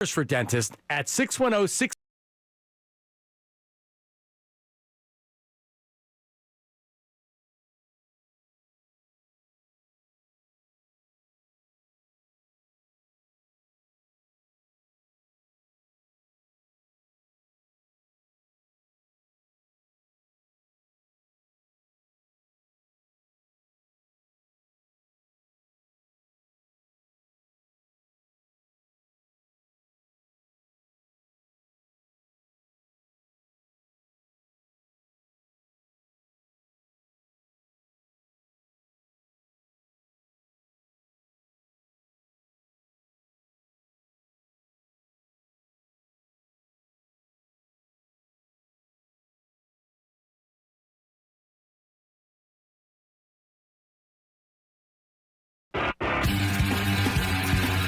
for dentist at 610-6.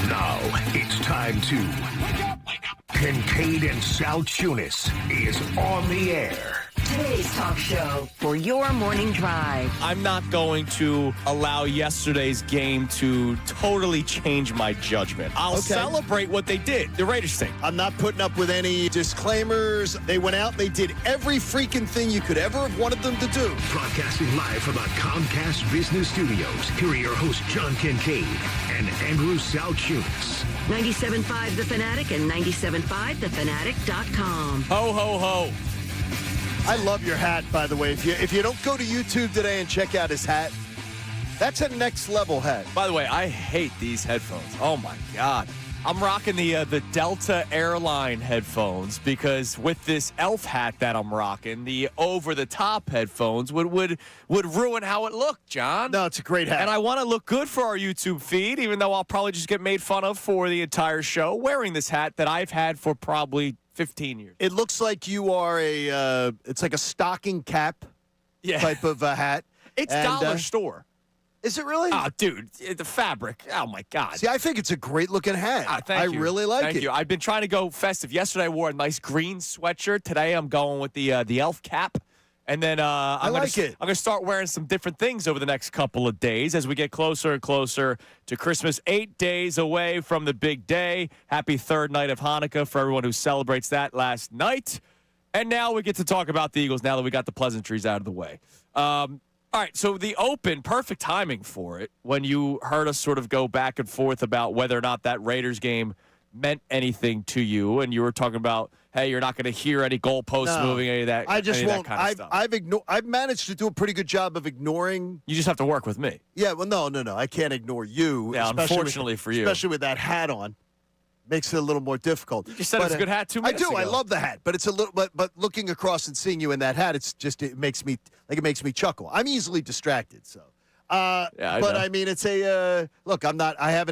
Now it's time to wake up. Kincade and Salciunas is on the air. Today's talk show for your morning drive. I'm not going to allow yesterday's game to totally change my judgment. I'll celebrate what they did. The Raiders thing. I'm not putting up with any disclaimers. They went out, they did every freaking thing you could ever have wanted them to do. Broadcasting live from the Comcast Business Studios. Here are your hosts, John Kincade and Andrew Salciunas. 97.5 The Fanatic and 97.5thefanatic.com. Ho, ho, ho. I love your hat, by the way. If you don't go to YouTube today and check out his hat, that's a next level hat. By the way, I hate these headphones. Oh, my God. I'm rocking the Delta Airline headphones because with this elf hat that I'm rocking, the over-the-top headphones would ruin how it looked, John. No, it's a great hat. And I want to look good for our YouTube feed, even though I'll probably just get made fun of for the entire show, wearing this hat that I've had for probably 15 years. It looks like you are it's like a stocking cap type of hat. It's dollar store. Is it really? Oh, dude, the fabric. Oh, my God. See, I think it's a great-looking hat. Thank you. I really like it. Thank you. I've been trying to go festive. Yesterday, I wore a nice green sweatshirt. Today, I'm going with the elf cap. And then I'm going to start wearing some different things over the next couple of days as we get closer and closer to Christmas. 8 days away from the big day. Happy third night of Hanukkah for everyone who celebrates that last night. And now we get to talk about the Eagles now that we got the pleasantries out of the way. All right, so the Open, perfect timing for it when you heard us sort of go back and forth about whether or not that Raiders game meant anything to you, and you were talking about, hey, you're not going to hear any goalposts moving, any of that. I just won't. That kind of stuff. I've managed to do a pretty good job of ignoring. You just have to work with me. Yeah, well, no. I can't ignore you. Yeah, unfortunately for you. Especially with that hat on. Makes it a little more difficult. You just said it's a good hat 2 minutes ago. I love the hat, but it's a little. But looking across and seeing you in that hat, it makes me chuckle. I'm easily distracted, so. I mean, it's a look. I have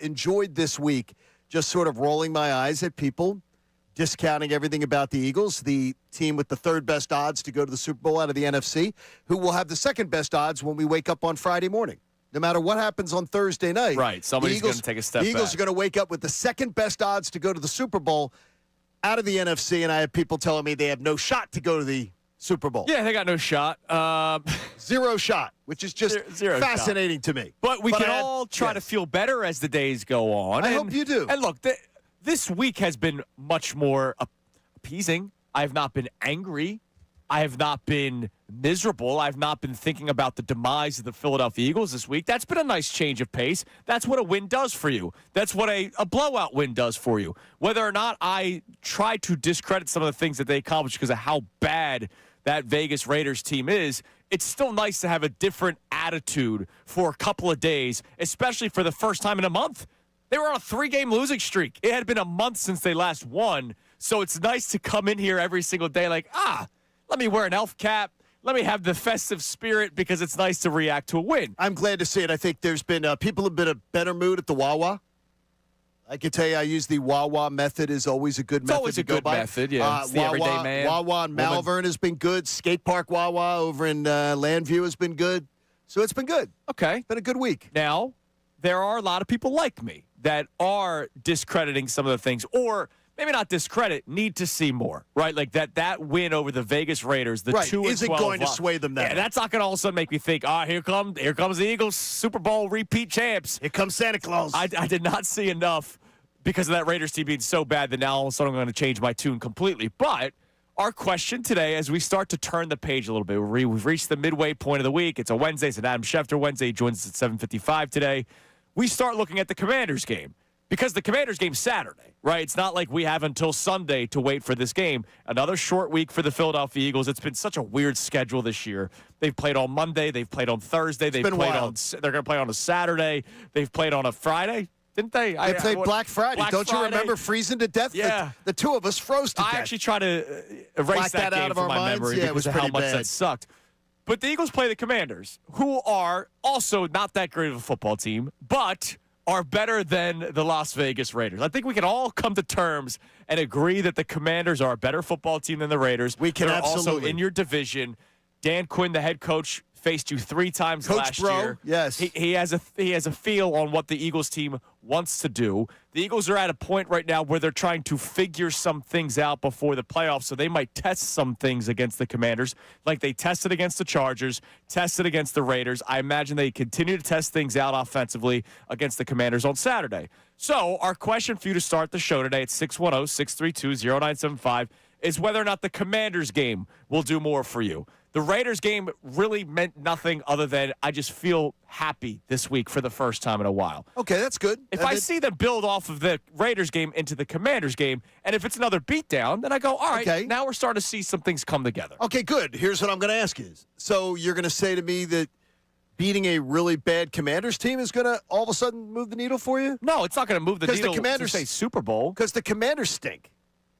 enjoyed this week just sort of rolling my eyes at people discounting everything about the Eagles, the team with the third best odds to go to the Super Bowl out of the NFC, who will have the second best odds when we wake up on Friday morning. No matter what happens on Thursday night. Right, somebody's going to take a step back. The Eagles are going to wake up with the second best odds to go to the Super Bowl out of the NFC, and I have people telling me they have no shot to go to the Super Bowl. Yeah, they got no shot. Zero shot, which is just fascinating to me. But we can all try to feel better as the days go on. I hope you do. And look, this week has been much more appeasing. I have not been angry. I have not been miserable. I've not been thinking about the demise of the Philadelphia Eagles this week. That's been a nice change of pace. That's what a win does for you. That's what a blowout win does for you. Whether or not I try to discredit some of the things that they accomplished because of how bad that Vegas Raiders team is, it's still nice to have a different attitude for a couple of days, especially for the first time in a month. They were on a 3-game losing streak. It had been a month since they last won, so it's nice to come in here every single day like, let me wear an elf cap. Let me have the festive spirit because it's nice to react to a win. I'm glad to see it. I think there's been people have been in a better mood at the Wawa. I can tell you I use the Wawa method is always a good method always to a go good by. method, yeah. It's the everyday man. Wawa in Malvern has been good. Skate Park Wawa over in Landview has been good. So it's been good. Okay. Been a good week. Now, there are a lot of people like me that are discrediting some of the things or – maybe not discredit, need to see more, right? Like that win over the Vegas Raiders, the 2-12. Isn't going to sway them now. Yeah, that's not going to all of a sudden make me think, here comes the Eagles Super Bowl repeat champs. Here comes Santa Claus. I did not see enough because of that Raiders team being so bad that now all of a sudden I'm going to change my tune completely. But our question today, as we start to turn the page a little bit, we've reached the midway point of the week. It's a Wednesday. It's an Adam Schefter Wednesday. He joins us at 7:55 today. We start looking at the Commanders game because the Commanders game's Saturday, right? It's not like we have until Sunday to wait for this game. Another short week for the Philadelphia Eagles. It's been such a weird schedule this year. They've played on Monday. They've played on Thursday. They're going to play on a Saturday. They've played on a Friday. Didn't they? They played Black Friday. Don't you remember freezing to death? Yeah. The two of us froze to death. I actually try to erase that game out of from our my minds. memory because of how much that sucked. But the Eagles play the Commanders, who are also not that great of a football team, but are better than the Las Vegas Raiders. I think we can all come to terms and agree that the Commanders are a better football team than the Raiders. We can They're absolutely. also in your division. Dan Quinn, the head coach, faced you 3 times Coach last Bro, year. yes. He has a feel on what the Eagles team wants to do. The Eagles are at a point right now where they're trying to figure some things out before the playoffs, so they might test some things against the Commanders, like they tested against the Chargers, tested against the Raiders. I imagine they continue to test things out offensively against the Commanders on Saturday. So our question for you to start the show today at 610-632-0975 is whether or not the Commanders game will do more for you. The Raiders game really meant nothing other than I just feel happy this week for the first time in a while. Okay, that's good. If I see them build off of the Raiders game into the Commanders game, and if it's another beatdown, then I go, all right, Okay. now we're starting to see some things come together. Okay, good. Here's what I'm going to ask you. So you're going to say to me that beating a really bad Commanders team is going to all of a sudden move the needle for you? No, it's not going to move the 'Cause the needle Commanders- to say Super Bowl. Because the Commanders stink.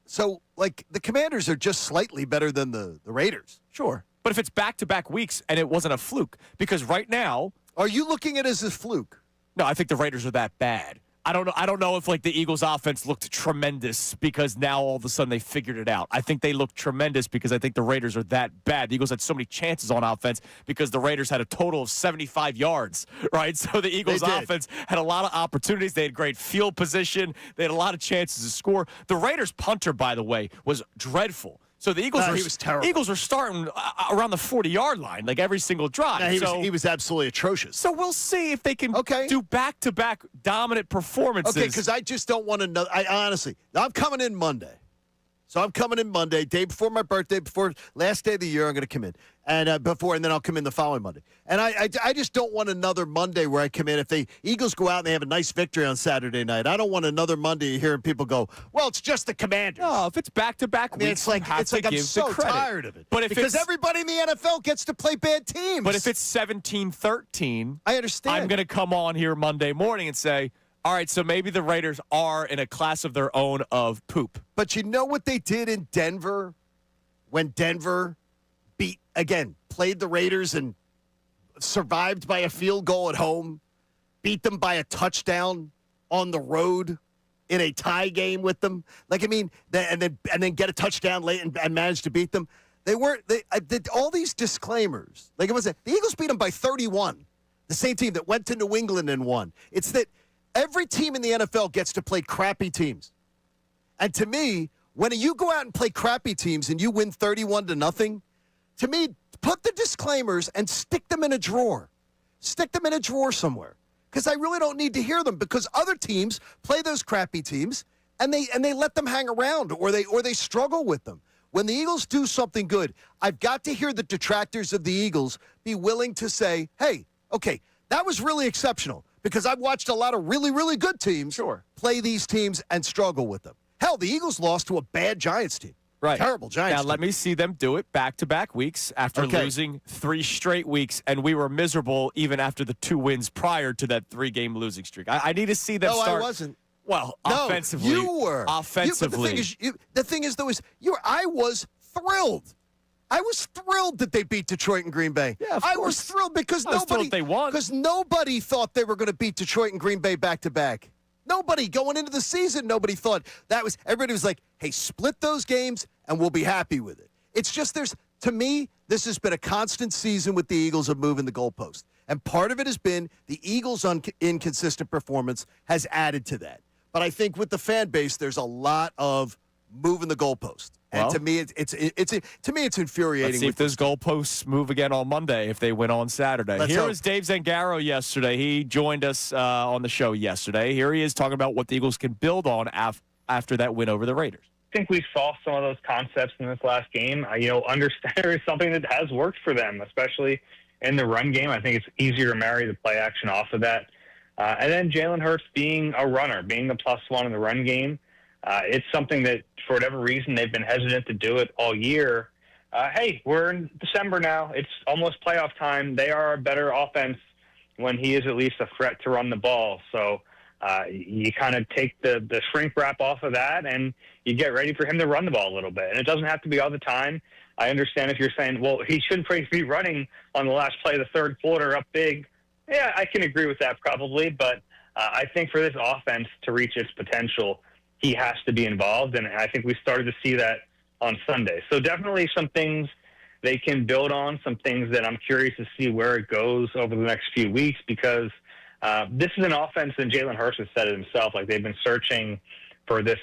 So, like, the Commanders are just slightly better than the Raiders. Sure. But if it's back-to-back weeks and it wasn't a fluke, because right now, Are you looking at it as a fluke? no, I think the Raiders are that bad. I don't know if like the Eagles offense looked tremendous because now all of a sudden they figured it out. I think they looked tremendous because I think the Raiders are that bad. The Eagles had so many chances on offense because the Raiders had a total of 75 yards, right? So the Eagles offense had a lot of opportunities. They had great field position. They had a lot of chances to score. The Raiders punter, by the way, was dreadful. So the Eagles he was terrible. Eagles were starting around the 40-yard line like every single drive. No, he was absolutely atrocious. So we'll see if they can do back-to-back dominant performances. Okay, because I just don't want to. Honestly, I'm coming in Monday. So I'm coming in Monday, day before my birthday, before last day of the year. I'm going to come in and then I'll come in the following Monday. And I just don't want another Monday where I come in. If the Eagles go out and they have a nice victory on Saturday night, I don't want another Monday hearing people go, "Well, it's just the Commanders." No, if it's back-to-back weeks, it's like I'm so tired of it. But because everybody in the NFL gets to play bad teams. But if it's 17-13, I understand. I'm going to come on here Monday morning and say, all right, so maybe the Raiders are in a class of their own of poop. But you know what they did in Denver when Denver played the Raiders and survived by a field goal at home, beat them by a touchdown on the road in a tie game with them. And then get a touchdown late and manage to beat them. They did all these disclaimers. The Eagles beat them by 31. The same team that went to New England and won. It's that every team in the NFL gets to play crappy teams. And to me, when you go out and play crappy teams and you win 31-0, to me, put the disclaimers and stick them in a drawer. Stick them in a drawer somewhere. Because I really don't need to hear them because other teams play those crappy teams and they let them hang around or they struggle with them. When the Eagles do something good, I've got to hear the detractors of the Eagles be willing to say, hey, okay, that was really exceptional. Because I've watched a lot of really, really good teams play these teams and struggle with them. Hell, the Eagles lost to a bad Giants team. Right. Terrible Giants Now, team. let me see them do it back-to-back weeks after losing 3 straight weeks, and we were miserable even after the 2 wins prior to that 3-game losing streak. I need to see them start. No, I wasn't. Well, No, offensively. you were. Offensively. The thing is, I was thrilled. I was thrilled that they beat Detroit and Green Bay. Yeah, of I course. was thrilled because I was thrilled they won. Because nobody thought they were going to beat Detroit and Green Bay back-to-back. Nobody going into the season, nobody thought that was. Everybody was like, "Hey, split those games, and we'll be happy with it." It's just to me, this has been a constant season with the Eagles of moving the goalpost, and part of it has been the Eagles' inconsistent performance has added to that. But I think with the fan base, there's a lot of moving the goalpost. And Well, to me, it's infuriating. Let's see if those goalposts move again on Monday if they win on Saturday. Here was Dave Zangaro yesterday. He joined us on the show yesterday. Here he is talking about what the Eagles can build on after that win over the Raiders. I think we saw some of those concepts in this last game. Understand is something that has worked for them, especially in the run game. I think it's easier to marry the play action off of that. And then Jalen Hurts being a runner, being the +1 in the run game. It's something that, for whatever reason, they've been hesitant to do it all year. Hey, we're in December now. It's almost playoff time. They are a better offense when he is at least a threat to run the ball. So you kind of take the shrink wrap off of that, and you get ready for him to run the ball a little bit. And it doesn't have to be all the time. I understand if you're saying, well, he shouldn't be running on the last play of the third quarter up big. Yeah, I can agree with that probably. But I think for this offense to reach its potential, he has to be involved, and I think we started to see that on Sunday. So definitely some things they can build on, some things that I'm curious to see where it goes over the next few weeks, because this is an offense, and Jalen Hurts has said it himself, like they've been searching for this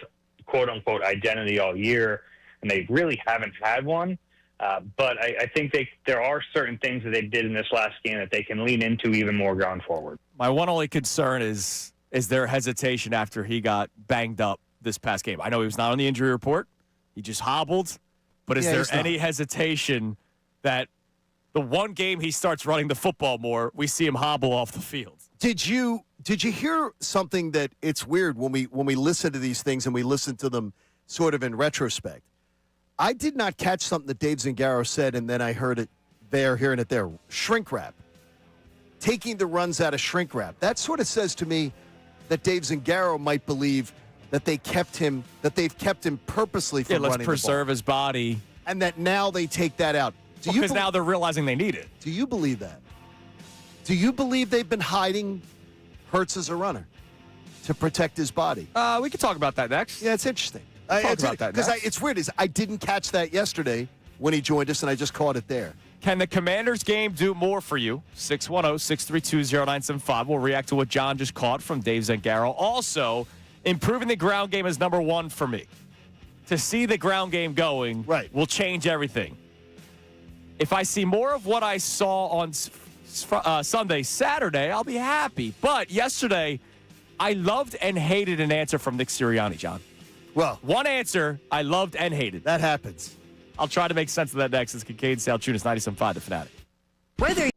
quote-unquote identity all year, and they really haven't had one. But I think there are certain things that they did in this last game that they can lean into even more going forward. My one only concern is their hesitation after he got banged up this past game. I know he was not on the injury report. He just hobbled. But is there any hesitation that the one game he starts running the football more, we see him hobble off the field? Did you hear something that it's weird when we listen to these things and we listen to them sort of in retrospect? I did not catch something that Dave Zangaro said, and then I heard it there, hearing it there. Shrink wrap. Taking the runs out of shrink wrap. That sort of says to me that Dave Zangaro might believe that they've kept him purposely from running the ball. Let's preserve his body. And that now they take that out. Because now they're realizing they need it. Do you believe that? Do you believe they've been hiding Hurts as a runner to protect his body? We could talk about that next. Yeah, it's interesting. Talk about that because it's weird. I didn't catch that yesterday when he joined us, and I just caught it there. Can the Commanders game do more for you? 610-632-0975. We'll react to what John just caught from Dave Zangaro. Also, improving the ground game is number one for me. To see the ground game going will change everything. If I see more of what I saw on Sunday, Saturday, I'll be happy. But yesterday, I loved and hated an answer from Nick Sirianni, John. Well, one answer I loved and hated. That happens. I'll try to make sense of that next. It's Kincade Salciunas, 97.5 The Fanatic. Whether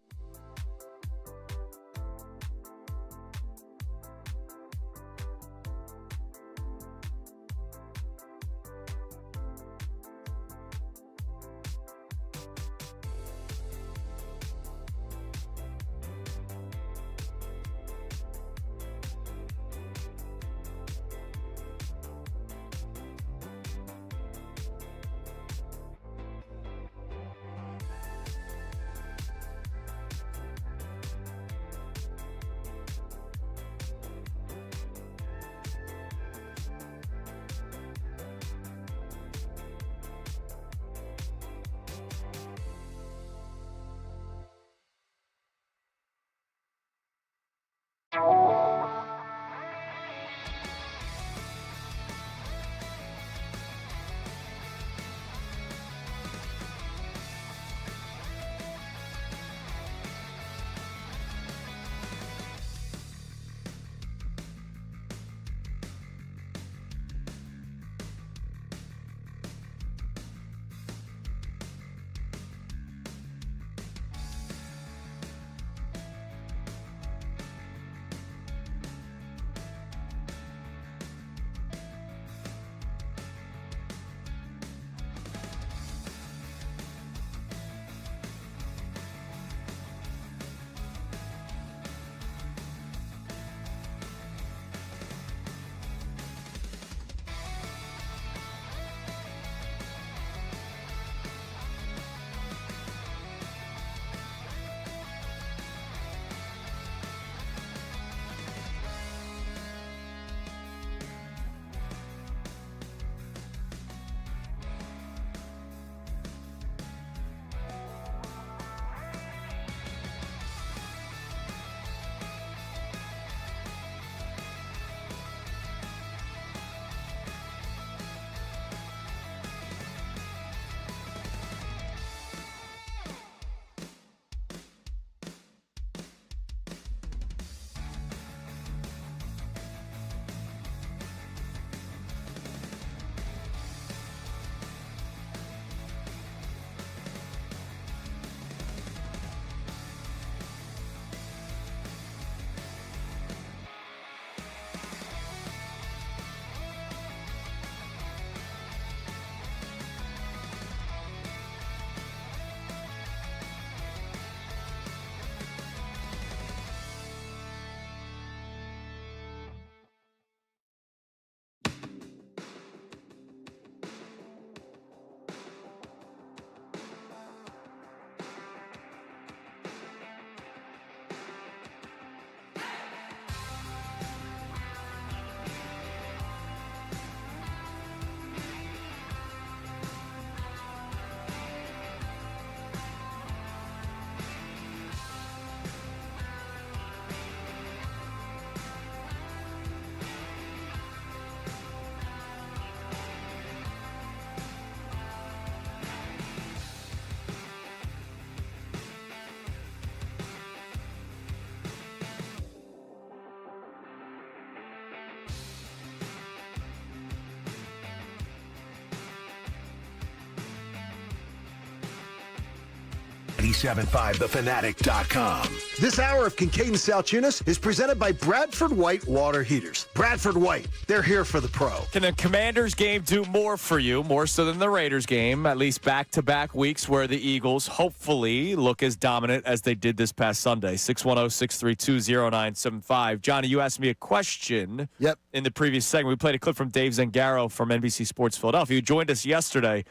975thefanatic.com. This hour of Kincade Salciunas is presented by Bradford White Water Heaters. Bradford White, they're here for the pro. Can the Commanders game do more for you, more so than the Raiders game, at least back-to-back weeks where the Eagles hopefully look as dominant as they did this past Sunday? 610-632-0975. Johnny, you asked me a question in the previous segment. We played a clip from Dave Zangaro from NBC Sports Philadelphia, who joined us yesterday.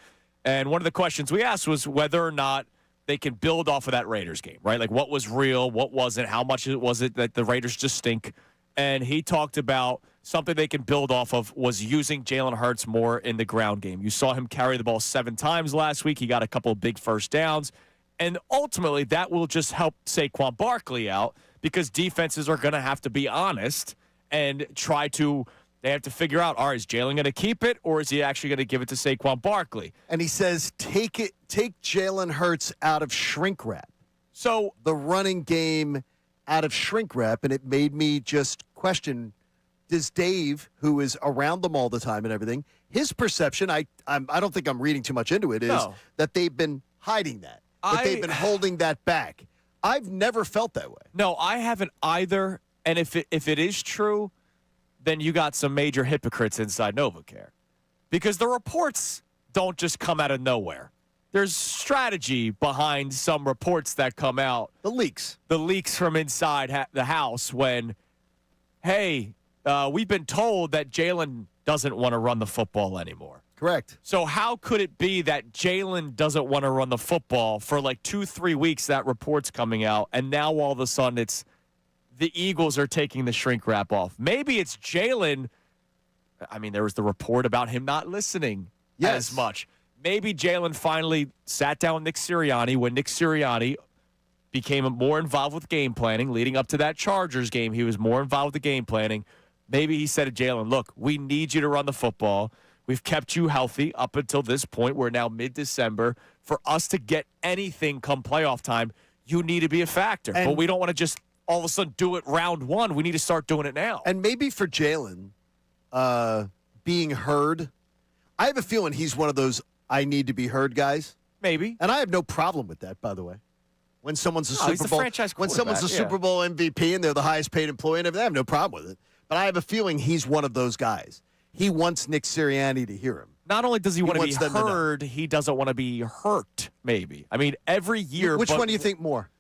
And one of the questions we asked was whether or not they can build off of that Raiders game, right? Like what was real, what wasn't, how much was it that the Raiders just stink? And he talked about something they can build off of was using Jalen Hurts more in the ground game. You saw him carry the ball 7 times last week. He got a couple of big first downs. And ultimately, that will just help Saquon Barkley out because defenses are going to have to be honest and try to – they have to figure out, all right, is Jalen going to keep it or is he actually going to give it to Saquon Barkley? And he says, take Jalen Hurts out of shrink wrap. So the running game out of shrink wrap, and it made me just question, does Dave, who is around them all the time and everything, his perception, I don't think I'm reading too much into it, is that they've been hiding that they've been holding that back. I've never felt that way. No, I haven't either. And if it is true, then you got some major hypocrites inside NovaCare. Because the reports don't just come out of nowhere. There's strategy behind some reports that come out. The leaks from inside the house when, hey, we've been told that Jalen doesn't want to run the football anymore. Correct. So how could it be that Jalen doesn't want to run the football for like 2-3 weeks, that report's coming out, and now all of a sudden it's the Eagles are taking the shrink wrap off? Maybe it's Jalen. I mean, there was the report about him not listening as much. Maybe Jalen finally sat down with Nick Sirianni when Nick Sirianni became more involved with game planning. Leading up to that Chargers game, he was more involved with the game planning. Maybe he said to Jalen, look, we need you to run the football. We've kept you healthy up until this point. We're now mid-December. For us to get anything come playoff time, you need to be a factor. But we don't want to just all of a sudden do it round one. We need to start doing it now. And maybe for Jalen, being heard, I have a feeling he's one of those I need to be heard guys. Maybe. And I have no problem with that, by the way. When someone's a Super Bowl, Super Bowl MVP and they're the highest paid employee and everything, I have no problem with it. But I have a feeling he's one of those guys. He wants Nick Sirianni to hear him. Not only does he want to be heard, he doesn't want to be hurt, maybe. I mean, every year. Which one do you think more?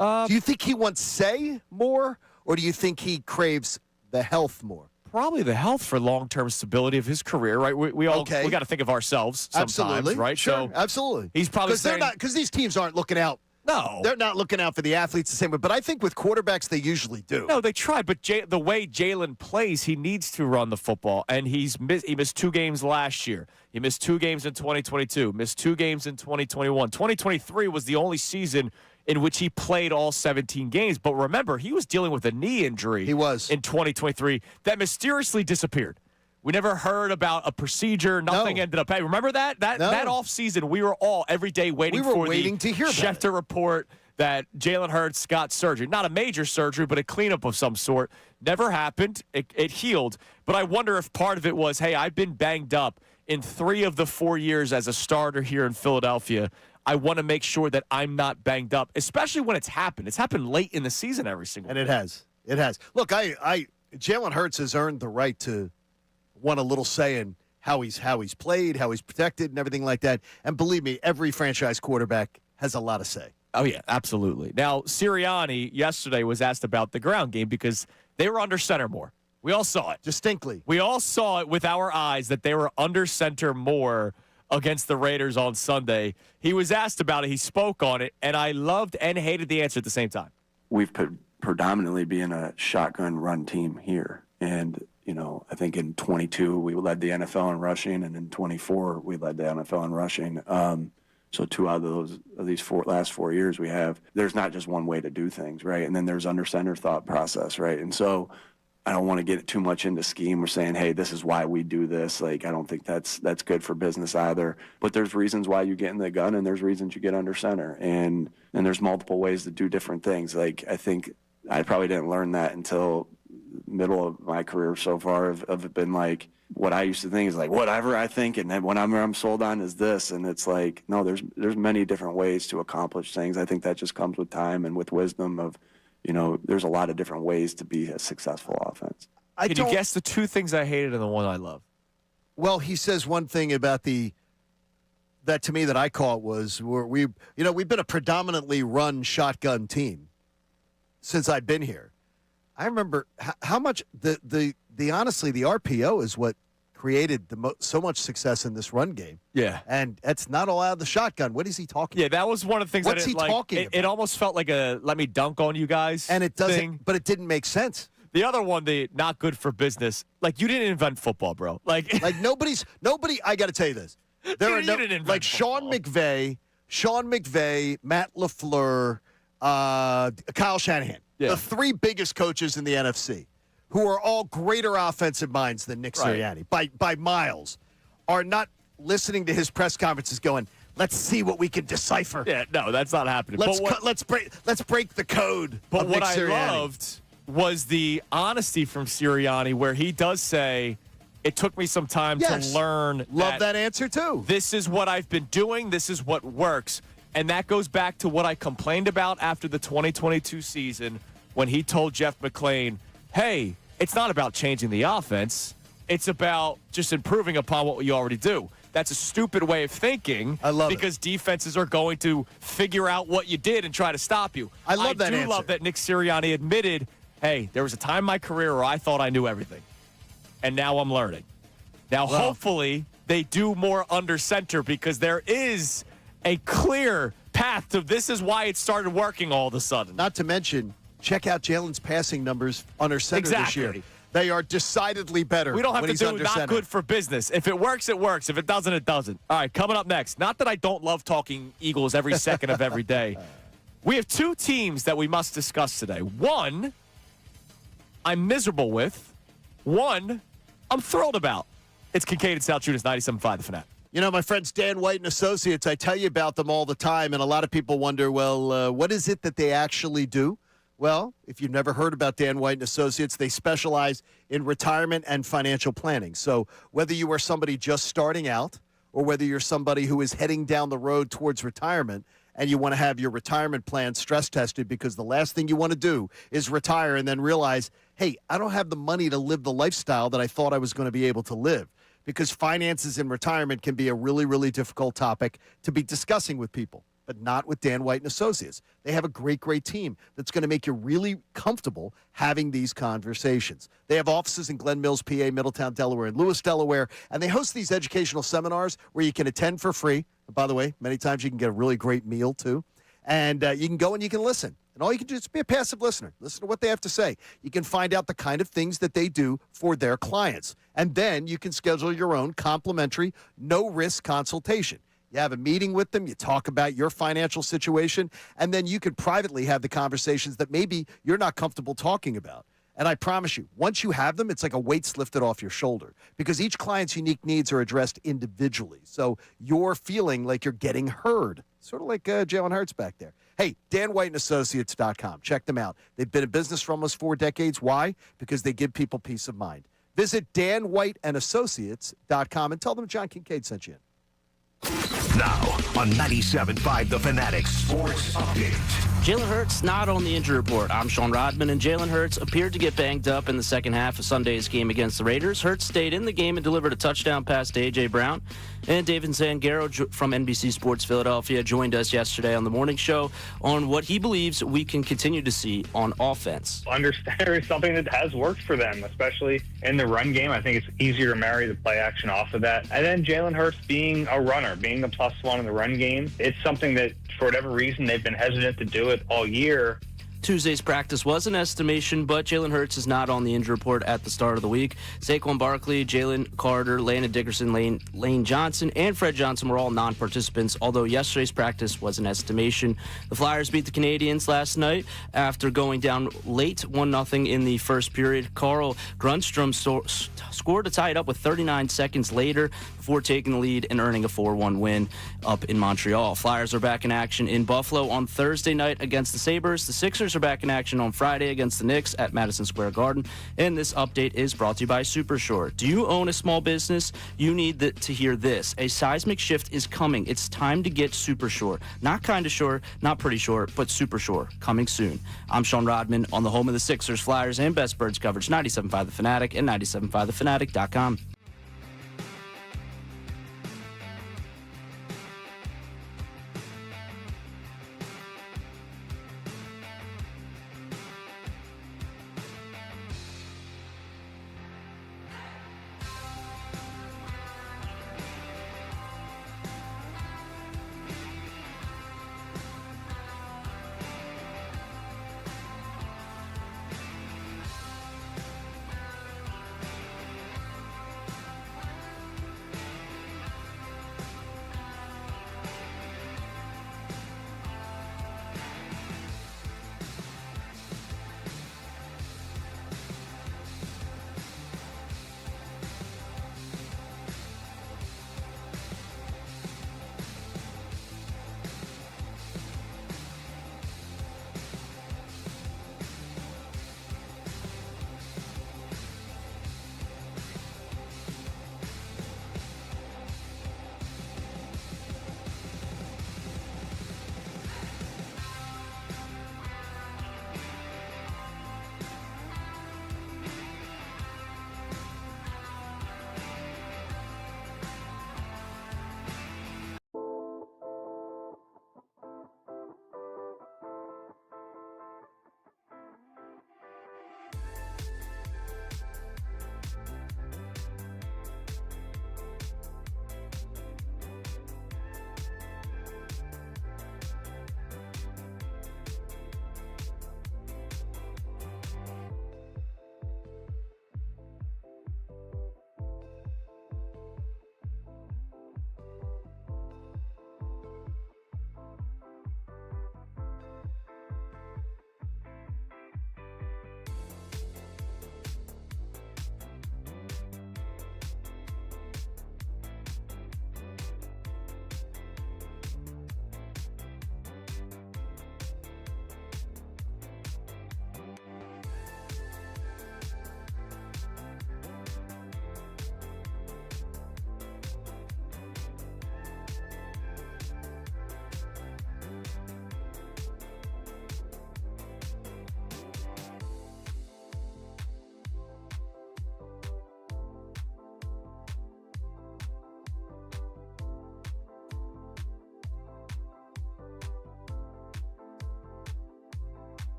Do you think he wants say more, or do you think he craves the health more? Probably the health for long-term stability of his career, right? We all we got to think of ourselves sometimes, right? Sure, so absolutely. He's probably because these teams aren't looking out. No, they're not looking out for the athletes the same way. But I think with quarterbacks, they usually do. No, they try. But the way Jalen plays, he needs to run the football, and he missed 2 games last year. He missed 2 games in 2022. Missed 2 games in 2021. 2023 was the only season in which he played all 17 games. But remember, he was dealing with a knee injury. He was. In 2023 that mysteriously disappeared. We never heard about a procedure. Nothing ended up. Hey, remember that? That offseason, we were all every day waiting to hear Schefter report that Jalen Hurts got surgery. Not a major surgery, but a cleanup of some sort. Never happened. It healed. But I wonder if part of it was, hey, I've been banged up in 3 of the 4 years as a starter here in Philadelphia. I want to make sure that I'm not banged up, especially when it's happened. It's happened late in the season every single day. And it has. It has. Look, Jalen Hurts has earned the right to want a little say in how he's played, how he's protected, and everything like that. And believe me, every franchise quarterback has a lot to say. Oh, yeah, absolutely. Now, Sirianni yesterday was asked about the ground game because they were under center more. We all saw it. Distinctly. We all saw it with our eyes that they were under center more against the Raiders on Sunday. He was asked about it. He spoke on it, and I loved and hated the answer at the same time. We've predominantly been a shotgun run team here. And, I think in 22 we led the NFL in rushing, and in 24 we led the NFL in rushing. So 2 out of these last 4 years there's not just one way to do things, right? And then there's under center thought process, right? And so I don't want to get too much into scheme or saying, hey, this is why we do this. Like, I don't think that's good for business either. But there's reasons why you get in the gun, and there's reasons you get under center. And there's multiple ways to do different things. Like, I think I probably didn't learn that until middle of my career so far of it been like, what I used to think is like, whatever I think, and then whatever I'm sold on is this. And it's like, no, there's many different ways to accomplish things. I think that just comes with time and with wisdom of, there's a lot of different ways to be a successful offense. Can you guess the two things I hated and the one I love? Well, he says one thing about that to me that I caught was we've been a predominantly run shotgun team since I've been here. I remember how much honestly the RPO is what created so much success in this run game. Yeah. And that's not all out of the shotgun. What is he talking about? Yeah, that was one of the things What's he talking about? It almost felt like a let me dunk on you guys and it doesn't thing. But it didn't make sense. The other one, the not good for business. Like, you didn't invent football, bro. Like nobody, I got to tell you this. There are no, like Sean McVay, Matt LaFleur, Kyle Shanahan, the three biggest coaches in the NFC, who are all greater offensive minds than Nick Sirianni by miles, are not listening to his press conferences going, let's see what we can decipher. Yeah, no, that's not happening. Let's break the code. But what I Sirianni. loved was the honesty from Sirianni, where he does say, it took me some time to learn. Love that answer, too. This is what I've been doing. This is what works. And that goes back to what I complained about after the 2022 season when he told Jeff McClain, hey, it's not about changing the offense. It's about just improving upon what you already do. That's a stupid way of thinking. I love because defenses are going to figure out what you did and try to stop you. I love that answer. Love that Nick Sirianni admitted, hey, there was a time in my career where I thought I knew everything. And now I'm learning. Now, hopefully, they do more under center because there is a clear path to this is why it started working all of a sudden. Not to mention, check out Jalen's passing numbers under center this year. They are decidedly better. We don't have when to he's do under not center. good for business. If it works, it works. If it doesn't, it doesn't. All right, coming up next. Not that I don't love talking Eagles every second of every day. We have two teams that we must discuss today. One, I'm miserable with. One, I'm thrilled about. It's Kincade Salciunas, 97.5 The Fanatic. My friends Dan White and Associates, I tell you about them all the time, and a lot of people wonder, well, what is it that they actually do? Well, if you've never heard about Dan White and Associates, they specialize in retirement and financial planning. So whether you are somebody just starting out or whether you're somebody who is heading down the road towards retirement and you want to have your retirement plan stress tested because the last thing you want to do is retire and then realize, hey, I don't have the money to live the lifestyle that I thought I was going to be able to live. Because finances in retirement can be a really, really difficult topic to be discussing with people, but not with Dan White and Associates. They have a great, great team that's going to make you really comfortable having these conversations. They have offices in Glen Mills, PA, Middletown, Delaware, and Lewis, Delaware, and they host these educational seminars where you can attend for free. And by the way, many times you can get a really great meal, too. And you can go and you can listen. And all you can do is be a passive listener. Listen to what they have to say. You can find out the kind of things that they do for their clients. And then you can schedule your own complimentary, no-risk consultation. You have a meeting with them. You talk about your financial situation. And then you could privately have the conversations that maybe you're not comfortable talking about. And I promise you, once you have them, it's like a weight's lifted off your shoulder because each client's unique needs are addressed individually. So you're feeling like you're getting heard, sort of like Jalen Hurts back there. Hey, DanWhiteandAssociates.com. Check them out. They've been in business for almost 4 decades. Why? Because they give people peace of mind. Visit DanWhiteandAssociates.com and tell them John Kincade sent you in. Now on 97.5 The Fanatic Sports Update. Jalen Hurts not on the injury report. I'm Sean Rodman, and Jalen Hurts appeared to get banged up in the second half of Sunday's game against the Raiders. Hurts stayed in the game and delivered a touchdown pass to A.J. Brown. And David Zangaro from NBC Sports Philadelphia joined us yesterday on the morning show on what he believes we can continue to see on offense. Understand is something that has worked for them, especially in the run game. I think it's easier to marry the play action off of that. And then Jalen Hurts being a runner, being the +1 in the run game, it's something that for whatever reason they've been hesitant to do it all year. Tuesday's practice was an estimation, but Jalen Hurts is not on the injury report at the start of the week. Saquon Barkley, Jalen Carter, Landon Dickerson, Lane Johnson, and Fred Johnson were all non-participants, although yesterday's practice was an estimation. The Flyers beat the Canadians last night after going down late 1-0 in the first period. Carl Grundstrom scored to tie it up with 39 seconds later before taking the lead and earning a 4-1 win up in Montreal. Flyers are back in action in Buffalo on Thursday night against the Sabres. The Sixers Flyers are back in action on Friday against the Knicks at Madison Square Garden. And this update is brought to you by Super Shore. Do you own a small business? You need to hear this. A seismic shift is coming. It's time to get Super Shore. Not kind of sure, not pretty sure, but Super Shore. Coming soon. I'm Sean Rodman on the home of the Sixers, Flyers, and Best Birds coverage, 97.5 The Fanatic and 97.5thefanatic.com.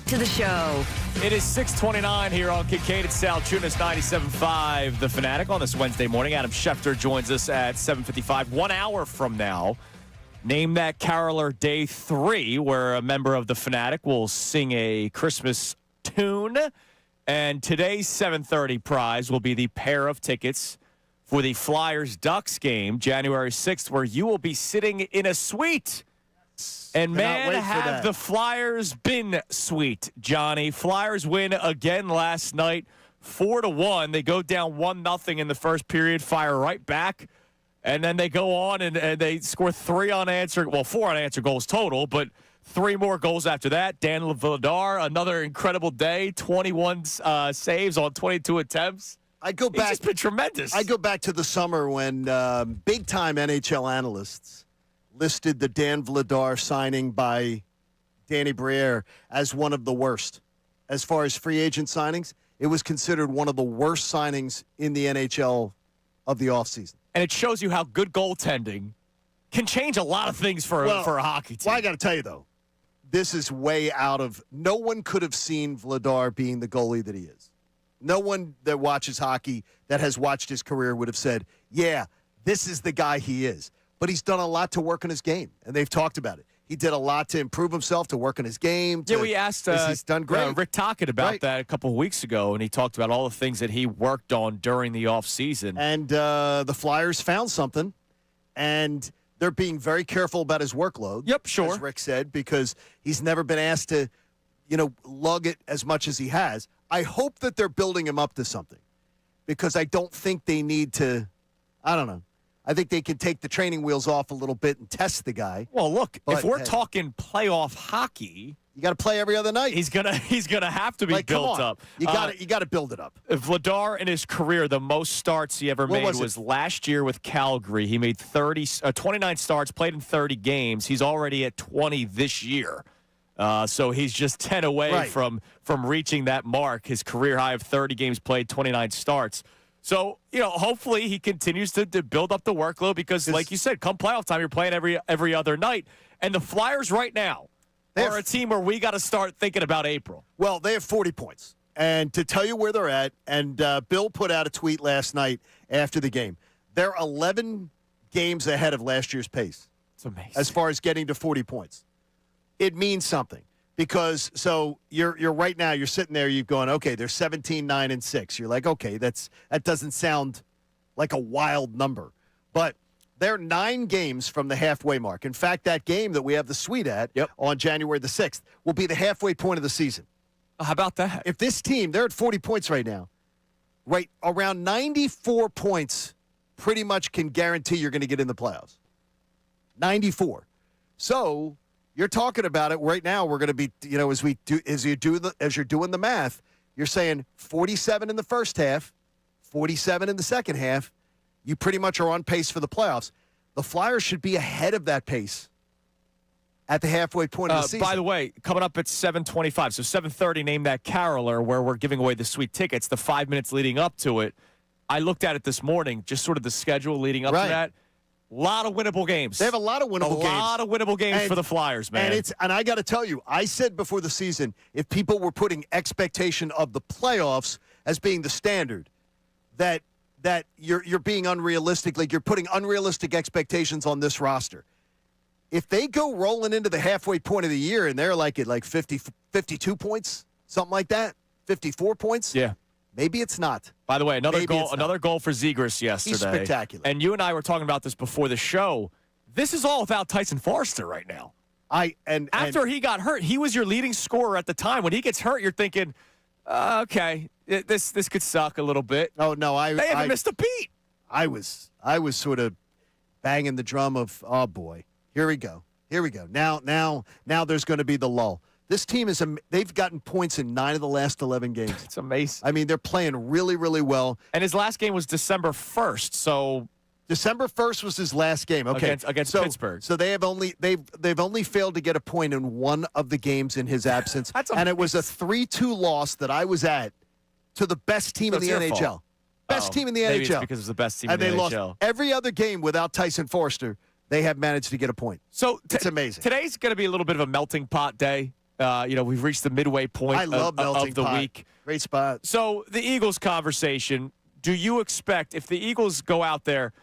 To the show. It is 6:29 here on Kincade Salciunas 97.5 The Fanatic on this Wednesday morning. Adam Schefter joins us at 7:55. 1 hour from now, Name That Caroler Day 3, where a member of The Fanatic will sing a Christmas tune. And today's 7:30 prize will be the pair of tickets for the Flyers-Ducks game, January 6th, where you will be sitting in a suite. And man, have the Flyers been sweet, Johnny. Flyers win again last night, 4-1. They go down 1-0 in the first period, fire right back, and then they go on and they score 4 unanswered goals total, but 3 more goals after that. Dan Villadar, another incredible day, 21 saves on 22 attempts. I go back. He's just been tremendous. I go back to the summer when big-time NHL analysts listed the Dan Vladar signing by Danny Briere as one of the worst. As far as free agent signings, it was considered one of the worst signings in the NHL of the offseason. And it shows you how good goaltending can change a lot of things for a hockey team. Well, I got to tell you, though, this is way out of – no one could have seen Vladar being the goalie that he is. No one that watches hockey that has watched his career would have said, yeah, this is the guy he is. But he's done a lot to work on his game, and they've talked about it. He did a lot to improve himself, to work on his game. We asked he's done great. Rick Tocchet about that a couple of weeks ago, and he talked about all the things that he worked on during the offseason. And the Flyers found something, and they're being very careful about his workload. Yep, sure. As Rick said, because he's never been asked to, lug it as much as he has. I hope that they're building him up to something, because I don't think they need to, I don't know. I think they can take the training wheels off a little bit and test the guy. Well, look, if we're talking playoff hockey, you got to play every other night. He's gonna have to be built up. You got to build it up. Vladar in his career, the most starts he ever made was last year with Calgary. He made 29 starts, played in 30 games. He's already at 20 this year. So he's just 10 away from reaching that mark, his career high of 30 games played, 29 starts. So, hopefully he continues to build up the workload because, like you said, come playoff time, you're playing every other night. And the Flyers right now are a team where we got to start thinking about April. Well, they have 40 points. And to tell you where they're at, and Bill put out a tweet last night after the game, they're 11 games ahead of last year's pace. It's amazing. As far as getting to 40 points. It means something. Because you're right now, you're sitting there, you're going, okay, they're 17, 9, and 6. You're like, okay, that doesn't sound like a wild number. But they're 9 games from the halfway mark. In fact, that game that we have the suite at on January the 6th will be the halfway point of the season. How about that? If this team, they're at 40 points right now, right around 94 points pretty much can guarantee you're going to get in the playoffs. 94. So you're talking about it right now. We're going to be, as you're doing the math, you're saying 47 in the first half, 47 in the second half. You pretty much are on pace for the playoffs. The Flyers should be ahead of that pace at the halfway point of the season. By the way, coming up at 7:25, so 7:30, name that caroler where we're giving away the sweet tickets. The 5 minutes leading up to it, I looked at it this morning, just sort of the schedule leading up to that. A lot of winnable games. They have a lot of winnable games. A lot of winnable games for the Flyers, man. And I got to tell you, I said before the season, if people were putting expectation of the playoffs as being the standard, that you're being unrealistic. Like you're putting unrealistic expectations on this roster. If they go rolling into the halfway point of the year and they're like at 50, 52 points, something like that, 54 points. Yeah. Maybe it's not. By the way, another goal for Zegras yesterday. He's spectacular. And you and I were talking about this before the show. This is all without Tyson Forster right now. After he got hurt, he was your leading scorer at the time. When he gets hurt, you're thinking, okay, this could suck a little bit. Oh no, they haven't missed a beat. I was sort of banging the drum of, oh boy, here we go. Now there's going to be the lull. This team they've gotten points in 9 of the last 11 games. It's amazing. I mean, they're playing really, really well. And his last game was December 1st, so December 1st was his last game. Okay, against Pittsburgh. So they've only failed to get a point in 1 of the games in his absence. And it was a 3-2 loss that I was at to the best team in the NHL. Fault. Best team in the Maybe NHL. It's because it's the best team and in the NHL. NHL. They lost every other game without Tyson Forster. They have managed to get a point. So it's amazing. Today's going to be a little bit of a melting pot day. We've reached the midway point of the week. Great spot. So the Eagles conversation, do you expect if the Eagles go out there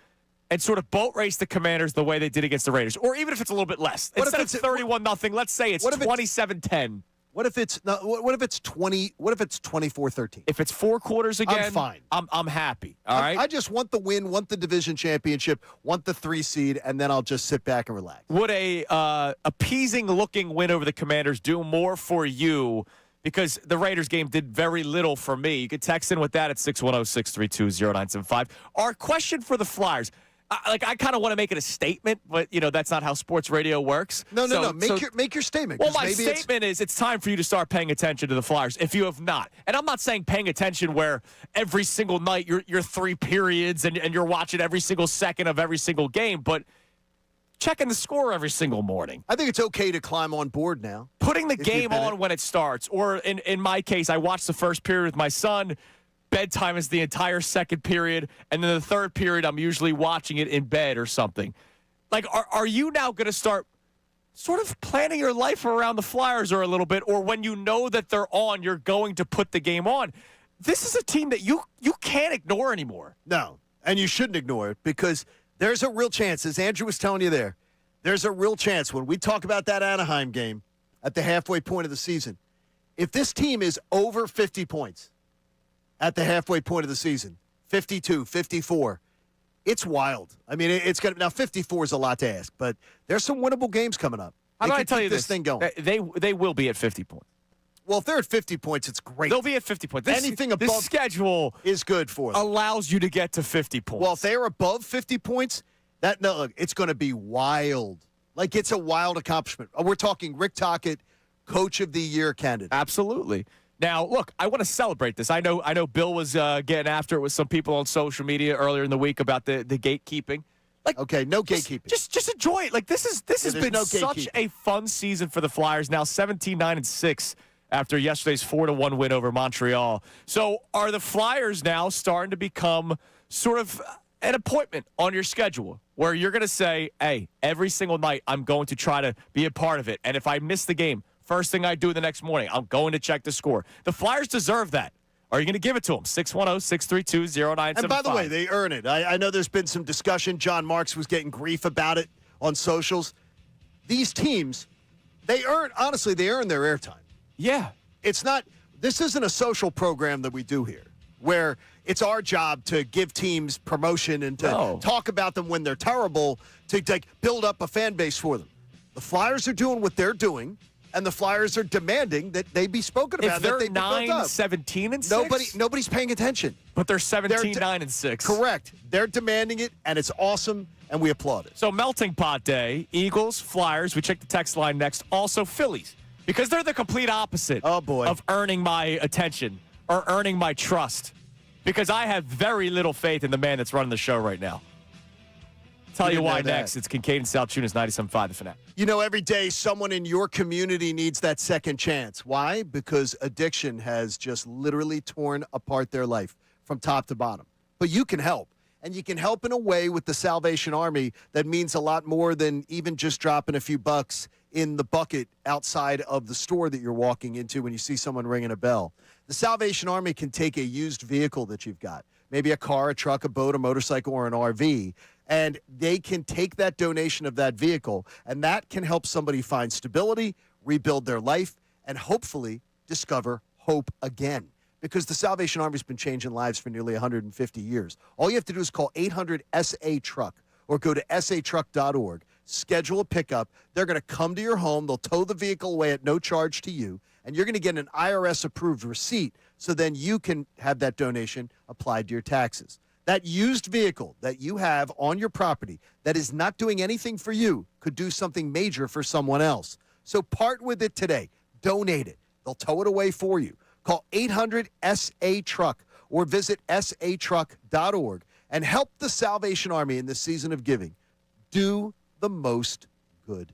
and sort of boat race the Commanders the way they did against the Raiders, or even if it's a little bit less, instead of 31-0, let's say it's 27-10. What if it's 20? What if it's 24-13? If it's 4 quarters again, I'm fine. I'm happy. All right. I just want the win, want the division championship, want the 3 seed, and then I'll just sit back and relax. Would a appeasing looking win over the Commanders do more for you because the Raiders game did very little for me. You can text in with that at 610-632-0975. Our question for the Flyers, I kind of want to make it a statement, but, that's not how sports radio works. No. Make your statement. Well, my statement is it's time for you to start paying attention to the Flyers if you have not. And I'm not saying paying attention where every single night you're 3 periods and you're watching every single second of every single game, but checking the score every single morning. I think it's okay to climb on board now. Putting the game on when it starts. Or in my case, I watched the first period with my son. Bedtime is the entire second period. And then the third period, I'm usually watching it in bed or something. Like, are you now going to start sort of planning your life around the Flyers or a little bit? Or when you know that they're on, you're going to put the game on? This is a team that you can't ignore anymore. No, and you shouldn't ignore it because there's a real chance, as Andrew was telling you there's a real chance when we talk about that Anaheim game at the halfway point of the season, if this team is over 50 points at the halfway point of the season, 52, 54, it's wild. I mean, it's going to, now 54 is a lot to ask, but there's some winnable games coming up. How about I tell you this thing going? They will be at 50 points. Well, if they're at 50 points, it's great. They'll be at 50 points. Anything above this schedule is good for them. Allows you to get to 50 points. Well, if they're above 50 points, look, it's going to be wild. Like, it's a wild accomplishment. We're talking Rick Tocchet, Coach of the Year candidate. Absolutely. Now, look, I want to celebrate this. I know Bill was getting after it with some people on social media earlier in the week about the gatekeeping. Like, okay, no gatekeeping. Just enjoy it. Like, this has been such a fun season for the Flyers. Now 17-9-6 after yesterday's 4-1 win over Montreal. So are the Flyers now starting to become sort of an appointment on your schedule where you're going to say, hey, every single night I'm going to try to be a part of it. And if I miss the game, first thing I do the next morning, I'm going to check the score. The Flyers deserve that. Are you going to give it to them? 610-632-0975. And by the way, they earn it. I know there's been some discussion. John Marks was getting grief about it on socials. These teams, they earn their airtime. Yeah. This isn't a social program that we do here where it's our job to give teams promotion and to talk about them when they're terrible, to build up a fan base for them. The Flyers are doing what they're doing, and the Flyers are demanding that they be spoken about. If they're 9-17-6, nobody's paying attention. But they're 17-9-6. Correct. They're demanding it, and it's awesome, and we applaud it. So melting pot day, Eagles, Flyers. We check the text line next. Also Phillies, because they're the complete opposite of earning my attention or earning my trust. Because I have very little faith in the man that's running the show right now. Tell you why next. It's Kincade Salciunas, 97.5 The Fanatic. Every day someone in your community needs that second chance. Why? Because addiction has just literally torn apart their life from top to bottom. But you can help. And you can help in a way with the Salvation Army that means a lot more than even just dropping a few bucks in the bucket outside of the store that you're walking into when you see someone ringing a bell. The Salvation Army can take a used vehicle that you've got, maybe a car, a truck, a boat, a motorcycle, or an RV, and they can take that donation of that vehicle, and that can help somebody find stability, rebuild their life, and hopefully discover hope again. Because the Salvation Army's been changing lives for nearly 150 years. All you have to do is call 800-SA-TRUCK or go to satruck.org, schedule a pickup. They're going to come to your home. They'll tow the vehicle away at no charge to you, and you're going to get an IRS-approved receipt so then you can have that donation applied to your taxes. That used vehicle that you have on your property that is not doing anything for you could do something major for someone else. So part with it today. Donate it. They'll tow it away for you. Call 800-SA-TRUCK or visit satruck.org and help the Salvation Army in this season of giving. Do the most good.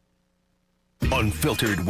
Unfiltered.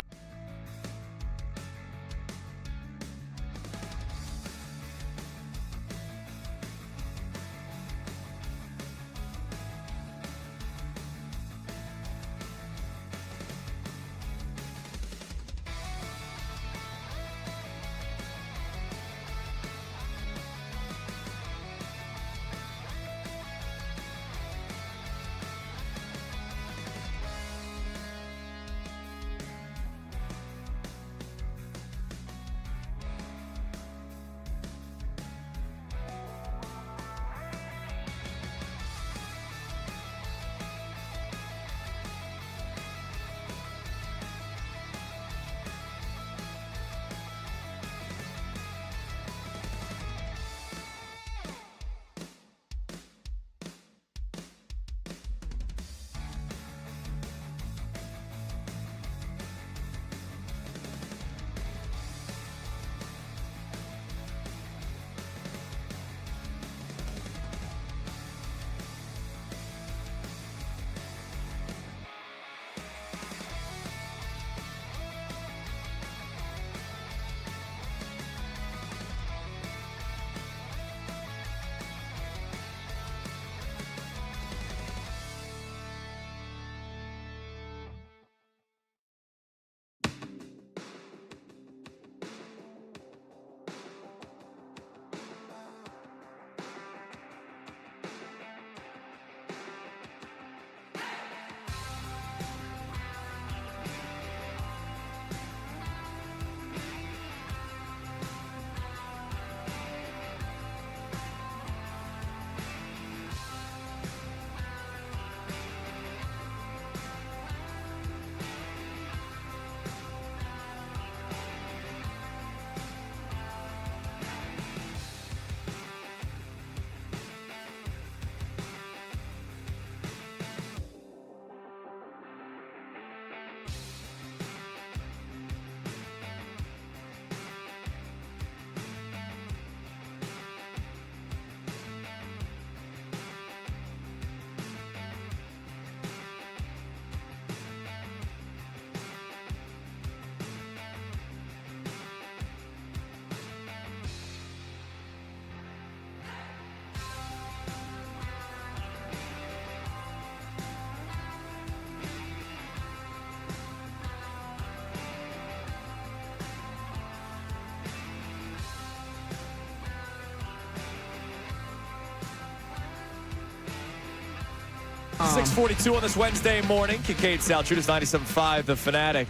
6:42 on this Wednesday morning. Kincade Salciunas, 97.5, The Fanatic.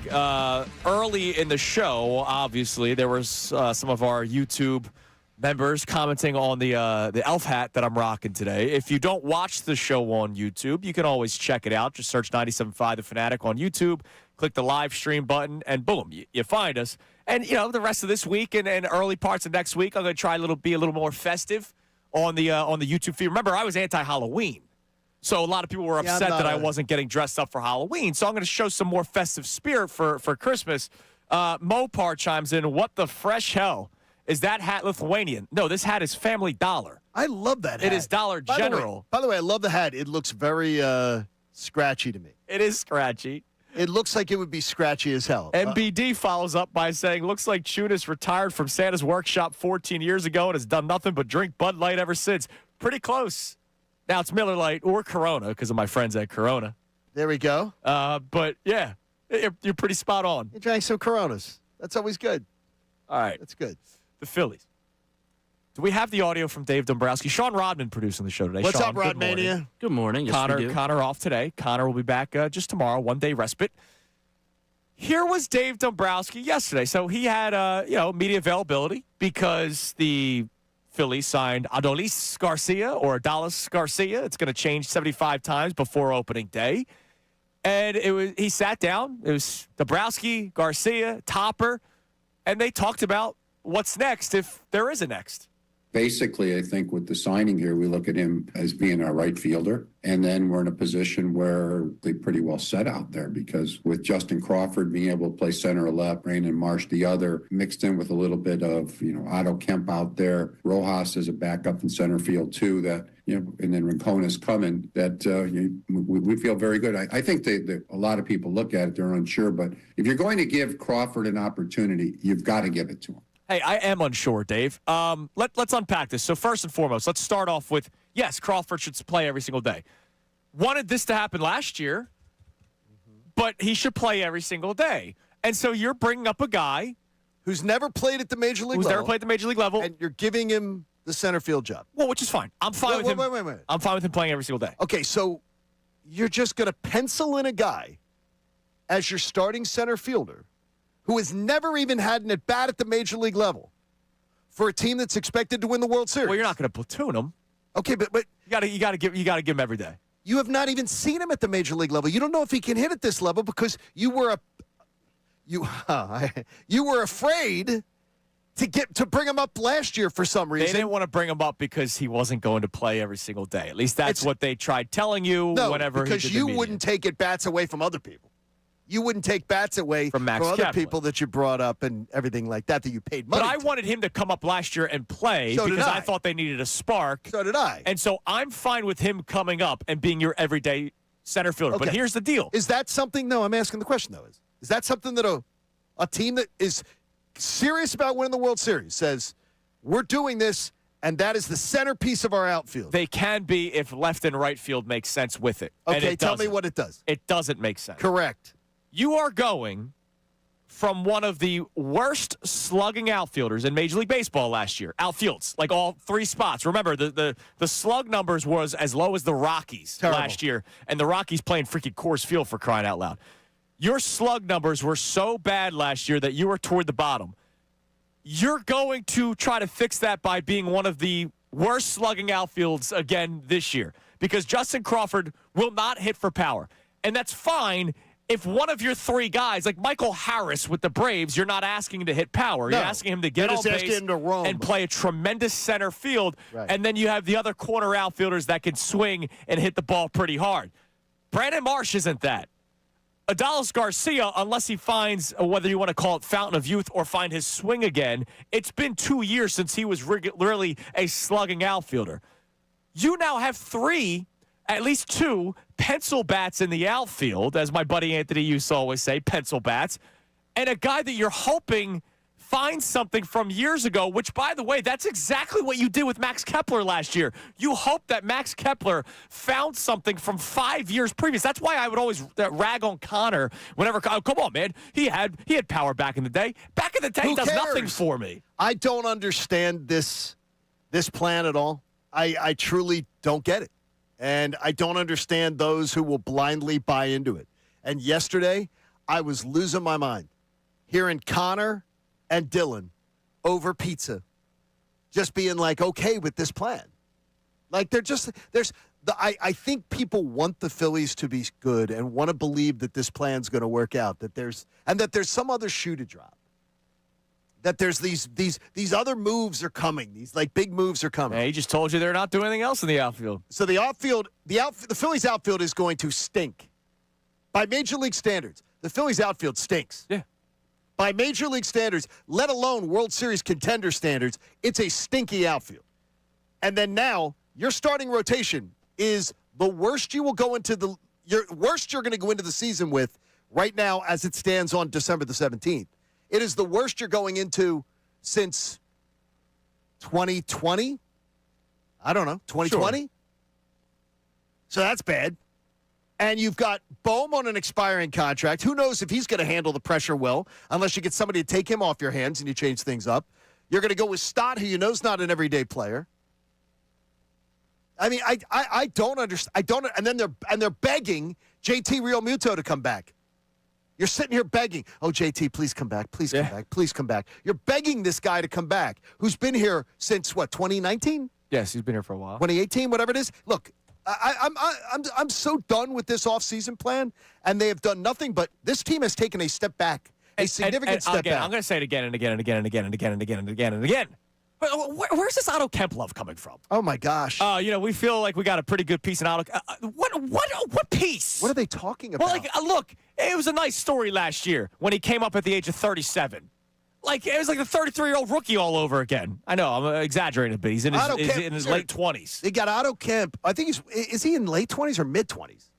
Early in the show, obviously, there was some of our YouTube members commenting on the elf hat that I'm rocking today. If you don't watch the show on YouTube, you can always check it out. Just search 97.5 The Fanatic on YouTube, click the live stream button, and boom, you find us. And, the rest of this week and early parts of next week, I'm going to try be a little more festive on the YouTube feed. Remember, I was anti-Halloween. So a lot of people were upset that I wasn't getting dressed up for Halloween. So I'm going to show some more festive spirit for Christmas. Mopar chimes in, what the fresh hell? Is that hat Lithuanian? No, this hat is Family Dollar. I love that hat. It is Dollar General. By the way, I love the hat. It looks very scratchy to me. It is scratchy. It looks like it would be scratchy as hell. MBD follows up by saying, looks like Chunas retired from Santa's workshop 14 years ago and has done nothing but drink Bud Light ever since. Pretty close. Now it's Miller Lite or Corona because of my friends at Corona. There we go. But, yeah, you're pretty spot on. You drank some Coronas. That's always good. All right. That's good. The Phillies. Do we have the audio from Dave Dombrowski? Sean Rodman producing the show today. What's Sean, up, Rodmania? Good morning. Yes, we do. Connor off today. Connor will be back just tomorrow, one-day respite. Here was Dave Dombrowski yesterday. So he had, media availability because the Phillies signed Adolis Garcia or Adolis Garcia. It's going to change 75 times before opening day. And he sat down. It was Dombrowski, Garcia, Topper, and they talked about what's next if there is a next. Basically, I think with the signing here, we look at him as being our right fielder. And then we're in a position where they pretty well set out there because with Justin Crawford being able to play center or left, Brandon Marsh the other, mixed in with a little bit of, Otto Kemp out there, Rojas as a backup in center field too, that, and then Rincona's coming, that we feel very good. I think that a lot of people look at it, they're unsure, but if you're going to give Crawford an opportunity, you've got to give it to him. Hey, I am unsure, Dave. Let's unpack this. So first and foremost, let's start off with, yes, Crawford should play every single day. Wanted this to happen last year, but he should play every single day. And so you're bringing up a guy who's never played at the major league level. Who's never played at the major league level. And you're giving him the center field job. Well, which is fine. I'm fine with him. Wait. I'm fine with him playing every single day. Okay, so you're just going to pencil in a guy as your starting center fielder who has never even had an at-bat at the major league level for a team that's expected to win the World Series. Well, you're not going to platoon him. Okay, but you got to give him every day. You have not even seen him at the major league level. You don't know if he can hit at this level because you were afraid to bring him up last year for some reason. They didn't want to bring him up because he wasn't going to play every single day. At least that's what they tried telling you whenever because he did you the media. wouldn't take at bats away from other people. You wouldn't take bats away from other people that you brought up and everything like that you paid money But I wanted him to come up last year and play because I thought they needed a spark. So did I. And so I'm fine with him coming up and being your everyday center fielder. Okay. But here's the deal. Is that something? No, I'm asking the question, though. Is that something that a team that is serious about winning the World Series says, we're doing this, and that is the centerpiece of our outfield? They can be if left and right field makes sense with it. Okay, tell me what it does. It doesn't make sense. Correct. You are going from one of the worst slugging outfielders in Major League Baseball last year. Outfields, like all three spots. Remember, the slug numbers was as low as the Rockies last year, and the Rockies playing freaking Coors Field for crying out loud. Your slug numbers were so bad last year that you were toward the bottom. You're going to try to fix that by being one of the worst slugging outfields again this year because Justin Crawford will not hit for power, and that's fine. If one of your three guys, like Michael Harris with the Braves, you're not asking him to hit power. You're asking him to get on base and play a tremendous center field. Right. And then you have the other corner outfielders that can swing and hit the ball pretty hard. Brandon Marsh isn't that. Adolis Garcia, unless he finds, whether you want to call it fountain of youth or find his swing again, it's been 2 years since he was really a slugging outfielder. You now have at least two pencil bats in the outfield, as my buddy Anthony used to always say, pencil bats, and a guy that you're hoping finds something from years ago, which, by the way, that's exactly what you did with Max Kepler last year. You hoped that Max Kepler found something from 5 years previous. That's why I would always rag on Connor whenever, come on, man, he had power back in the day. Back in the day, he does nothing for me. I don't understand this plan at all. I truly don't get it. And I don't understand those who will blindly buy into it. And yesterday, I was losing my mind hearing Connor and Dylan over pizza just being like, okay with this plan. Like, I think people want the Phillies to be good and want to believe that this plan's going to work out, that there's some other shoe to drop. That there's these other moves are coming. These like big moves are coming. Yeah, he just told you they're not doing anything else in the outfield. So the Phillies outfield is going to stink. By Major League standards, the Phillies outfield stinks. Yeah. By Major League standards, let alone World Series contender standards, it's a stinky outfield. And then now your starting rotation is the worst you will go into you're going to go into the season with right now as it stands on December the 17th. It is the worst you're going into since 2020. I don't know, 2020? Sure. So that's bad. And you've got Bohm on an expiring contract. Who knows if he's going to handle the pressure well, unless you get somebody to take him off your hands and you change things up. You're going to go with Stott, who you know is not an everyday player. I mean, I don't understand. I don't. And then they're begging JT Realmuto to come back. You're sitting here begging, oh, JT, please come back. Please come back. Please come back. You're begging this guy to come back who's been here since, 2019? Yes, he's been here for a while. 2018, whatever it is. Look, I'm so done with this offseason plan, and they have done nothing but this team has taken a step back, a significant step back. I'm going to say it again and again and again and again and again and again and again and again. Where's this Otto Kemp love coming from? Oh, my gosh. We feel like we got a pretty good piece in Otto. What piece? What are they talking about? Well, look, it was a nice story last year when he came up at the age of 37. It was like the 33-year-old rookie all over again. I know, I'm exaggerating a bit. He's in his late 20s. They got Otto Kemp. I think is he in late 20s or mid 20s?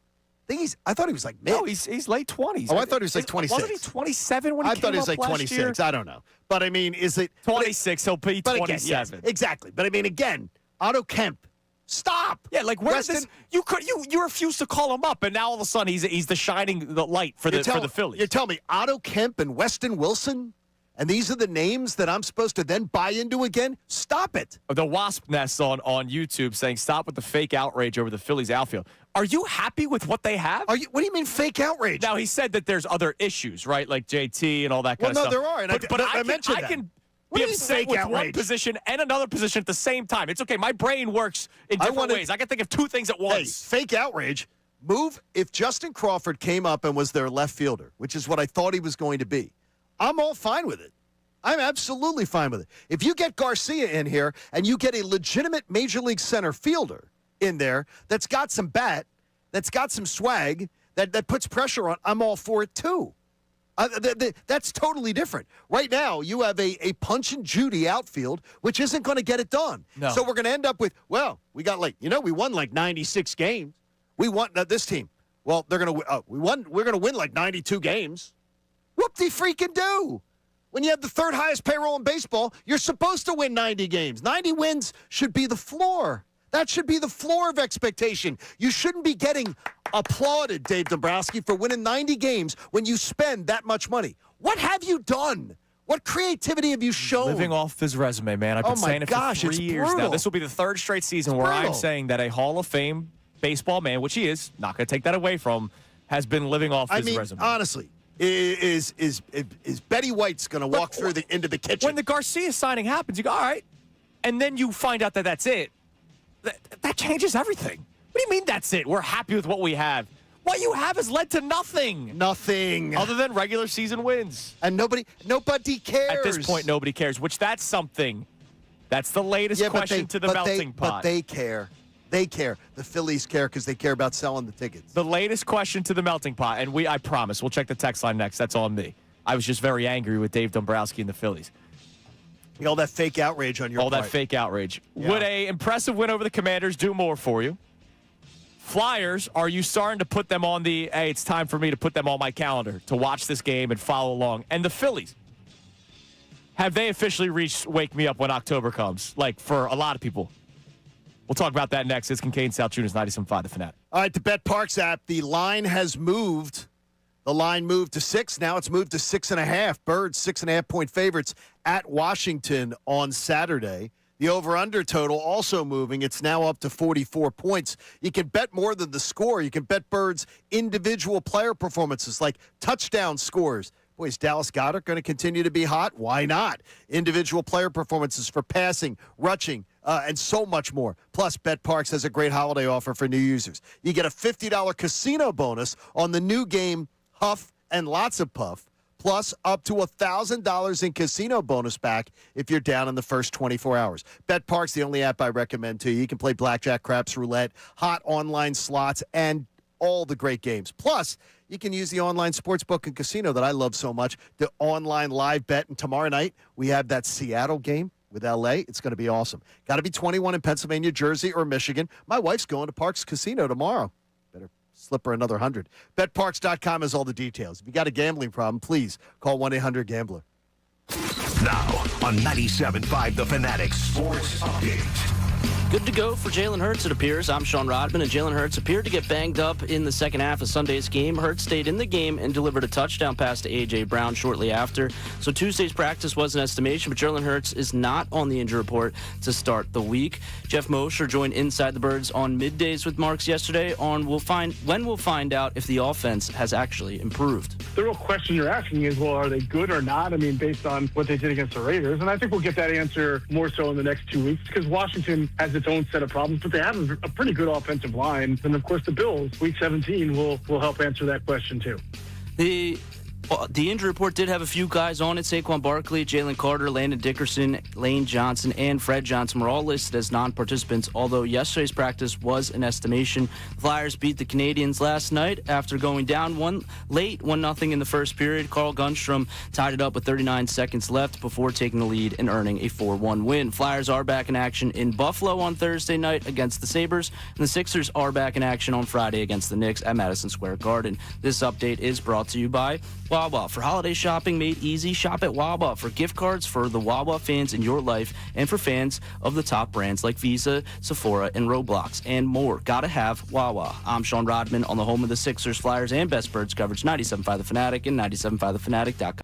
I thought he was like mid. No, he's late 20s. Oh, I thought he was like 26. Wasn't he 27 when he came up? I thought he was like last 26. Year? I don't know. But I mean, is it 26? He'll be 27. Again, yes, exactly. But I mean, again, Otto Kemp. Stop. Yeah, where's this? You refused to call him up, and now all of a sudden he's the shining light for the Phillies. You're telling me Otto Kemp and Weston Wilson, and these are the names that I'm supposed to then buy into again? Stop it. The Wasp Nest on YouTube saying, stop with the fake outrage over the Phillies outfield. Are you happy with what they have? What do you mean fake outrage? Now, he said that there's other issues, right? Like JT and all that kind of stuff. Well, no, there are. And but I mentioned that. I can be upset with one position and another position at the same time. It's okay. My brain works in different ways. I can think of two things at once. Hey, fake outrage. If Justin Crawford came up and was their left fielder, which is what I thought he was going to be, I'm all fine with it. I'm absolutely fine with it. If you get Garcia in here and you get a legitimate Major League center fielder in there that's got some bat, that's got some swag, that puts pressure on, I'm all for it too. That's totally different. Right now, you have a Punch and Judy outfield, which isn't going to get it done. No. So we're going to end up with, we got we won 96 games. We won this team. Well, they're going to we're going to win 92 games. Whoop-de-freaking do. When you have the third highest payroll in baseball, you're supposed to win 90 games. 90 wins should be the floor. That should be the floor of expectation. You shouldn't be getting applauded, Dave Dombrowski, for winning 90 games when you spend that much money. What have you done? What creativity have you shown? Living off his resume, man. I've been saying it for 3 years brutal. now. This will be the third straight season where I'm saying that a Hall of Fame baseball man, which he is, not going to take that away from, has been living off his resume. Honestly. Is Betty White's going to walk into the kitchen? When the Garcia signing happens, you go, all right. And then you find out that that's it. That changes everything. What do you mean that's it? We're happy with what we have. What you have has led to nothing. Nothing. Other than regular season wins. And nobody cares. At this point, nobody cares, which that's something. That's the latest question to the melting pot. But they care. They care. The Phillies care because they care about selling the tickets. The latest question to the melting pot, and I promise, we'll check the text line next. That's on me. I was just very angry with Dave Dombrowski and the Phillies. All that fake outrage on your part. All that fake outrage. Yeah. Would a impressive win over the Commanders do more for you? Flyers, are you starting to put them on hey, it's time for me to put them on my calendar to watch this game and follow along? And the Phillies, have they officially reached wake me up when October comes? For a lot of people. We'll talk about that next. It's Kincade Salciunas, 97.5 The Fanatic. All right, the BetParx app, the line has moved. The line moved to 6. Now it's moved to 6.5. Birds, 6.5-point favorites at Washington on Saturday. The over-under total also moving. It's now up to 44 points. You can bet more than the score. You can bet Birds' individual player performances, like touchdown scores. Boy, is Dallas Goedert going to continue to be hot? Why not? Individual player performances for passing, rushing, and so much more. Plus, BetParks has a great holiday offer for new users. You get a $50 casino bonus on the new game Huff and Lots of Puff, plus up to $1,000 in casino bonus back if you're down in the first 24 hours. BetParks, the only app I recommend to you. You can play blackjack, craps, roulette, hot online slots, and all the great games. Plus, you can use the online sportsbook and casino that I love so much, the online live bet. And tomorrow night, we have that Seattle game with L.A. It's going to be awesome. Got to be 21 in Pennsylvania, Jersey, or Michigan. My wife's going to Parks Casino tomorrow. Better slip her another 100. BetParks.com has all the details. If you got a gambling problem, please call 1-800-GAMBLER. Now on 97.5 The Fanatic Sports Update. Good to go for Jalen Hurts, it appears. I'm Sean Rodman, and Jalen Hurts appeared to get banged up in the second half of Sunday's game. Hurts stayed in the game and delivered a touchdown pass to A.J. Brown shortly after. So Tuesday's practice was an estimation, but Jalen Hurts is not on the injury report to start the week. Jeff Mosher joined Inside the Birds on Middays with Marks yesterday on when we'll find out if the offense has actually improved. The real question you're asking is, well, are they good or not? I mean, based on what they did against the Raiders. And I think we'll get that answer more so in the next 2 weeks because Washington has its own set of problems, but they have a pretty good offensive line. And, of course, the Bills, Week 17, will help answer that question, too. The injury report did have a few guys on it. Saquon Barkley, Jalen Carter, Landon Dickerson, Lane Johnson, and Fred Johnson were all listed as non-participants, although yesterday's practice was an estimation. Flyers beat the Canadians last night after going down 1-0 in the first period. Carl Gunstrom tied it up with 39 seconds left before taking the lead and earning a 4-1 win. Flyers are back in action in Buffalo on Thursday night against the Sabres, and the Sixers are back in action on Friday against the Knicks at Madison Square Garden. This update is brought to you by Wawa. For holiday shopping made easy, shop at Wawa for gift cards for the Wawa fans in your life and for fans of the top brands like Visa, Sephora, and Roblox, and more. Gotta have Wawa. I'm Sean Rodman on the home of the Sixers, Flyers, and Best Birds coverage, 97.5 The Fanatic and 97.5thefanatic.com.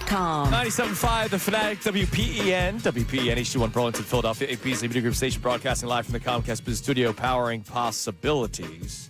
PhilladelphiaSports.com. 97.5, the Fanatic, WPEN HD1 Burlington, Philadelphia, AP's Media Group Station, broadcasting live from the Comcast Business Studio, powering possibilities.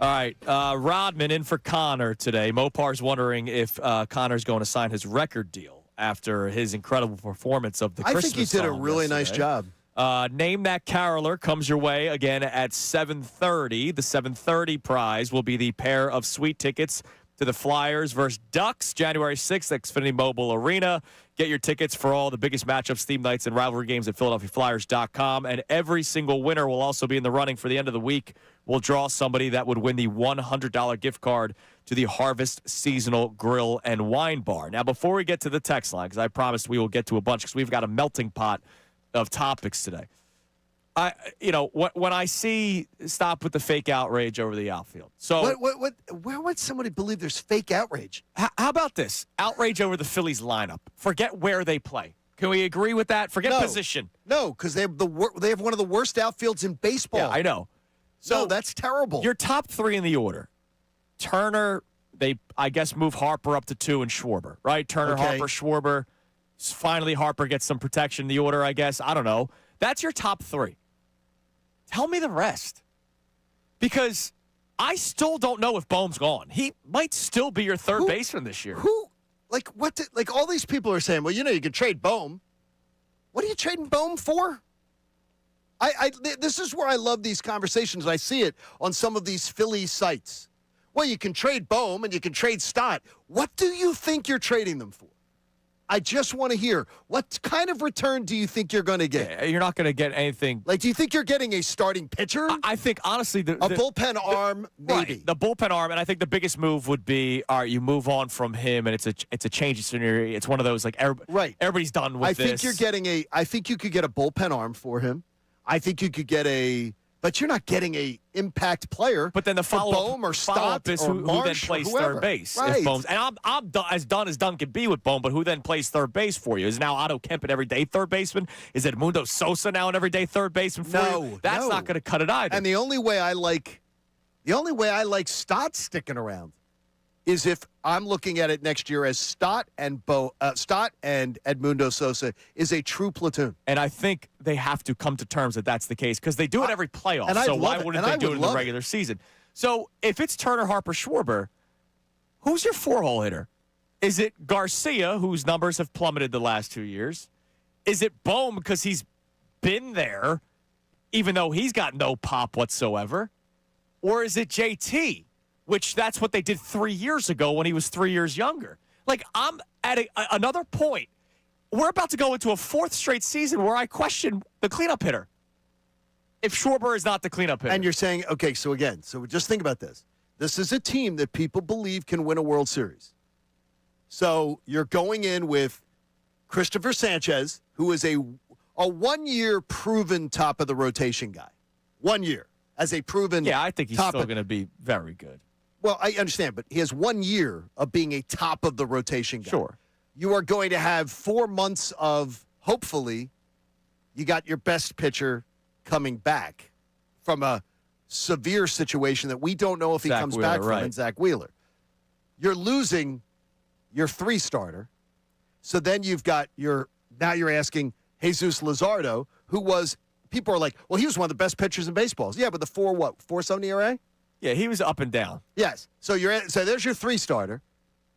All right, Rodman in for Connor today. Mopar's wondering if Connor's going to sign his record deal after his incredible performance of the Christmas I think he did a song really yesterday. nice job. Name That Caroler comes your way again at 7:30. The 7:30 prize will be the pair of sweet tickets to the Flyers versus Ducks, January 6th at Xfinity Mobile Arena. Get your tickets for all the biggest matchups, theme nights, and rivalry games at PhiladelphiaFlyers.com. And every single winner will also be in the running for the end of the week. We'll draw somebody that would win the $100 gift card to the Harvest Seasonal Grill and Wine Bar. Now, before we get to the text line, because I promised we will get to a bunch, because we've got a melting pot of topics today. When I see stop with the fake outrage over the outfield. So Where would somebody believe there's fake outrage? how about this? Outrage over the Phillies lineup. Forget where they play. Can we agree with that? Forget position. No, because they have they have one of the worst outfields in baseball. Yeah, I know. So that's terrible. Your top three in the order. Turner, they I guess move Harper up to 2 and Schwarber, right? Turner, Okay. Harper, Schwarber. Finally, Harper gets some protection in the order, I guess. I don't know. That's your top three. Tell me the rest. Because I still don't know if Bohm's gone. He might still be your third baseman this year. All these people are saying, well, you can trade Bohm. What are you trading Bohm for? This is where I love these conversations. I see it on some of these Philly sites. Well, you can trade Bohm and you can trade Stott. What do you think you're trading them for? I just want to hear, what kind of return do you think you're going to get? Yeah, you're not going to get anything. Do you think you're getting a starting pitcher? I think, honestly, a bullpen arm, maybe. Right, the bullpen arm, and I think the biggest move would be, all right, you move on from him, and it's a change of scenery. It's one of those, everybody's done with this. I think you could get a bullpen arm for him. I think you could get but you're not getting a impact player. But then the follow-up or Stott is or who then Marsh plays or whoever. third base. Right. If Bohm's, and I'm done as done can be with Bohm, but who then plays third base for you? Is now Otto Kemp an everyday third baseman? Is Edmundo Sosa now an everyday third baseman for you? That's not going to cut it either. And the only way I like Stott sticking around is if I'm looking at it next year as Stott and Edmundo Sosa is a true platoon. And I think they have to come to terms that that's the case because they do it every playoff. And So why wouldn't they do it in the love regular season? So if it's Turner, Harper, Schwarber, who's your 4-hole hitter? Is it Garcia, whose numbers have plummeted the last 2 years? Is it Bohm because he's been there, even though he's got no pop whatsoever? Or is it JT? Which that's what they did 3 years ago when he was 3 years younger. I'm at another point. We're about to go into a fourth straight season where I question the cleanup hitter. If Schwarber is not the cleanup hitter. And you're saying, okay, so just think about this. This is a team that people believe can win a World Series. So you're going in with Christopher Sanchez, who is a 1-year proven top of the rotation guy. 1 year as a proven. Yeah, I think he's still going to be very good. Well, I understand, but he has 1 year of being a top of the rotation guy. Sure. You are going to have 4 months of, hopefully, you got your best pitcher coming back from a severe situation that we don't know if he comes back from in Zach Wheeler. You're losing your 3-starter. So then you've got now you're asking Jesus Luzardo, who was, people are like, well, he was one of the best pitchers in baseball. Yeah, but the 4.70 ERA? Yeah, he was up and down. Yes. So there's your 3-starter.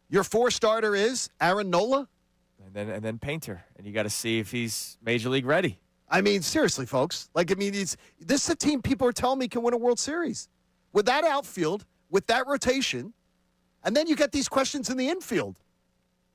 Your 4-starter is Aaron Nola. And then Painter. And you got to see if he's major league ready. I mean, seriously, folks. This is a team people are telling me can win a World Series. With that outfield, with that rotation, and then you got these questions in the infield.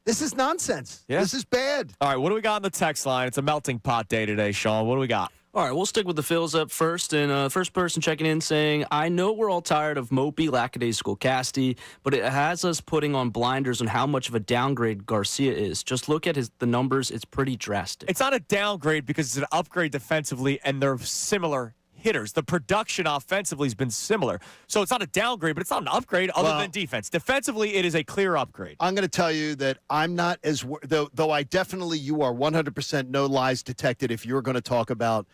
This is nonsense. Yeah. This is bad. All right, what do we got on the text line? It's a melting pot day today, Sean. What do we got? All right, we'll stick with the Phils up first. And first person checking in saying, I know we're all tired of mopey, lackadaisical Casty, but it has us putting on blinders on how much of a downgrade Garcia is. Just look at the numbers. It's pretty drastic. It's not a downgrade because it's an upgrade defensively, and they're similar hitters. The production offensively has been similar. So it's not a downgrade, but it's not an upgrade other than defense. Defensively, it is a clear upgrade. I'm going to tell you that I'm not as though I definitely, you are 100% no lies detected if you're going to talk about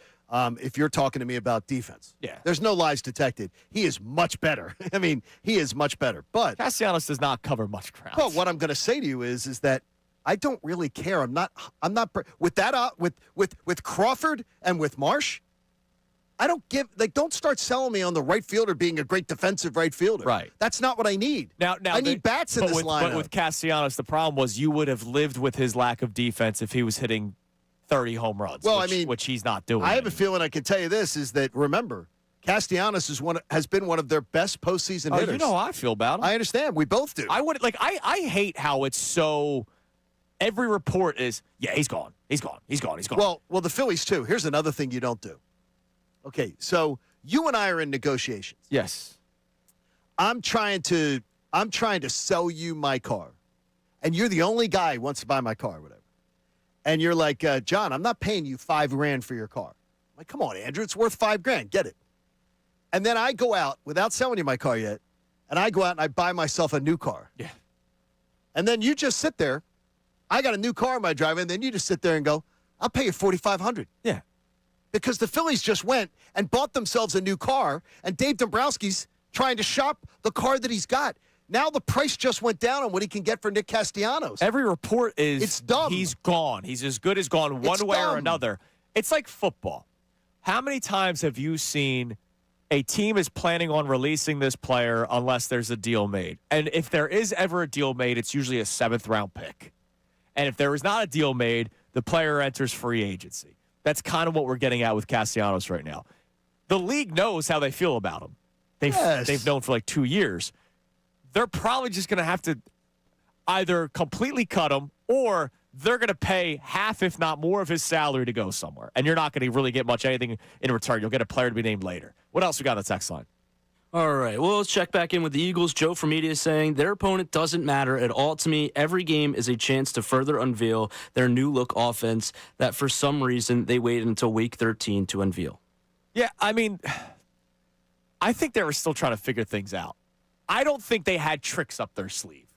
if you're talking to me about defense. Yeah. There's no lies detected. He is much better. I mean, he is much better. But Castellanos does not cover much ground. But what I'm going to say to you is that I don't really care. I'm not with that with Crawford and with Marsh. I don't don't start selling me on the right fielder being a great defensive right fielder. Right. That's not what I need. Now I need bats in this lineup. But with Castellanos, the problem was you would have lived with his lack of defense if he was hitting 30 home runs. Well, which he's not doing. I have a feeling I can tell you this is that remember, Castellanos has been one of their best postseason hitters. You know how I feel about him. I understand. We both do. I hate how it's so. Every report is, he's gone. He's gone. He's gone. He's gone. Well, the Phillies too. Here's another thing you don't do. Okay, so you and I are in negotiations. Yes. I'm trying to sell you my car, and you're the only guy who wants to buy my car, or whatever. And you're like, John, I'm not paying you $5,000 for your car. I'm like, come on, Andrew, it's worth $5,000. Get it. And then I go out without selling you my car yet, and I go out and I buy myself a new car. Yeah. And then you just sit there. I got a new car in my driveway, and then you just sit there and go, I'll pay you $4,500. Yeah. Because the Phillies just went and bought themselves a new car, and Dave Dombrowski's trying to shop the car that he's got. Now the price just went down on what he can get for Nick Castellanos. Every report is it's dumb. He's gone. He's as good as gone one way or another. It's like football. How many times have you seen a team is planning on releasing this player unless there's a deal made? And if there is ever a deal made, it's usually a 7th-round pick. And if there is not a deal made, the player enters free agency. That's kind of what we're getting at with Castellanos right now. The league knows how they feel about him. They've known for like 2 years. They're probably just going to have to either completely cut him or they're going to pay half, if not more, of his salary to go somewhere. And you're not going to really get much anything in return. You'll get a player to be named later. What else we got on the text line? All right, well, let's check back in with the Eagles. Joe from Media is saying, their opponent doesn't matter at all to me. Every game is a chance to further unveil their new look offense that for some reason they waited until week 13 to unveil. Yeah, I mean, I think they were still trying to figure things out. I don't think they had tricks up their sleeve.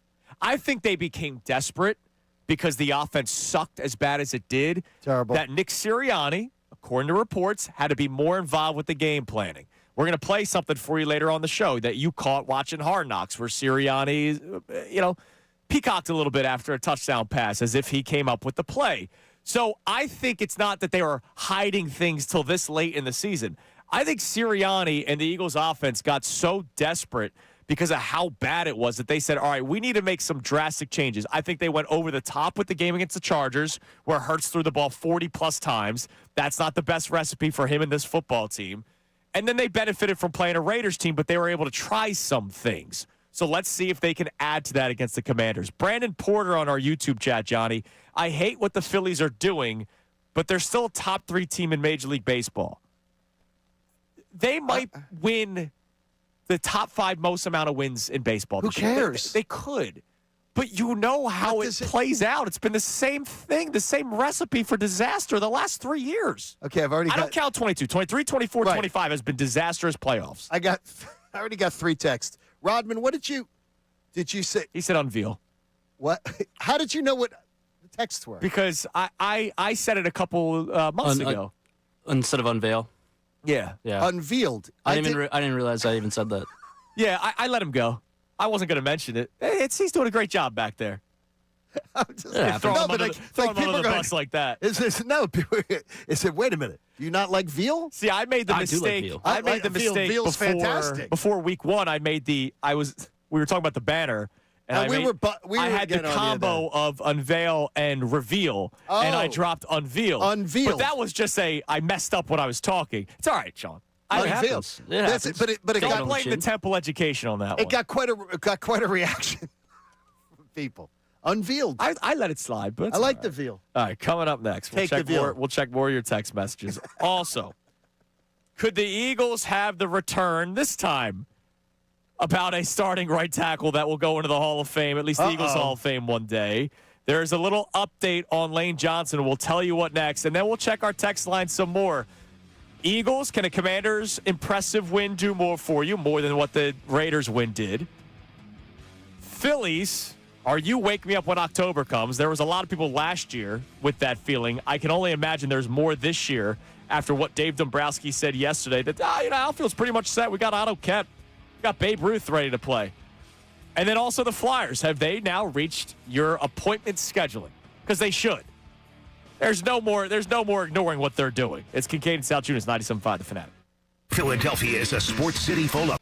I think they became desperate because the offense sucked as bad as it did. Terrible. That Nick Sirianni, according to reports, had to be more involved with the game planning. We're going to play something for you later on the show that you caught watching Hard Knocks where Sirianni, peacocked a little bit after a touchdown pass as if he came up with the play. So I think it's not that they were hiding things till this late in the season. I think Sirianni and the Eagles offense got so desperate because of how bad it was that they said, all right, we need to make some drastic changes. I think they went over the top with the game against the Chargers where Hurts threw the ball 40-plus times. That's not the best recipe for him and this football team. And then they benefited from playing a Raiders team, but they were able to try some things. So let's see if they can add to that against the Commanders. Brandon Porter on our YouTube chat, Johnny. I hate what the Phillies are doing, but they're still a top 3 team in Major League Baseball. They might win the top 5 most amount of wins in baseball. Who cares? They could. But you know how it plays out. It's been the same thing, the same recipe for disaster the last 3 years. Okay, I don't count 22. 23, 24, right. 25 has been disastrous playoffs. I already got 3 texts. Rodman, what did you say? He said unveil. What? How did you know what the texts were? Because I said it a couple months ago. Instead of unveil? Yeah. Unveiled. I didn't realize I even said that. Yeah, I let him go. I wasn't going to mention it. He's doing a great job back there. I'm just throw him under the bus like that. Is it, wait a minute. Do you not like veal? See, I made the mistake. I made the mistake Veal's fantastic. Before week 1. We were talking about the banner. And I had the combo of unveil and reveal, and I dropped unveil. Unveil. But that was just I messed up when I was talking. It's all right, Sean. Unveiled. That's it. But it don't blame the Temple education on that one. It got quite a reaction from people. Unveiled. I let it slide, but I like the veal. All right, coming up next, we'll check more of your text messages. Also, could the Eagles have the return this time about a starting right tackle that will go into the Hall of Fame, at least the Eagles Hall of Fame one day? There's a little update on Lane Johnson. We'll tell you what next, and then we'll check our text line some more. Eagles, can a Commanders' impressive win do more for you, more than what the Raiders' win did? Phillies, are you wake me up when October comes? There was a lot of people last year with that feeling. I can only imagine there's more this year after what Dave Dombrowski said yesterday, that outfield's pretty much set. We got Otto Kett. We got Babe Ruth ready to play. And then also the Flyers. Have they now reached your appointment scheduling? because they should. There's no more ignoring what they're doing. It's Kincade Salciunas, 97.5, The Fanatic. Philadelphia is a sports city full of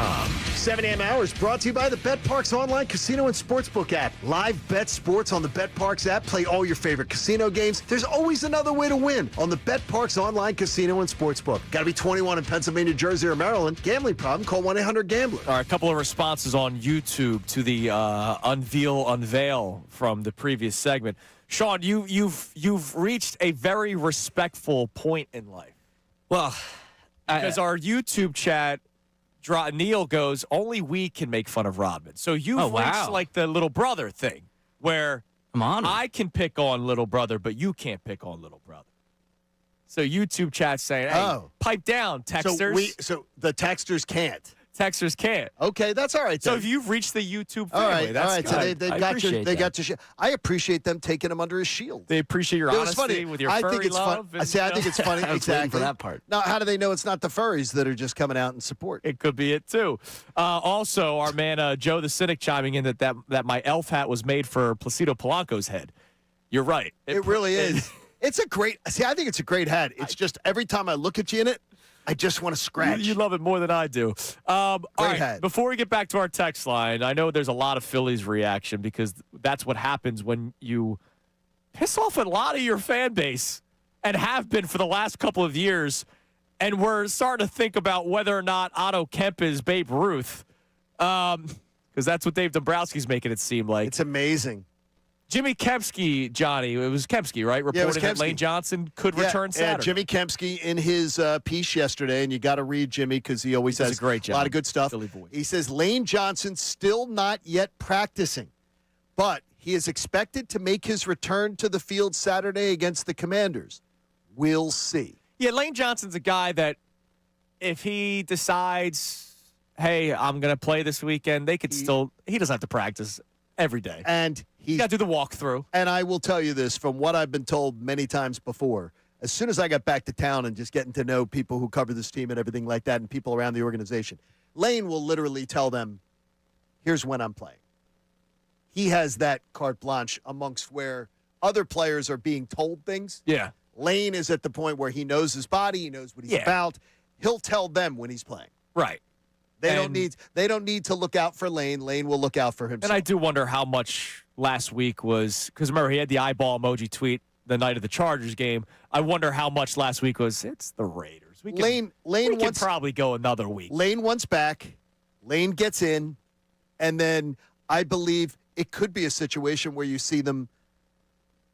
com. 7 a.m. hours brought to you by the BetParks online casino and sportsbook app. Live bet sports on the BetParks app. Play all your favorite casino games. There's always another way to win on the BetParks online casino and sportsbook. Got to be 21 in Pennsylvania, Jersey, or Maryland. Gambling problem? Call 1-800-GAMBLER. All right, a couple of responses on YouTube to the unveil from the previous segment. Sean, you've reached a very respectful point in life. Well, because our YouTube chat, Neil goes, only we can make fun of Rodman. So you've reached like the little brother thing where I can pick on little brother, but you can't pick on little brother. So YouTube chat saying, hey, pipe down, texters. So the texters can't. Texters can't. Okay, that's all right. So then. if you've reached the YouTube all family, right, that's all right. good. So they got your shield. I appreciate them taking him under his shield. They appreciate your It was honesty funny. with your I furry think it's love. fun. See, I think it's funny. I was waiting Exactly for that part. Now, how do they know it's not the furries that are just coming out in support? It could be it too. Also, our man Joe the Cynic chiming in that my elf hat was made for Placido Polanco's head. You're right. It really is. It's a great. See, I think it's a great hat. It's just every time I look at you in it, I just want to scratch. You love it more than I do. All right, hat. before we get back to our text line, I know there's a lot of Phillies reaction because that's what happens when you piss off a lot of your fan base and have been for the last couple of years. And we're starting to think about whether or not Otto Kemp is Babe Ruth because that's what Dave Dombrowski's making it seem like. It's amazing. Jimmy Kempski, Johnny, it was Kempski, right? Reported that Lane Johnson could return Saturday. Yeah, Jimmy Kempski in his piece yesterday, and you got to read Jimmy because he always has a great job. A lot of good stuff. He says Lane Johnson still not yet practicing, but he is expected to make his return to the field Saturday against the Commanders. We'll see. Yeah, Lane Johnson's a guy that if he decides, hey, I'm going to play this weekend, he doesn't have to practice every day. And he's got to do the walkthrough. And I will tell you this from what I've been told many times before. As soon as I got back to town and just getting to know people who cover this team and everything like that and people around the organization, Lane will literally tell them, here's when I'm playing. He has that carte blanche amongst where other players are being told things. Yeah. Lane is at the point where he knows his body, he knows what he's about. He'll tell them when he's playing. Right. They don't need to look out for Lane. Lane will look out for himself. And I do wonder how much last week was, because remember, he had the eyeball emoji tweet the night of the Chargers game. I wonder how much last week was, it's the Raiders. We can probably go another week. Lane wants back. Lane gets in. And then I believe it could be a situation where you see them,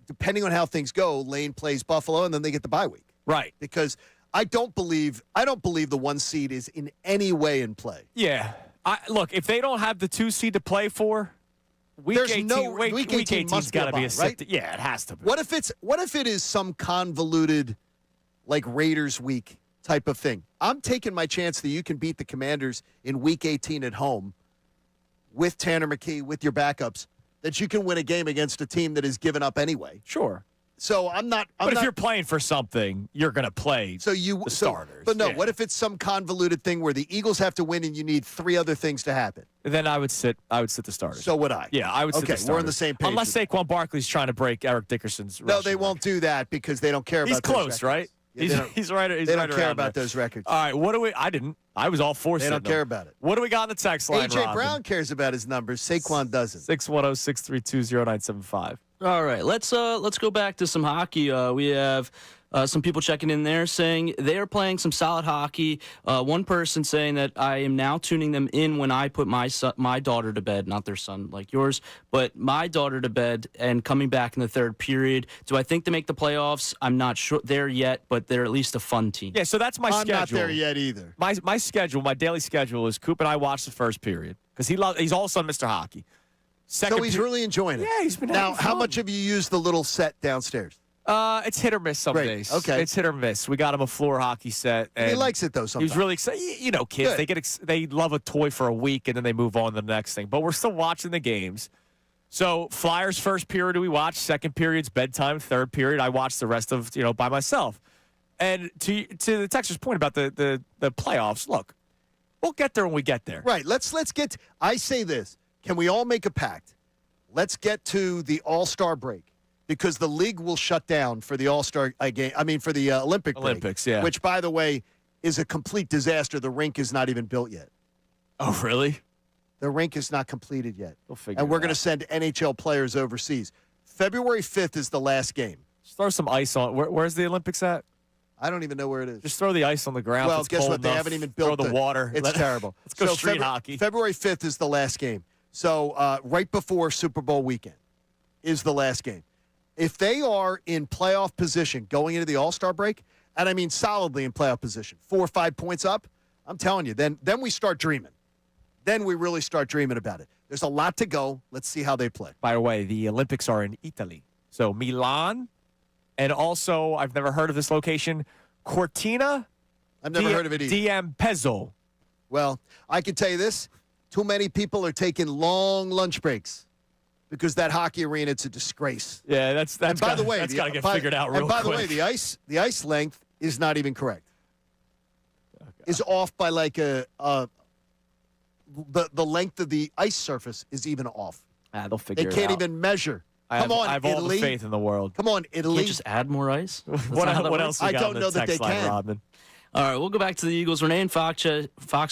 depending on how things go, Lane plays Buffalo, and then they get the bye week. Right. Because I don't believe the 1 seed is in any way in play. Yeah. Look, if they don't have the 2 seed to play for, week 18's got to be a set. Right? Yeah, it has to be. What if it is some convoluted, like Raiders week type of thing? I'm taking my chance that you can beat the Commanders in week 18 at home with Tanner McKee, with your backups, that you can win a game against a team that has given up anyway. Sure. So but if you're playing for something, you're going to play the starters. But no, what if it's some convoluted thing where the Eagles have to win and you need 3 other things to happen? Then I would sit the starters. So would I. Yeah, I would sit the starters. Okay, we're on the same page. Unless Saquon Barkley's trying to break Eric Dickerson's No, they won't do that because they don't care about He's close, right? Yeah, he's right. They don't care about those records. All right, what do we? I didn't. I was all for They don't care about it. What do we got on the text line, A.J. Brown cares about his numbers. Saquon doesn't. 610-632-0975. All right, let's go back to some hockey. We have some people checking in there saying they are playing some solid hockey. One person saying that I am now tuning them in when I put my daughter to bed, not their son like yours, but my daughter to bed and coming back in the third period. Do I think they make the playoffs? I'm not sure there yet, but they're at least a fun team. Yeah, so that's my schedule. I'm not there yet either. My schedule, my daily schedule is Coop and I watch the first period because he's also Mr. Hockey. So he's really enjoying it. Yeah, he's been Now, having how fun. have you used the little set downstairs? It's hit or miss some Great. days. Okay. It's hit or miss. We got him a floor hockey set. And he likes it, though, sometimes. He was really excited. You know, kids, Good. they love a toy for a week, and then they move on to the next thing. But we're still watching the games. So Flyers first period we watch. Second period's bedtime. Third period, I watch the rest of, by myself. And to the Texas point about the playoffs, look, we'll get there when we get there. Right. Let's get – I say this. Can we all make a pact? Let's get to the All-Star break because the league will shut down for the All-Star game. I mean, for the Olympic break. Olympics, yeah. Which, by the way, is a complete disaster. The rink is not even built yet. Oh, really? The rink is not completed yet. We'll figure and we're it going to out. send NHL players overseas. February 5th is the last game. Just throw some ice on. Where's the Olympics at? I don't even know where it is. Just throw the ice on the ground. Well, it's guess cold what? They enough. haven't even built Throw the water. It's terrible. Let's go street hockey. February 5th is the last game. So right before Super Bowl weekend is the last game. If they are in playoff position going into the All-Star break, and I mean solidly in playoff position, 4 or 5 points up, I'm telling you, then we start dreaming. Then we really start dreaming about it. There's a lot to go. Let's see how they play. By the way, the Olympics are in Italy. So Milan, and also, I've never heard of this location, Cortina. I've never heard of it either. D'Ampezzo. Well, I can tell you this. Too many people are taking long lunch breaks because that hockey arena, it's a disgrace. Yeah, that's and by the way, that's got to get figured out real quick. And by the way, the ice length is not even correct. Is off by like the length of the ice surface is even off. They'll figure it out. They can't even measure. I have all the faith in the world. Come on, Italy. Can't just add more ice? What else you got I don't on know the that they text line, can. Rodman? All right, we'll go back to the Eagles. Renee and Fox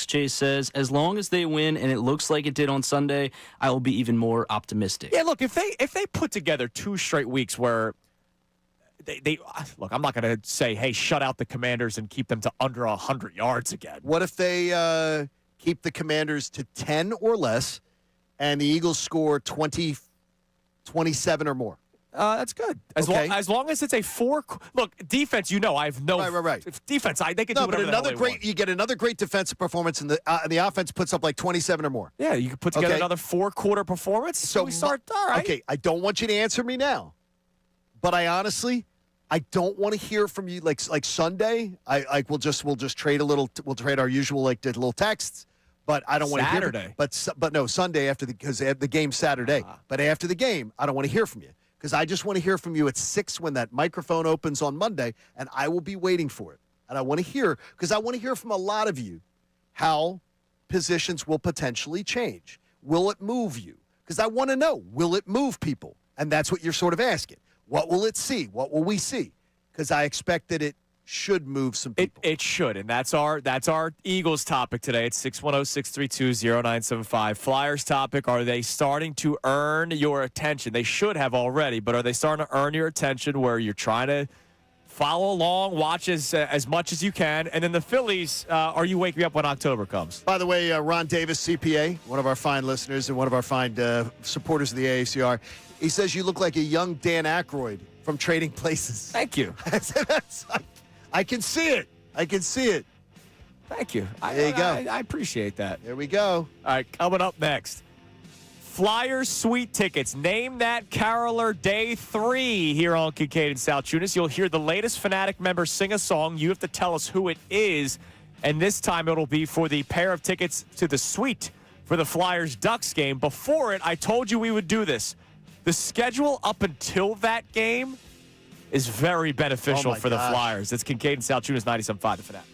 Chase says, as long as they win and it looks like it did on Sunday, I will be even more optimistic. Yeah, look, if they put together 2 straight weeks where they look, I'm not going to say, hey, shut out the Commanders and keep them to under 100 yards again. What if they keep the Commanders to 10 or less and the Eagles score 27 or more? That's good. As long as it's a 4. Look, defense. I have no right. defense. They can do whatever but the hell they want. you get another great defensive performance, and the offense puts up like 27 or more. Yeah, you can put together another 4-quarter performance. So we start. All right. Okay, I don't want you to answer me now, but I honestly don't want to hear from you like Sunday. We'll just trade a little. We'll trade our usual the little texts. But I don't want to hear. Saturday. But no, Sunday because the game's Saturday. But after the game, I don't want to hear from you. Because I just want to hear from you at 6 when that microphone opens on Monday, and I will be waiting for it. And I want to hear, because I want to hear from a lot of you how positions will potentially change. Will it move you? Because I want to know, will it move people? And that's what you're sort of asking. What will it see? What will we see? Because I expect that it should move some people. It should, and that's our Eagles topic today. It's 610-632-0975. Flyers topic, are they starting to earn your attention? They should have already, but are they starting to earn your attention where you're trying to follow along, watch as much as you can? And then the Phillies, are you waking up when October comes? By the way, Ron Davis, CPA, one of our fine listeners and one of our fine supporters of the AACR, he says you look like a young Dan Aykroyd from Trading Places. Thank you. I can see it. Thank you. There you go. I appreciate that. There we go. All right, coming up next. Flyers Suite tickets. Name that caroler day 3 here on Kincade Salciunas. You'll hear the latest Fanatic member sing a song. You have to tell us who it is. And this time it'll be for the pair of tickets to the Suite for the Flyers-Ducks game. Before it, I told you we would do this. The schedule up until that game is very beneficial for the Flyers. It's Kincade Salciunas, 97.5 The Fanatic.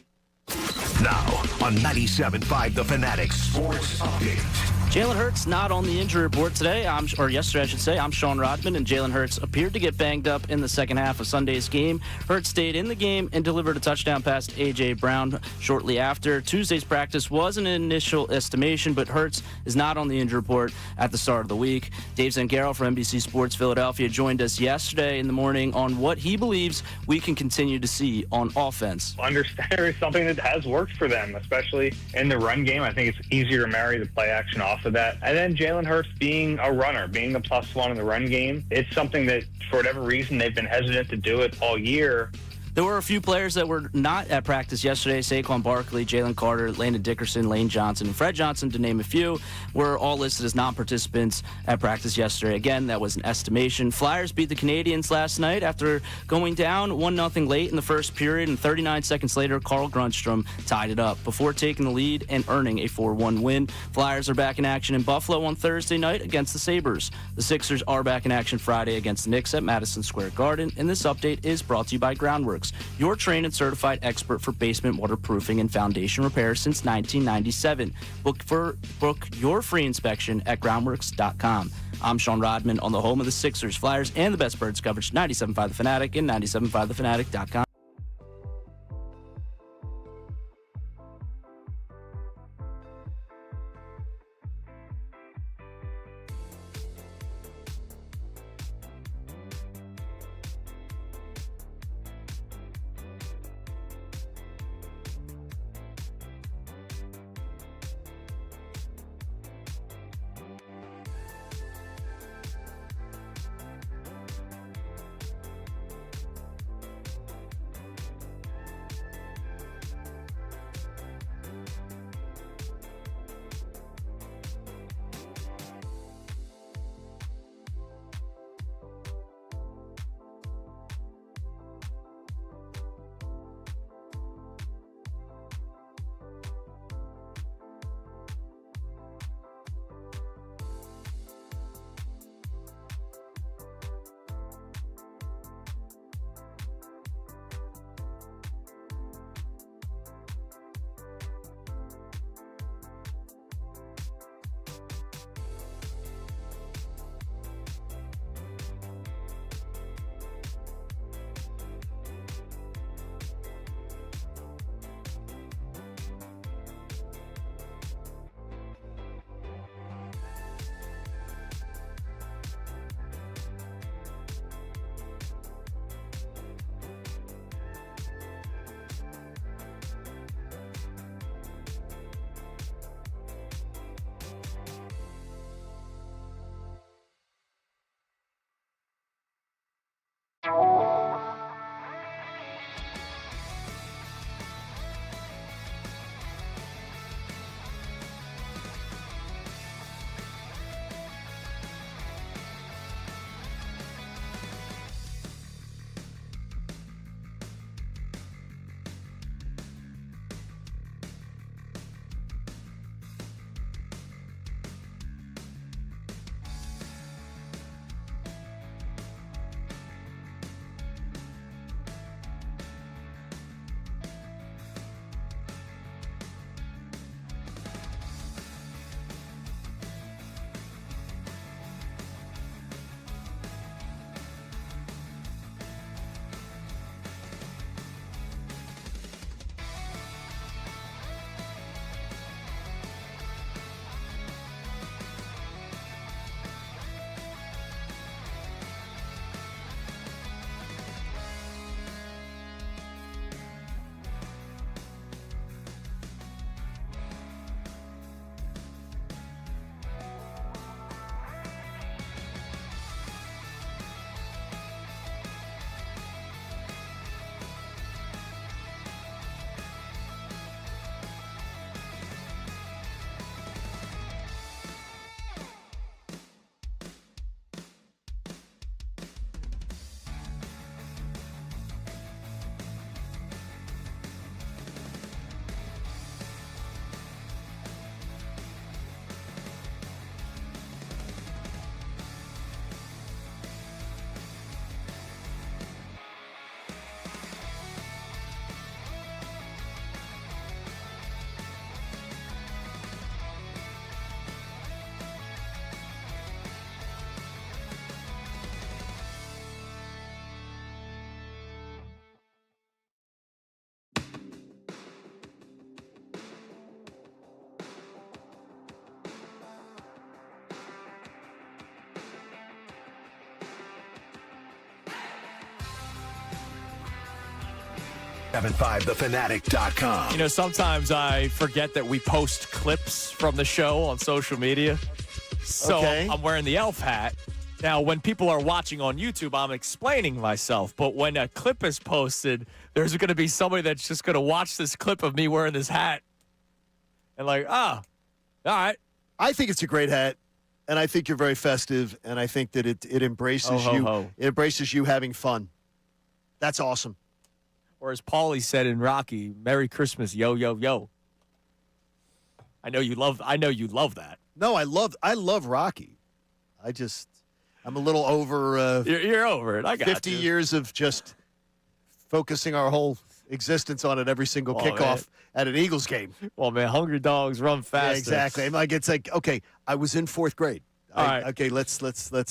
Now on 97.5 The Fanatic Sports Update. Jalen Hurts not on the injury report today, or yesterday, I should say. I'm Sean Rodman, and Jalen Hurts appeared to get banged up in the second half of Sunday's game. Hurts stayed in the game and delivered a touchdown pass to A.J. Brown shortly after. Tuesday's practice was an initial estimation, but Hurts is not on the injury report at the start of the week. Dave Zangaro from NBC Sports Philadelphia joined us yesterday in the morning on what he believes we can continue to see on offense. Understand is something that has worked for them, especially in the run game. I think it's easier to marry the play action off of that. And then Jalen Hurts being a runner, being the +1 in the run game, it's something that, for whatever reason, they've been hesitant to do it all year. There were a few players that were not at practice yesterday. Saquon Barkley, Jalen Carter, Landon Dickerson, Lane Johnson, and Fred Johnson, to name a few, were all listed as non-participants at practice yesterday. Again, that was an estimation. Flyers beat the Canadians last night after going down 1-0 late in the first period, and 39 seconds later, Carl Grundstrom tied it up before taking the lead and earning a 4-1 win. Flyers are back in action in Buffalo on Thursday night against the Sabres. The Sixers are back in action Friday against the Knicks at Madison Square Garden, and this update is brought to you by Groundworks, your trained and certified expert for basement waterproofing and foundation repair since 1997. Book your free inspection at groundworks.com. I'm Sean Rodman on the home of the Sixers, Flyers, and the best Birds coverage, 97.5 The Fanatic and 97.5thefanatic.com. 1075thefanatic.com. You know, sometimes I forget that we post clips from the show on social media. So Okay. I'm wearing the elf hat. Now, when people are watching on YouTube, I'm explaining myself. But when a clip is posted, there's going to be somebody that's just going to watch this clip of me wearing this hat and like, all right. I think it's a great hat, and I think you're very festive, and I think that it embraces Ho, ho, you. ho. It embraces you having fun. That's awesome. Or as Paulie said in Rocky, "Merry Christmas, yo, yo, yo." I know you love that. No, I love Rocky. I'm a little over You're over it. I got 50 you. years of just focusing our whole existence on it every single Oh, kickoff man. at an Eagles game. Well, man, hungry dogs run faster. Yeah, exactly. I'm like, it's like, okay, I was in fourth grade. All right. Okay, let's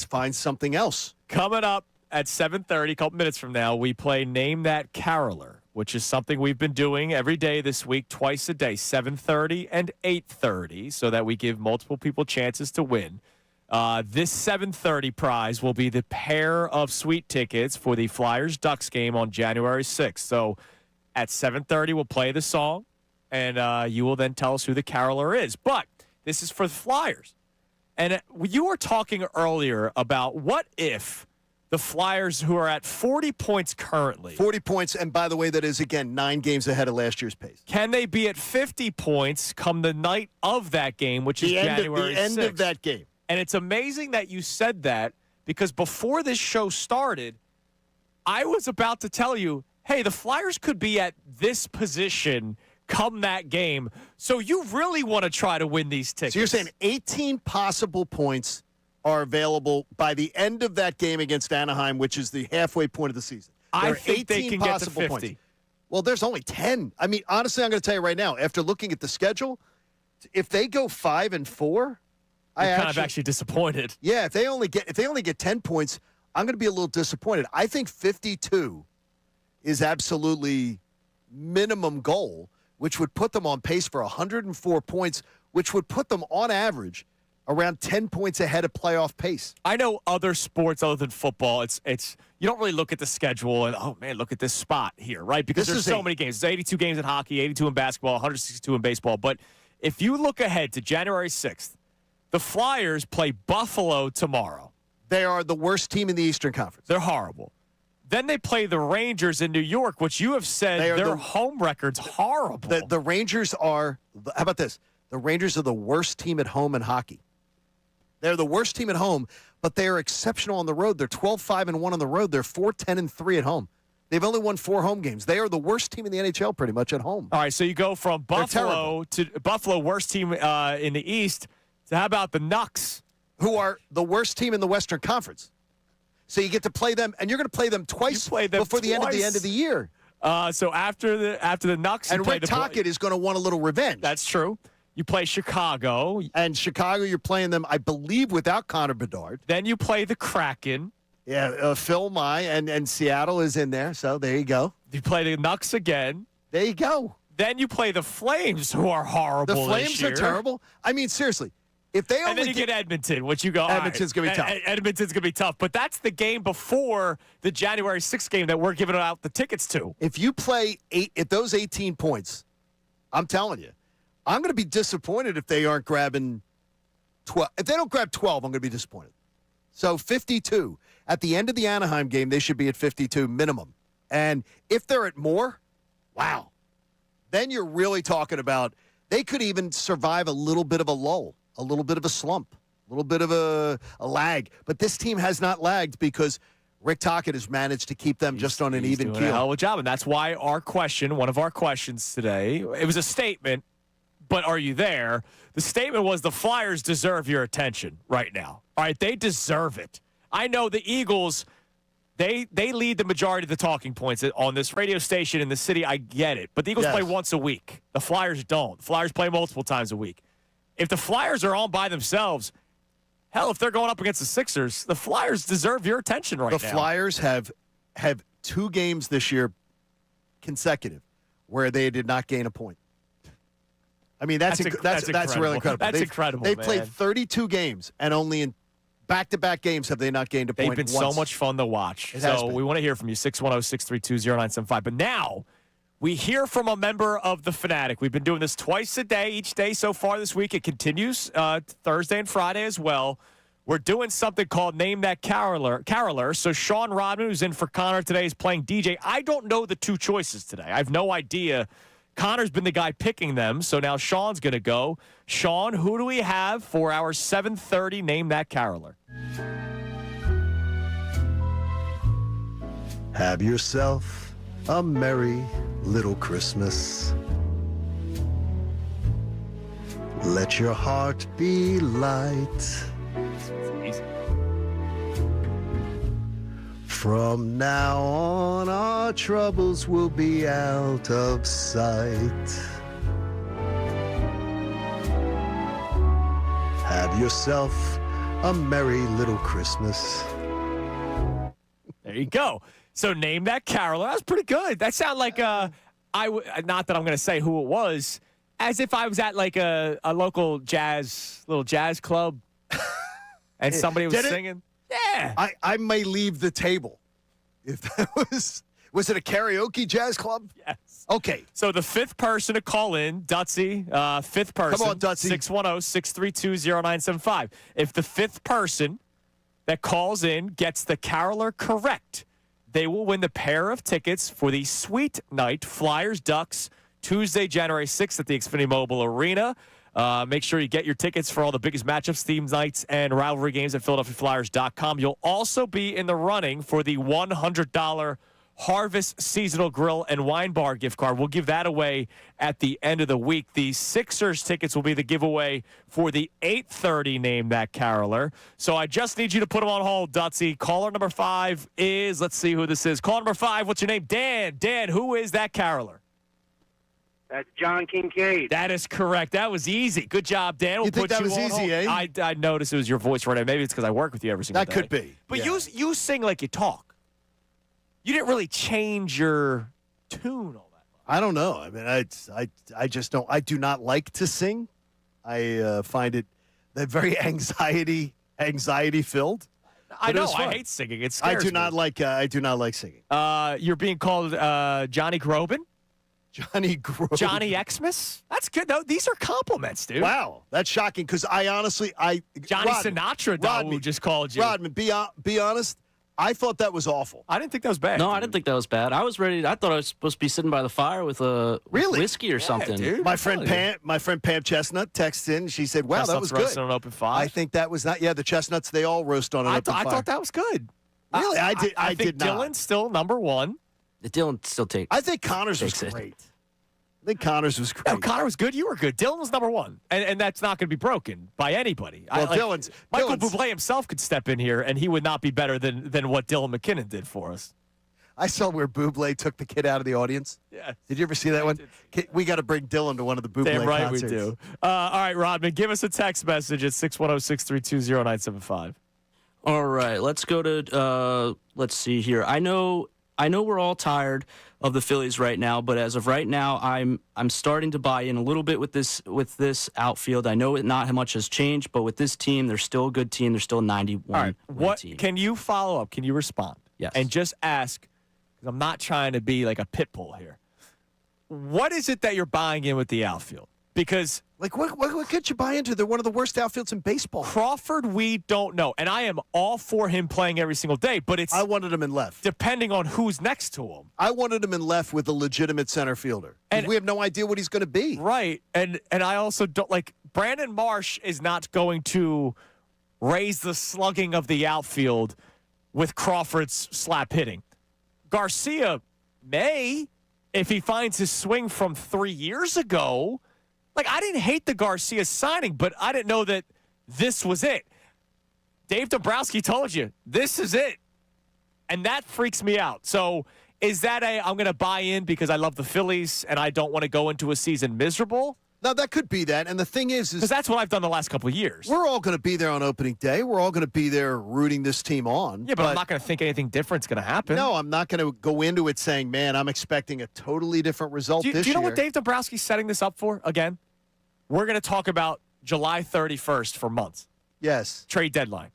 find something else. Coming up at 7:30, a couple minutes from now, we play Name That Caroler, which is something we've been doing every day this week, twice a day, 7:30 and 8:30, so that we give multiple people chances to win. This 7:30 prize will be the pair of sweet tickets for the Flyers-Ducks game on January 6th. So at 7:30, we'll play the song, and you will then tell us who the caroler is. But this is for the Flyers. And you were talking earlier about what if the Flyers, who are at 40 points currently. 40 points, and by the way, that is, again, 9 games ahead of last year's pace. Can they be at 50 points come the night of that game, which is January 6th? The end of that game. And it's amazing that you said that, because before this show started, I was about to tell you, hey, the Flyers could be at this position come that game. So you really want to try to win these tickets. So you're saying 18 possible points are available by the end of that game against Anaheim, which is the halfway point of the season. I There are think they 18 can get to possible 50. points. Well, there's only 10. I mean, honestly, I'm going to tell you right now, after looking at the schedule, if they go 5-4, I'm kind of actually disappointed. Yeah, if they only get 10 points, I'm going to be a little disappointed. I think 52 is absolutely minimum goal, which would put them on pace for 104 points, which would put them on average around 10 points ahead of playoff pace. I know other sports other than football, it's you don't really look at the schedule and, oh, man, look at this spot here, right? Because there's so many games. There's 82 games in hockey, 82 in basketball, 162 in baseball. But if you look ahead to January 6th, the Flyers play Buffalo tomorrow. They are the worst team in the Eastern Conference. They're horrible. Then they play the Rangers in New York, which you have said their home record's horrible. The Rangers are, how about this? The Rangers are the worst team at home in hockey. They're the worst team at home, but they are exceptional on the road. They're 12-5-1 on the road. They're 4-10-3 at home. They've only won 4 home games. They are the worst team in the NHL pretty much at home. All right, so you go from Buffalo to Buffalo, worst team in the East, to how about the Nucks? Who are the worst team in the Western Conference. So you get to play them, and you're going to play them twice before the end of the year. So after the Nucks, and Rick Tocchet is going to want a little revenge. That's true. You play Chicago. And Chicago, you're playing them, I believe, without Connor Bedard. Then you play the Kraken. Yeah, Phil Mai, and Seattle is in there, so there you go. You play the Nucks again. There you go. Then you play the Flames, who are horrible The Flames this year. are terrible. I mean, seriously. If they only and then you get Edmonton, which you go, Edmonton's going to be tough. Edmonton's going to be tough. But that's the game before the January 6th game that we're giving out the tickets to. If you play those 18 points, I'm telling you, I'm going to be disappointed if they aren't grabbing 12. If they don't grab 12, I'm going to be disappointed. So 52. At the end of the Anaheim game, they should be at 52 minimum. And if they're at more, wow. Then you're really talking about they could even survive a little bit of a lull, a little bit of a slump, a little bit of a lag. But this team has not lagged because Rick Tocchet has managed to keep them just on an even doing keel. A hell of a job, and that's why one of our questions today, it was a statement, but are you there? The statement was the Flyers deserve your attention right now. All right, they deserve it. I know the Eagles, they lead the majority of the talking points on this radio station in the city. I get it, but the Eagles play once a week. The Flyers don't. The Flyers play multiple times a week. If the Flyers are on by themselves, hell, if they're going up against the Sixers, the Flyers deserve your attention right now. The Flyers have 2 games this year consecutive where they did not gain a point. I mean, that's really incredible. That's incredible. They've played 32 games, and only in back-to-back games have they not gained a point. They've been once. So much fun to watch. So we want to hear from you, 610-632-0975. But now we hear from a member of the Fanatic. We've been doing this twice a day, each day so far this week. It continues Thursday and Friday as well. We're doing something called Name That Caroler. So Sean Rodman, who's in for Connor today, is playing DJ. I don't know the two choices today. I have no idea. Connor's been the guy picking them, so now Sean's going to go. Sean, who do we have for our 7:30 Name That Caroler? Have yourself a merry little Christmas. Let your heart be light. From now on, our troubles will be out of sight. Have yourself a merry little Christmas. There you go. So Name That Caroler. That was pretty good. That sounded like not that I'm going to say who it was, as if I was at like a local little jazz club, and somebody was singing. Yeah. I may leave the table if that was it a karaoke jazz club? Yes. Okay. So the fifth person to call in, Dutsy, fifth person. Come on, Dutsy. 610-632-0975. If the fifth person that calls in gets the caroler correct, they will win the pair of tickets for the Sweet Night Flyers Ducks Tuesday, January 6th at the Xfinity Mobile Arena. Make sure you get your tickets for all the biggest matchups, themes, nights, and rivalry games at PhiladelphiaFlyers.com. You'll also be in the running for the $100 Harvest Seasonal Grill and Wine Bar gift card. We'll give that away at the end of the week. The Sixers tickets will be the giveaway for the 8:30 Name That Caroler. So I just need you to put them on hold, Dutsy. Caller number 5 is, let's see who this is. Caller number 5, what's your name? Dan. Dan, who is that caroler? That's John Kincade. That is correct. That was easy. Good job, Dan. We'll you think put that was on easy, hold. eh? I noticed it was your voice right now. Maybe it's because I work with you every single day. That could be. But yeah. you sing like you talk. You didn't really change your tune all that much. I don't know. I mean, I just don't. I do not like to sing. I find it very anxiety filled. I know. I hate singing. It scares I do not like singing. You're being called Johnny Groban. Johnny Groban. Johnny Xmas? That's good, though. These are compliments, dude. Wow, that's shocking because I honestly, Johnny Sinatra, though, who just called you. Rodman, be honest, I thought that was awful. I didn't think that was bad. No, dude. I didn't think that was bad. I was ready. I thought I was supposed to be sitting by the fire with a whiskey or something. Dude. My friend Pam Chestnut texted in. She said, "Wow, that was good." Roasting on an open fire. I think that was not. Yeah, the chestnuts they all roast on an open fire. I thought that was good. Really, I think did not. Dylan's still number one. Dylan still takes. I think Connors was great. I think Connors was great. No, Connor was good. You were good. Dylan was number one, and that's not going to be broken by anybody. Well, Michael Bublé himself could step in here, and he would not be better than what Dylan McKinnon did for us. I saw where Bublé took the kid out of the audience. Yeah. Did you ever see that one? We got to bring Dylan to one of the Bublé Damn right concerts. we do. All right, Rodman, give us a text message at 610-632-0975. All right, let's go to. Let's see here. I know we're all tired of the Phillies right now, but as of right now, I'm starting to buy in a little bit with this outfield. I know not much has changed, but with this team, they're still a good team. They're still a 91 All right, what team. can you follow up? Can you respond? Yes. And just ask, because I'm not trying to be like a pit bull here. What is it that you're buying in with the outfield? Because like what could you buy into? They're one of the worst outfields in baseball. Crawford, we don't know, and I am all for him playing every single day. But I wanted him in left, depending on who's next to him. I wanted him in left with a legitimate center fielder, and we have no idea what he's going to be. Right, and I also don't like Brandon Marsh is not going to raise the slugging of the outfield with Crawford's slap hitting. Garcia may, if he finds his swing from 3 years ago. Like, I didn't hate the Garcia signing, but I didn't know that this was it. Dave Dombrowski told you, this is it. And that freaks me out. So is that I'm going to buy in because I love the Phillies and I don't want to go into a season miserable? No, that could be that. And the thing is because that's what I've done the last couple of years. We're all going to be there on opening day. We're all going to be there rooting this team on. Yeah, but I'm not going to think anything different's going to happen. No, I'm not going to go into it saying, man, I'm expecting a totally different result this year. Do you know what Dave Dombrowski's setting this up for again? We're going to talk about July 31st for months. Yes. Trade deadline.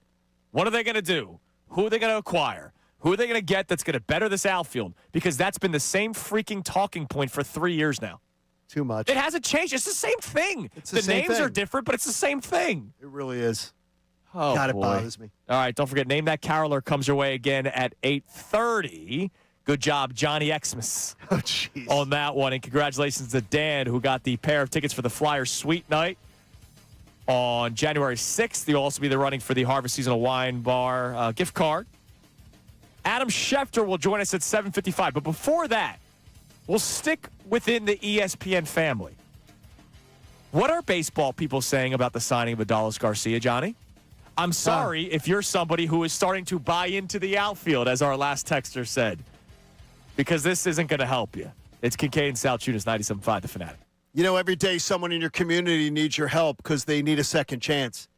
What are they going to do? Who are they going to acquire? Who are they going to get that's going to better this outfield? Because that's been the same freaking talking point for 3 years now. Too much. It hasn't changed. It's the same thing. It's the same names thing. are different, but it's the same thing. It really is. Oh, God, boy. it bothers me. All right, don't forget, Name That Caroler comes your way again at 8:30. Good job, Johnny Xmas, Oh, jeez. on that one. And congratulations to Dan, who got the pair of tickets for the Flyers Sweet Night on January 6th. You'll also be the running for the Harvest Seasonal Wine Bar gift card. Adam Schefter will join us at 7:55. But before that, we'll stick within the ESPN family. What are baseball people saying about the signing of Adolis Garcia, Johnny? I'm sorry if you're somebody who is starting to buy into the outfield, as our last texter said, because this isn't going to help you. It's Kincade and Salciunas, 97.5, The Fanatic. You know, every day someone in your community needs your help because they need a second chance.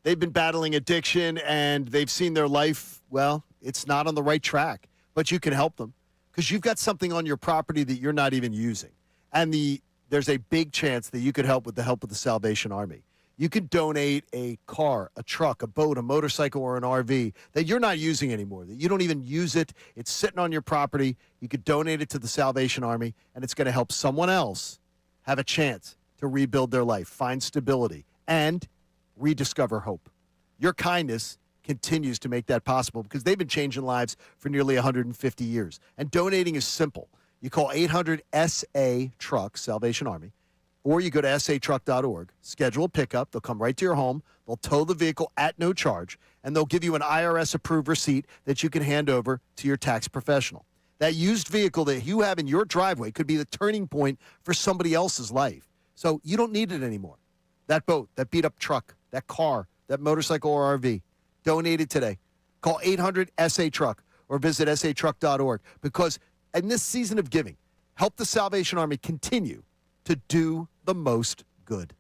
They've been battling addiction, and they've seen their life, well, it's not on the right track. But you can help them because you've got something on your property that you're not even using. And there's a big chance that you could help with the help of the Salvation Army. You could donate a car, a truck, a boat, a motorcycle, or an RV that you're not using anymore, that you don't even use it. It's sitting on your property. You could donate it to the Salvation Army, and it's going to help someone else have a chance to rebuild their life, find stability, and rediscover hope. Your kindness continues to make that possible because they've been changing lives for nearly 150 years. And donating is simple. You call 800-SA-TRUCK, Salvation Army, or you go to satruck.org, schedule a pickup. They'll come right to your home. They'll tow the vehicle at no charge, and they'll give you an IRS-approved receipt that you can hand over to your tax professional. That used vehicle that you have in your driveway could be the turning point for somebody else's life. So you don't need it anymore. That boat, that beat-up truck, that car, that motorcycle or RV, donate it today. Call 800-SA-TRUCK or visit satruck.org because in this season of giving, help the Salvation Army continue to do the most good.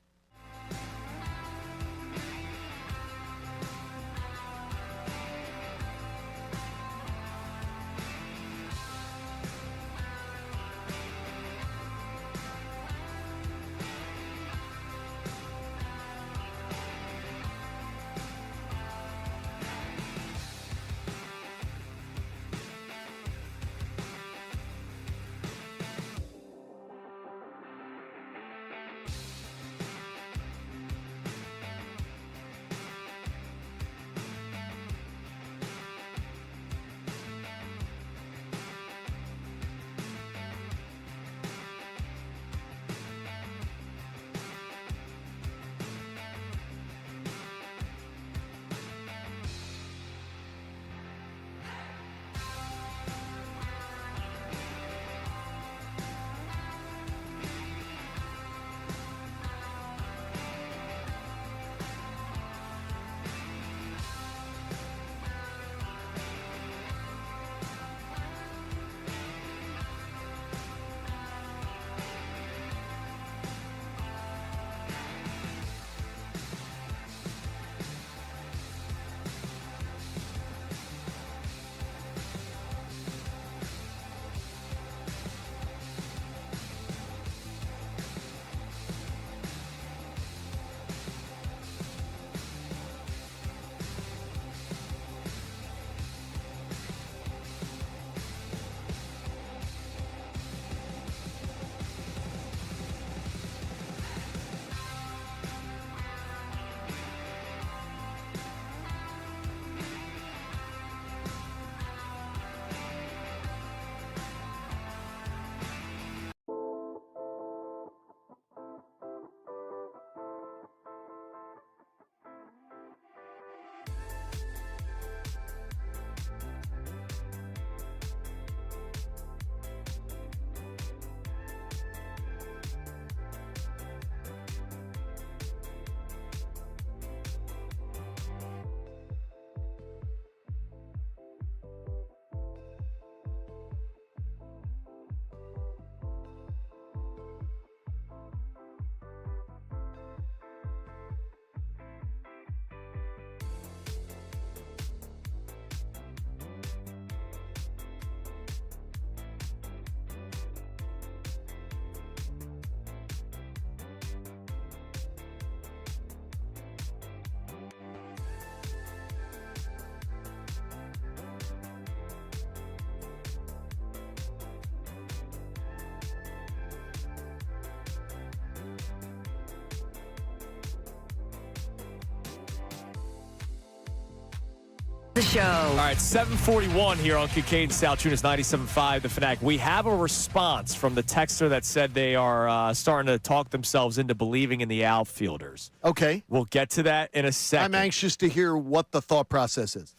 The show. All right, 7:41 here on Kincade Salciunas 97.5 The Fanatic. We have a response from the texter that said they are starting to talk themselves into believing in the outfielders. Okay. We'll get to that in a second. I'm anxious to hear what the thought process is.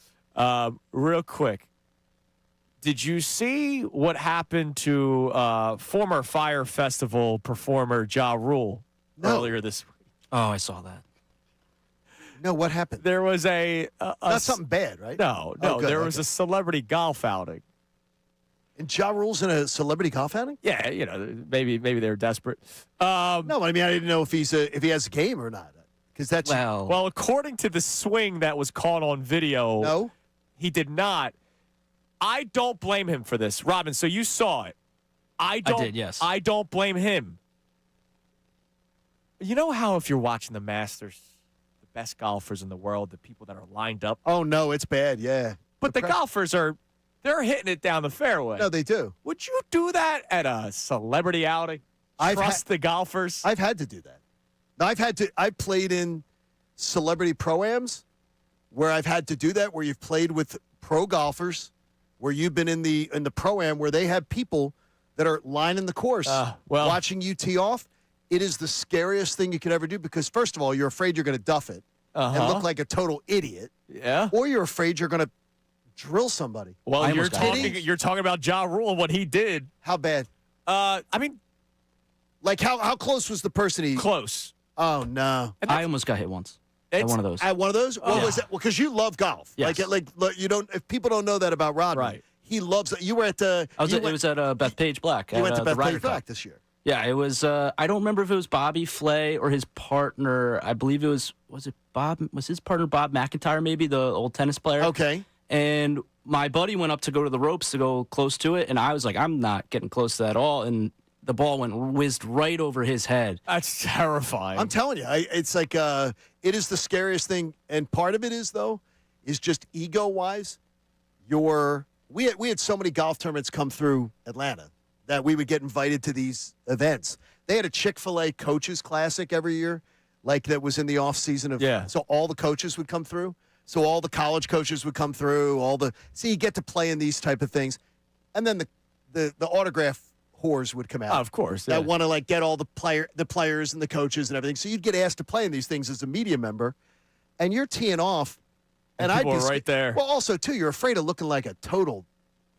Real quick, did you see what happened to former Fire Festival performer Ja Rule earlier this week? Oh, I saw that. No, what happened? There was Not something bad, right? No. Good, there was a celebrity golf outing. And Ja Rule's in a celebrity golf outing? Yeah, maybe they're desperate. No, I mean I didn't know if he has a game or not. Because that's well, according to the swing that was caught on video, no, he did not. I don't blame him for this, Robin. So you saw it. I did, yes. I don't blame him. You know how if you're watching the Masters, the best golfers in the world, the people that are lined up. Oh no, it's bad. Yeah, but the golfers they're hitting it down the fairway. No, they do. Would you do that at a celebrity outing? Trust the golfers? I've had to do that. No, I played in celebrity pro-ams where I've had to do that, where you've played with pro golfers, where you've been in the pro-am where they have people that are lining the course watching you tee off. It is the scariest thing you could ever do because, first of all, you're afraid you're going to duff it and look like a total idiot. Yeah. Or you're afraid you're going to drill somebody. Well, you're talking about Ja Rule and what he did. How bad? I mean, like how close was the person? Close. Oh no! I almost got hit once. At one of those. At one of those? What was that? Well, because you love golf. Yes. Like you don't. If people don't know that about Rodman, right? He loves it. You were at the. It was at Bethpage Black. You went to the Bethpage Black this year. Yeah, it was. I don't remember if it was Bobby Flay or his partner. I believe it was. Was it Bob? Was his partner Bob McIntyre? Maybe the old tennis player. Okay. And my buddy went up to go to the ropes to go close to it, and I was like, I'm not getting close to that at all. And the ball whizzed right over his head. That's terrifying. I'm telling you, it's like it is the scariest thing. And part of it is just ego-wise. We had so many golf tournaments come through Atlanta that we would get invited to these events. They had a Chick-fil-A Coaches Classic every year, like that was in the off season so all the coaches would come through. So all the college coaches would come through. So you get to play in these type of things, and then the autograph whores would come out. Oh, of course, yeah. That want to get all the players and the coaches and everything. So you'd get asked to play in these things as a media member, and you're teeing off, and people are right there. Well, also too, you're afraid of looking like a total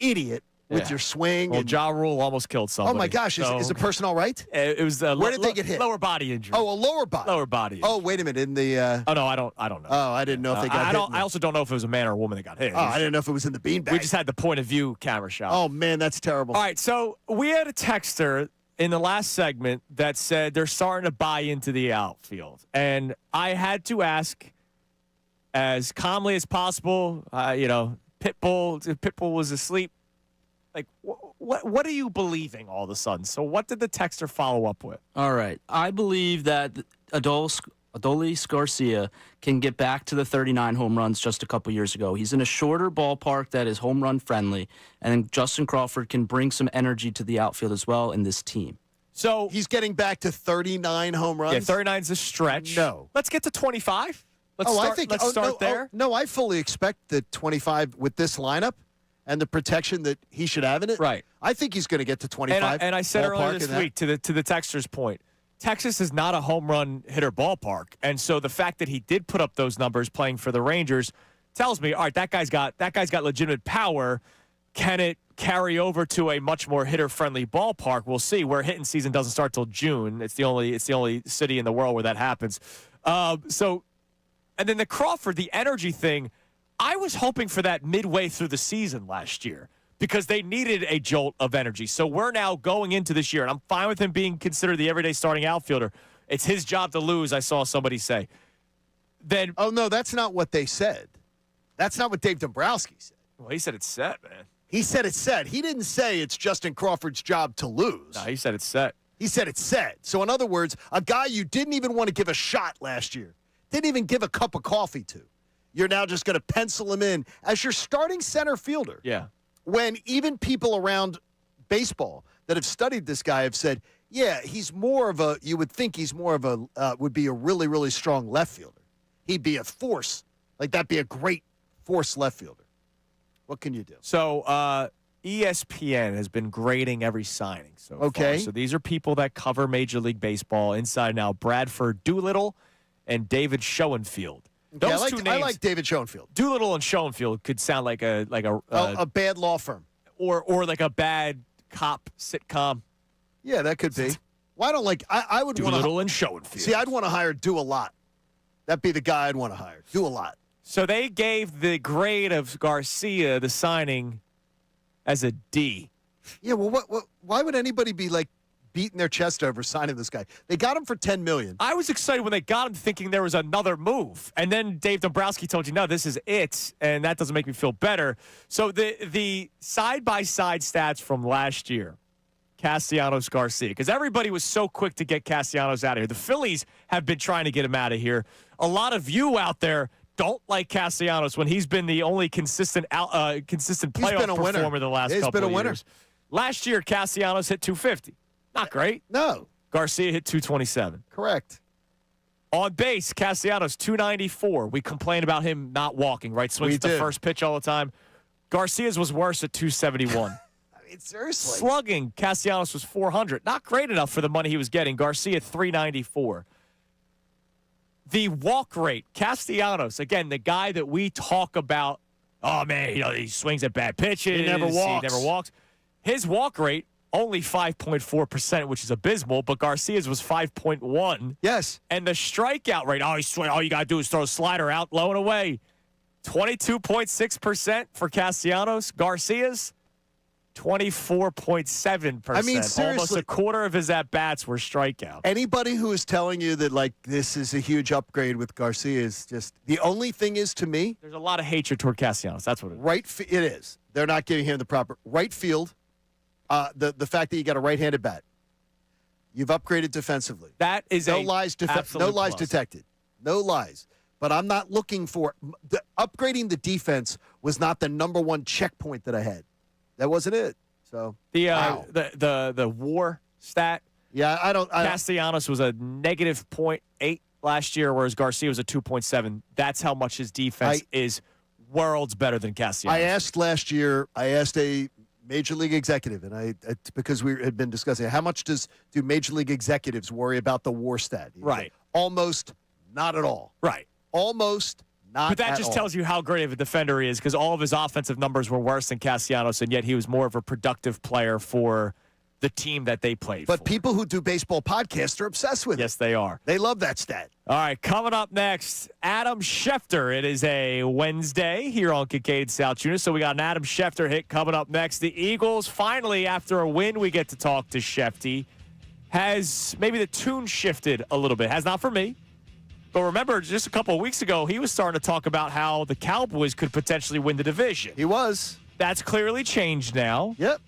idiot with your swing. Well, Ja Rule almost killed somebody. Oh my gosh, is the person all right? It was where did they get hit? Lower body injury. Oh, a lower body. Lower body injury. Oh, wait a minute. In the oh no, I don't know. Oh, I didn't know if they got hit. I also don't know if it was a man or a woman that got hit. Oh, I didn't know if it was in the beanbag. We just had the point of view camera shot. Oh man, that's terrible. All right, so we had a texter in the last segment that said they're starting to buy into the outfield, and I had to ask as calmly as possible. Pitbull was asleep. Like, what are you believing all of a sudden? So what did the texter follow up with? All right. I believe that Adolis Garcia can get back to the 39 home runs just a couple years ago. He's in a shorter ballpark that is home run friendly, and Justin Crawford can bring some energy to the outfield as well in this team. So he's getting back to 39 home runs? Yeah, 39 is a stretch. No. Let's get to 25. Let's start there. No, I fully expect the 25 with this lineup and the protection that he should have in it. Right. I think he's going to get to 25. And I said earlier this week to the texter's point, Texas is not a home run hitter ballpark. And so the fact that he did put up those numbers playing for the Rangers tells me, all right, that guy's got legitimate power. Can it carry over to a much more hitter-friendly ballpark? We'll see. Where hitting season doesn't start till June. It's the only city in the world where that happens. And then the Crawford, the energy thing, I was hoping for that midway through the season last year because they needed a jolt of energy. So we're now going into this year, and I'm fine with him being considered the everyday starting outfielder. It's his job to lose, I saw somebody say. Then, oh, no, that's not what they said. That's not what Dave Dombrowski said. Well, he said it's set, man. He said it's set. He didn't say it's Justin Crawford's job to lose. No, he said it's set. He said it's set. So, in other words, a guy you didn't even want to give a shot last year, didn't even give a cup of coffee to, you're now just going to pencil him in as your starting center fielder. Yeah. When even people around baseball that have studied this guy have said, yeah, he's more of a, you would think he's more of a, would be a really, really strong left fielder. He'd be a force. Like, that'd be a great force left fielder. What can you do? So ESPN has been grading every signing so far. So these are people that cover Major League Baseball inside and out. Bradford Doolittle and David Schoenfield. Those two names, I like David Schoenfield. Doolittle and Schoenfield could sound like a bad law firm. Or like a bad cop sitcom. Yeah, that could be. Well, I don't like. I would want Doolittle and Schoenfield. See, I'd want to hire Do a Lot. That'd be the guy I'd want to hire. Do a Lot. So they gave the grade of Garcia, the signing, as a D. Yeah, well, why would anybody be like beating their chest over signing this guy? They got him for $10 million. I was excited when they got him, thinking there was another move, and then Dave Dombrowski told you, no, this is it, and that doesn't make me feel better. So the side-by-side stats from last year, Castellanos Garcia, because everybody was so quick to get Castellanos out of here. The Phillies have been trying to get him out of here. A lot of you out there don't like Castellanos when he's been the only consistent playoff performer the last couple of years. Last year, Castellanos hit 250. Not great. No. Garcia hit 227. Correct. On base, Castellanos 294. We complain about him not walking, right? Swings the first pitch all the time. Garcia's was worse at 271. I mean, seriously. Slugging, Castellanos was 400. Not great enough for the money he was getting. Garcia 394. The walk rate, Castellanos, again, the guy that we talk about, oh, man, he swings at bad pitches. He never walks. His walk rate, only 5.4%, which is abysmal, but Garcia's was 5.1. Yes. And the strikeout rate, all you got to do is throw a slider out, low and away. 22.6% for Castellanos. Garcia's 24.7%. I mean, seriously. Almost a quarter of his at-bats were strikeouts. Anybody who is telling you that, like, this is a huge upgrade with Garcia is just – the only thing is, to me – there's a lot of hatred toward Castellanos. That's what it is. It is. They're not giving him the proper – right field, the fact that you got a right-handed bat. You've upgraded defensively. That is no lies detected. No lies. But I'm not looking for – upgrading the defense was not the number one checkpoint that I had. That wasn't it. So the WAR stat. Yeah, I don't. Castellanos was a negative 0.8 last year, whereas Garcia was a 2.7. That's how much his defense is worlds better than Castellanos. I asked last year. I asked a major league executive, and because we had been discussing how much do major league executives worry about the WAR stat? Right. Almost not at all. Right. Almost. But that just tells you how great of a defender he is, because all of his offensive numbers were worse than Castellanos, and yet he was more of a productive player for the team that they played for. But people who do baseball podcasts are obsessed with it. Yes, they are. They love that stat. All right, coming up next, Adam Schefter. It is a Wednesday here on Kincade Salciunas, so we got an Adam Schefter hit coming up next. The Eagles, finally, after a win, we get to talk to Shefty. Has maybe the tune shifted a little bit. Has not for me. But remember, just a couple of weeks ago, he was starting to talk about how the Cowboys could potentially win the division. He was. That's clearly changed now. Yep.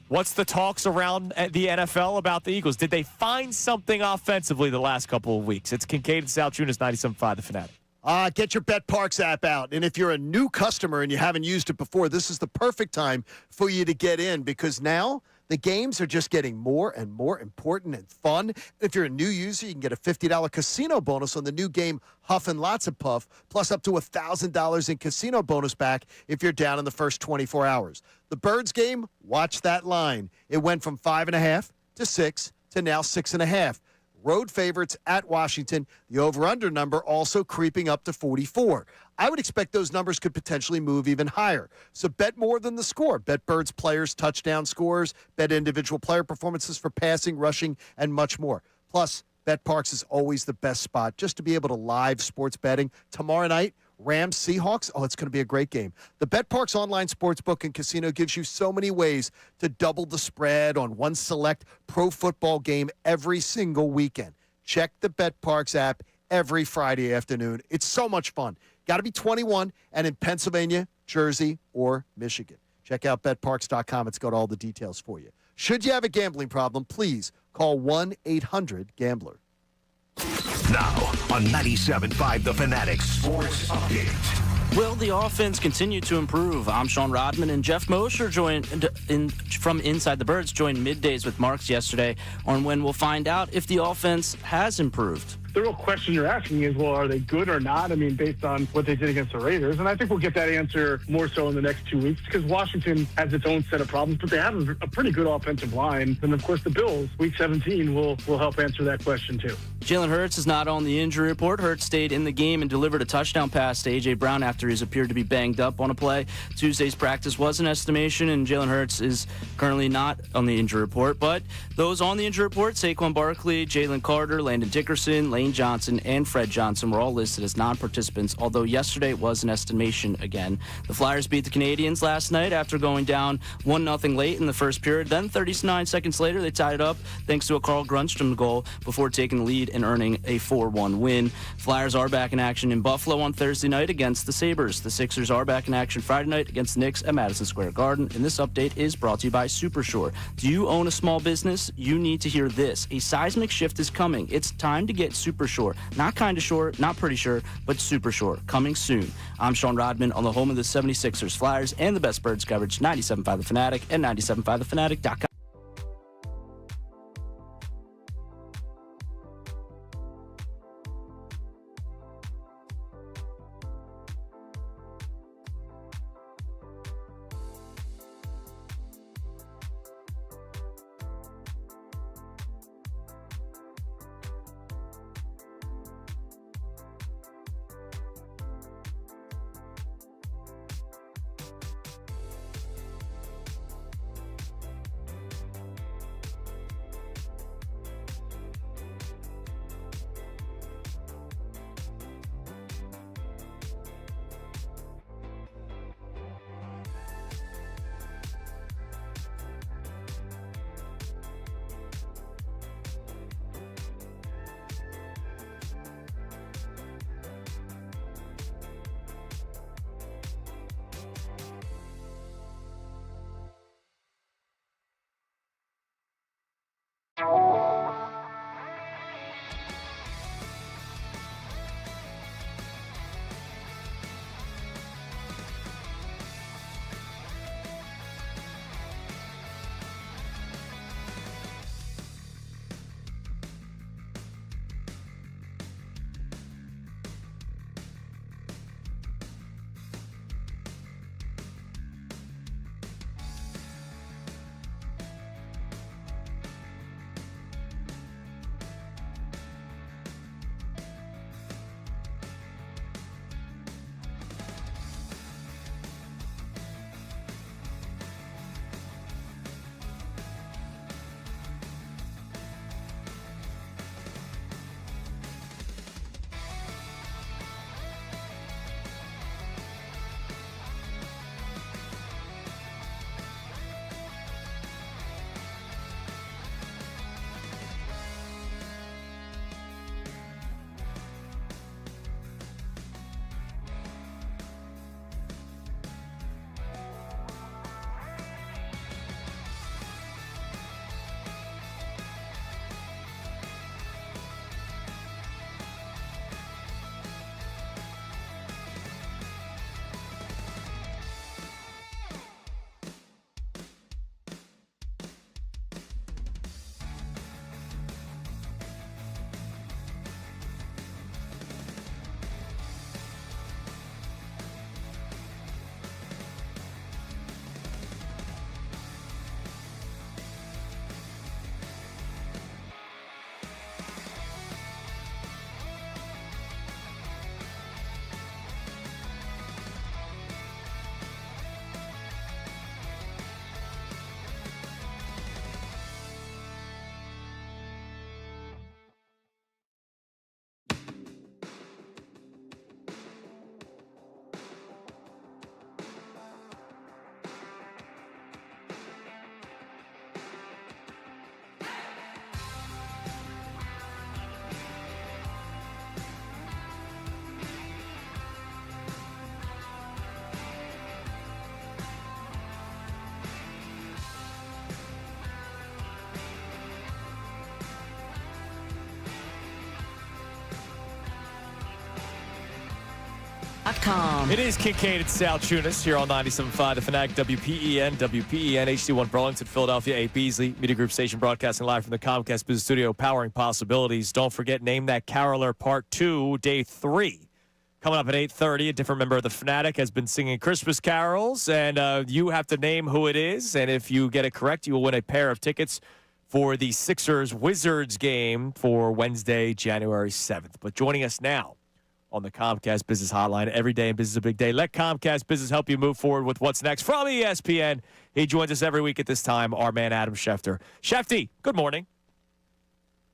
What's the talks around the NFL about the Eagles? Did they find something offensively the last couple of weeks? It's Kincade Salciunas, 97.5, The Fanatic. Get your BetParks app out. And if you're a new customer and you haven't used it before, this is the perfect time for you to get in, because now the games are just getting more and more important and fun. If you're a new user, you can get a $50 casino bonus on the new game Huff and Lots of Puff, plus up to $1,000 in casino bonus back if you're down in the first 24 hours. The Birds game, watch that line. It went from 5.5 to 6 to now 6.5. Road favorites at Washington. The over-under number also creeping up to 44. I would expect those numbers could potentially move even higher. So bet more than the score. Bet Birds players' touchdown scores. Bet individual player performances for passing, rushing, and much more. Plus, BetParks is always the best spot just to be able to live sports betting. Tomorrow night, Rams, Seahawks. Oh, it's going to be a great game. The BetParks online sportsbook and casino gives you so many ways to double the spread on one select pro football game every single weekend. Check the BetParks app every Friday afternoon. It's so much fun. Got to be 21 and in Pennsylvania, Jersey, or Michigan. Check out betparks.com. It's got all the details for you. Should you have a gambling problem, please call 1-800-GAMBLER. Now, on 97.5 The Fanatic Sports Update. Will the offense continue to improve? I'm Sean Rodman, and Jeff Mosher from Inside the Birds joined Middays with Marks yesterday on when we'll find out if the offense has improved. the real question you're asking is, well, are they good or not? I mean, based on what they did against the Raiders. And I think we'll get that answer more so in the next 2 weeks because Washington has its own set of problems, but they have a pretty good offensive line. And, of course, the Bills, Week 17, will help answer that question, too. Jalen Hurts is not on the injury report. Hurts stayed in the game and delivered a touchdown pass to A.J. Brown after he's appeared to be banged up on a play. Tuesday's practice was an estimation, and Jalen Hurts is currently not on the injury report. But those on the injury report, Saquon Barkley, Jalen Carter, Landon Dickerson, Lane Johnson, and Fred Johnson were all listed as non-participants, although yesterday was an estimation again. The Flyers beat the Canadians last night after going down 1-0 late in the first period. Then 39 seconds later, they tied it up thanks to a Carl Grundstrom goal before taking the lead and earning a 4-1 win. Flyers are back in action in Buffalo on Thursday night against the Sabres. The Sixers are back in action Friday night against the Knicks at Madison Square Garden. And this update is brought to you by Supershore. Do you own a small business? You need to hear this. A seismic shift is coming. It's time to get Supershore. Not kind of sure, not pretty sure, but Supershore. Coming soon. I'm Sean Rodman on the home of the 76ers, Flyers, and the best Birds coverage, 97.5 The Fanatic and 97.5thefanatic.com. Weekdays.com. It is Kincade Salciunas here on 97.5 The Fanatic, WPEN, HD1 Burlington, Philadelphia, 8 Beasley, Media Group Station, broadcasting live from the Comcast Business Studio, powering possibilities. Don't forget, Name That Caroler Part 2, Day 3. Coming up at 8:30, a different member of the Fanatic has been singing Christmas carols, and you have to name who it is. And if you get it correct, you will win a pair of tickets for the Sixers-Wizards game for Wednesday, January 7th. But joining us now on the Comcast Business Hotline, every day in business is a big day. Let Comcast Business help you move forward with what's next from ESPN. He joins us every week at this time, our man Adam Schefter. Shefty, good morning.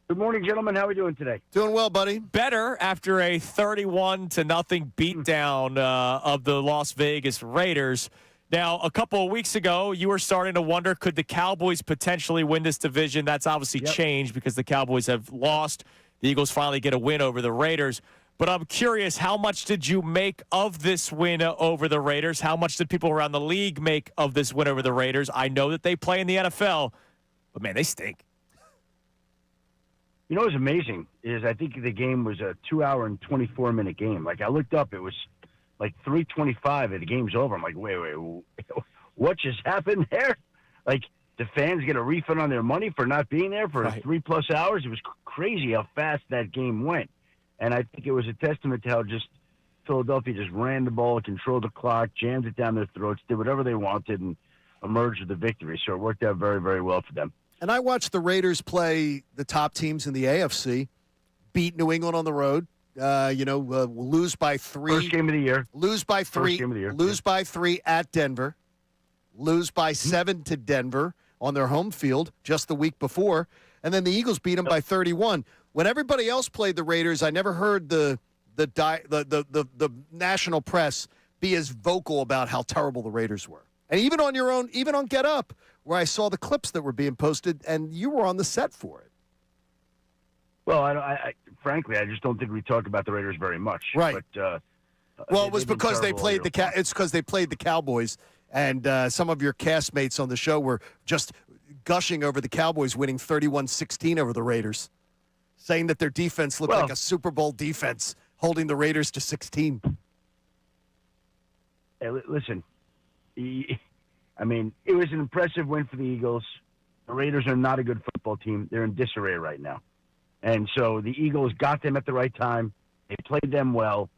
Good morning, gentlemen. How are we doing today? Doing well, buddy. Better after a 31-0 beatdown of the Las Vegas Raiders. Now, a couple of weeks ago, you were starting to wonder, could the Cowboys potentially win this division? That's obviously changed because the Cowboys have lost. The Eagles finally get a win over the Raiders. But I'm curious, how much did you make of this win over the Raiders? How much did people around the league make of this win over the Raiders? I know that they play in the NFL, but, man, they stink. You know what's amazing is I think the game was a 2-hour and 24-minute game. Like, I looked up, it was like 3:25 and the game's over. I'm like, wait, what just happened there? Like, the fans get a refund on their money for not being there for 3+ hours? It was crazy how fast that game went. And I think it was a testament to how just Philadelphia just ran the ball, controlled the clock, jammed it down their throats, did whatever they wanted, and emerged with the victory. So it worked out very, very well for them. And I watched the Raiders play the top teams in the AFC, beat New England on the road, lose by 3. First game of the year. Lose by 3. First game of the year. Lose by 3 at Denver. Lose by 7 to Denver on their home field just the week before. And then the Eagles beat them by 31. When everybody else played the Raiders, I never heard the national press be as vocal about how terrible the Raiders were. And even on Get Up, where I saw the clips that were being posted, and you were on the set for it. Well, frankly, I just don't think we talk about the Raiders very much. Right. But, it was because they played it's because they played the Cowboys, and some of your castmates on the show were just gushing over the Cowboys winning 31-16 over the Raiders, saying that their defense looked like a Super Bowl defense, holding the Raiders to 16. Hey, listen, I mean, it was an impressive win for the Eagles. The Raiders are not a good football team. They're in disarray right now. And so the Eagles got them at the right time. They played them well.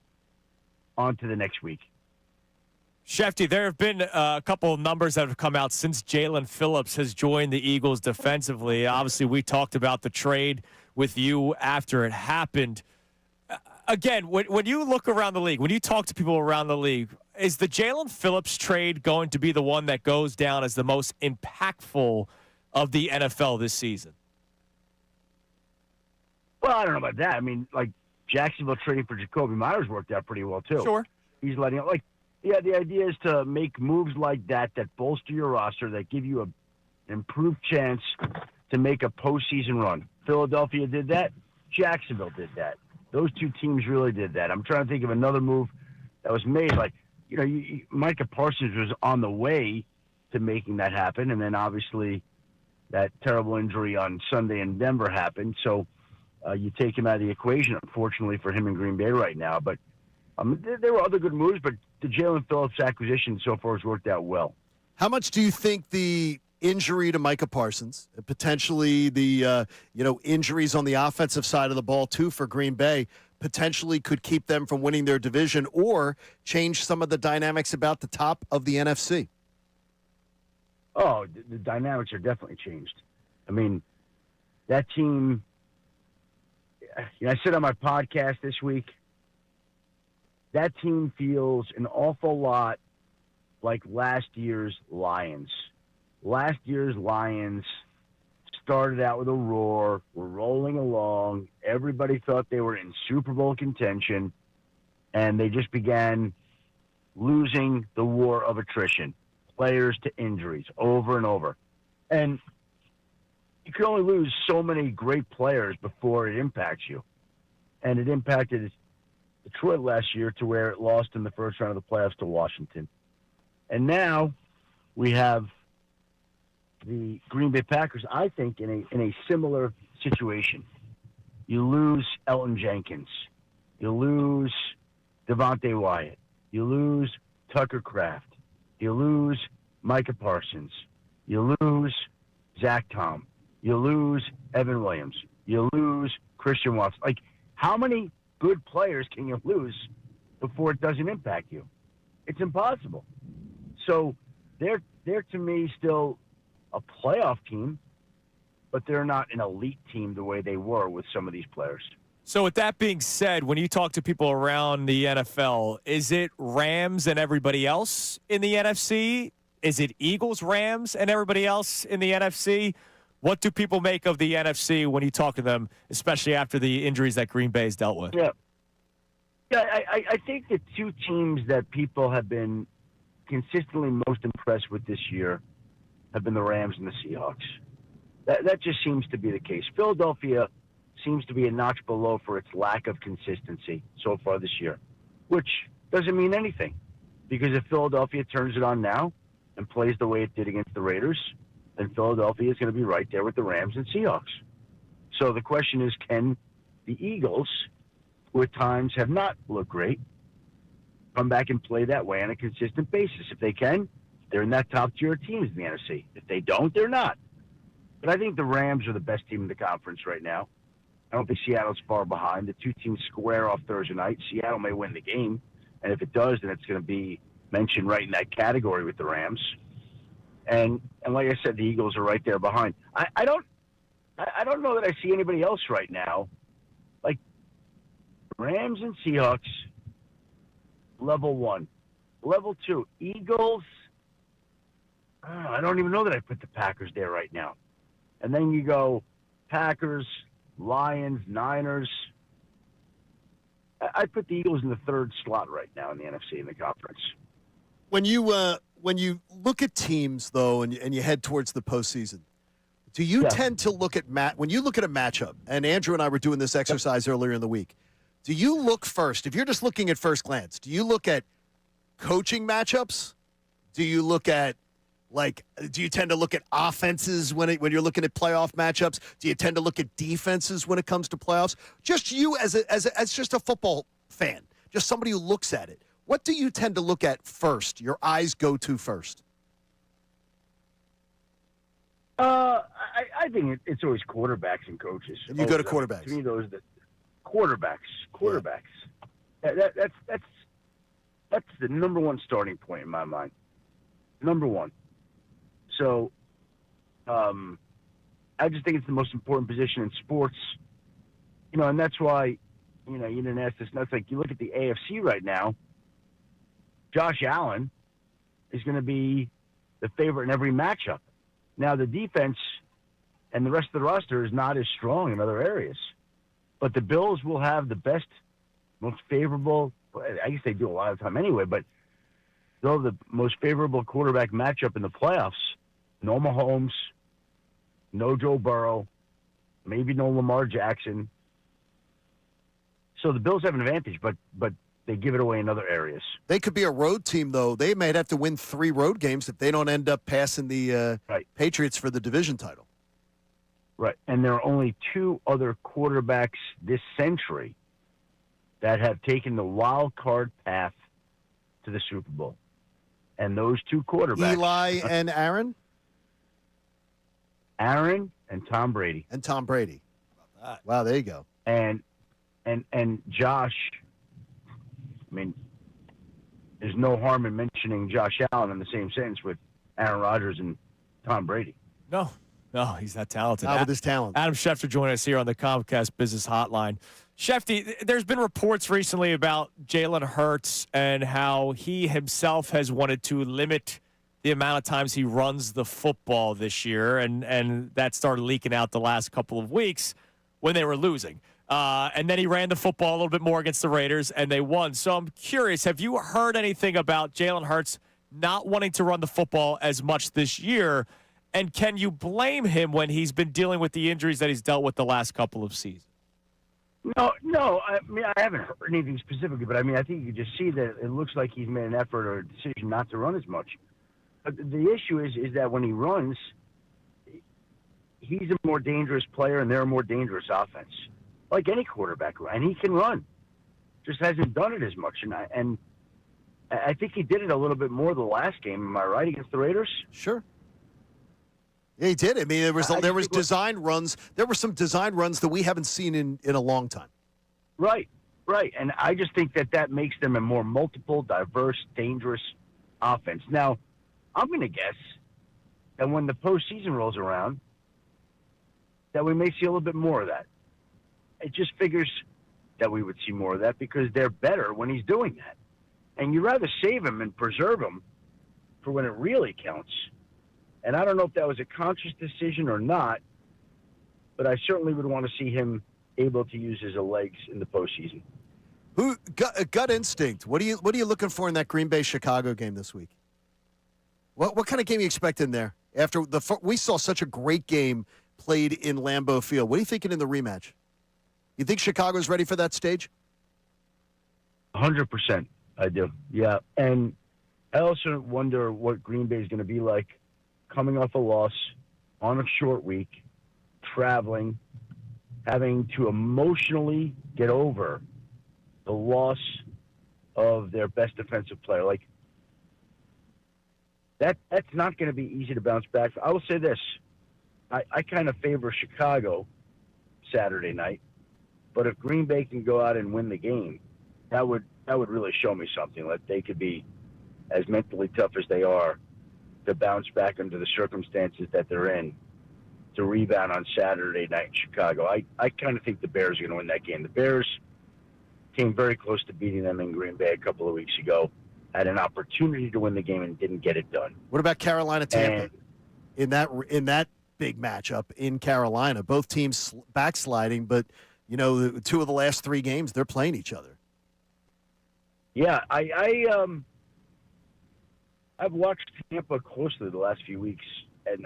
On to the next week. Shefty, there have been a couple of numbers that have come out since Jalen Phillips has joined the Eagles defensively. Obviously, we talked about the trade with you after it happened. Again, when you look around the league, when you talk to people around the league, is the Jalen Phillips trade going to be the one that goes down as the most impactful of the NFL this season? Well, I don't know about that. I mean, like, Jacksonville trading for Jacoby Myers worked out pretty well, too. Sure. He's letting it, the idea is to make moves like that bolster your roster, that give you an improved chance to make a postseason run. Philadelphia did that. Jacksonville did that. Those two teams really did that. I'm trying to think of another move that was made. Micah Parsons was on the way to making that happen, and then obviously that terrible injury on Sunday in Denver happened. So you take him out of the equation, unfortunately, for him in Green Bay right now. But there were other good moves, but the Jalen Phillips acquisition so far has worked out well. How much do you think the injury to Micah Parsons, and potentially the injuries on the offensive side of the ball too for Green Bay, potentially could keep them from winning their division or change some of the dynamics about the top of the NFC? Oh, the dynamics are definitely changed. I mean, that team, I said on my podcast this week, that team feels an awful lot like last year's Lions. Last year's Lions started out with a roar, were rolling along. Everybody thought they were in Super Bowl contention, and they just began losing the war of attrition, players to injuries over and over. And you can only lose so many great players before it impacts you. And it impacted Detroit last year to where it lost in the first round of the playoffs to Washington. And now we have the Green Bay Packers, I think, in a similar situation. You lose Elton Jenkins. You lose Devontae Wyatt. You lose Tucker Kraft. You lose Micah Parsons. You lose Zach Tom. You lose Evan Williams. You lose Christian Watson. Like, how many good players can you lose before it doesn't impact you? It's impossible. So they're to me still a playoff team, but they're not an elite team the way they were with some of these players. So with that being said, when you talk to people around the NFL, is it Rams and everybody else in the NFC? Is it Eagles, Rams, and everybody else in the NFC? What do people make of the NFC when you talk to them, especially after the injuries that Green Bay has dealt with? Yeah, I think the two teams that people have been consistently most impressed with this year have been the Rams and the Seahawks. That just seems to be the case. Philadelphia seems to be a notch below for its lack of consistency so far this year, which doesn't mean anything, because if Philadelphia turns it on now and plays the way it did against the Raiders, then Philadelphia is going to be right there with the Rams and Seahawks. So the question is, can the Eagles, who at times have not looked great, come back and play that way on a consistent basis? If they can, they're in that top tier of teams in the NFC. If they don't, they're not. But I think the Rams are the best team in the conference right now. I don't think Seattle's far behind. The two teams square off Thursday night. Seattle may win the game, and if it does, then it's going to be mentioned right in that category with the Rams. And like I said, the Eagles are right there behind. I don't know that I see anybody else right now. Like Rams and Seahawks, level 1. Level 2, Eagles. I don't even know that I put the Packers there right now. And then you go Packers, Lions, Niners. I put the Eagles in the third slot right now in the NFC in the conference. When you look at teams though, and you head towards the postseason, do you tend to look at when you look at a matchup? And Andrew and I were doing this exercise earlier in the week. Do you look first, if you're just looking at first glance? Do you look at coaching matchups? Do you look at do you tend to look at offenses when you're looking at playoff matchups? Do you tend to look at defenses when it comes to playoffs? Just you as just a football fan, just somebody who looks at it. What do you tend to look at first? Your eyes go to first. I think it's always quarterbacks and coaches. And you go to quarterbacks. To me, those are the quarterbacks. Yeah. That's the number one starting point in my mind. Number one. So, I just think it's the most important position in sports, and that's why, you didn't ask this. That's like you look at the AFC right now. Josh Allen is going to be the favorite in every matchup. Now, the defense and the rest of the roster is not as strong in other areas, but the Bills will have the best, most favorable. I guess they do a lot of the time anyway, but they'll have the most favorable quarterback matchup in the playoffs. No Mahomes, no Joe Burrow, maybe no Lamar Jackson. So the Bills have an advantage, but they give it away in other areas. They could be a road team, though. They might have to win 3 road games if they don't end up passing the Patriots for the division title. Right, and there are only 2 other quarterbacks this century that have taken the wild card path to the Super Bowl. And those 2 quarterbacks. Eli and Aaron? Aaron and Tom Brady. Wow, there you go. And Josh, I mean, there's no harm in mentioning Josh Allen in the same sentence with Aaron Rodgers and Tom Brady. No, he's that talented. Not with his talent. Adam Schefter joining us here on the Comcast Business Hotline. Shefty, there's been reports recently about Jalen Hurts and how he himself has wanted to limit the amount of times he runs the football this year, and that started leaking out the last couple of weeks when they were losing. And then he ran the football a little bit more against the Raiders, and they won. So I'm curious, have you heard anything about Jalen Hurts not wanting to run the football as much this year? And can you blame him when he's been dealing with the injuries that he's dealt with the last couple of seasons? No. I mean, I haven't heard anything specifically, but I mean, I think you can just see that it looks like he's made an effort or a decision not to run as much. But the issue is that when he runs, he's a more dangerous player and they're a more dangerous offense. Like any quarterback, and he can run. Just hasn't done it as much. And I think he did it a little bit more the last game. Am I right, against the Raiders? Sure. Yeah, he did. I mean, there was design runs. There were some design runs that we haven't seen in a long time. Right. And I just think that makes them a more multiple, diverse, dangerous offense. Now, I'm going to guess that when the postseason rolls around, that we may see a little bit more of that. It just figures that we would see more of that because they're better when he's doing that. And you'd rather save him and preserve him for when it really counts. And I don't know if that was a conscious decision or not, but I certainly would want to see him able to use his legs in the postseason. Gut instinct. What are you looking for in that Green Bay Chicago game this week? What kind of game are you expecting there? After we saw such a great game played in Lambeau Field. What are you thinking in the rematch? You think Chicago's ready for that stage? 100%, I do. Yeah, and I also wonder what Green Bay is going to be like coming off a loss on a short week, traveling, having to emotionally get over the loss of their best defensive player. Like, that's not going to be easy to bounce back. I will say this. I kind of favor Chicago Saturday night, but if Green Bay can go out and win the game, that would really show me something. Like they could be as mentally tough as they are to bounce back under the circumstances that they're in to rebound on Saturday night in Chicago. I kind of think the Bears are going to win that game. The Bears came very close to beating them in Green Bay a couple of weeks ago, had an opportunity to win the game and didn't get it done. What about Carolina Tampa in that big matchup in Carolina? Both teams backsliding, but the two of the last three games they're playing each other. Yeah, I've watched Tampa closely the last few weeks, and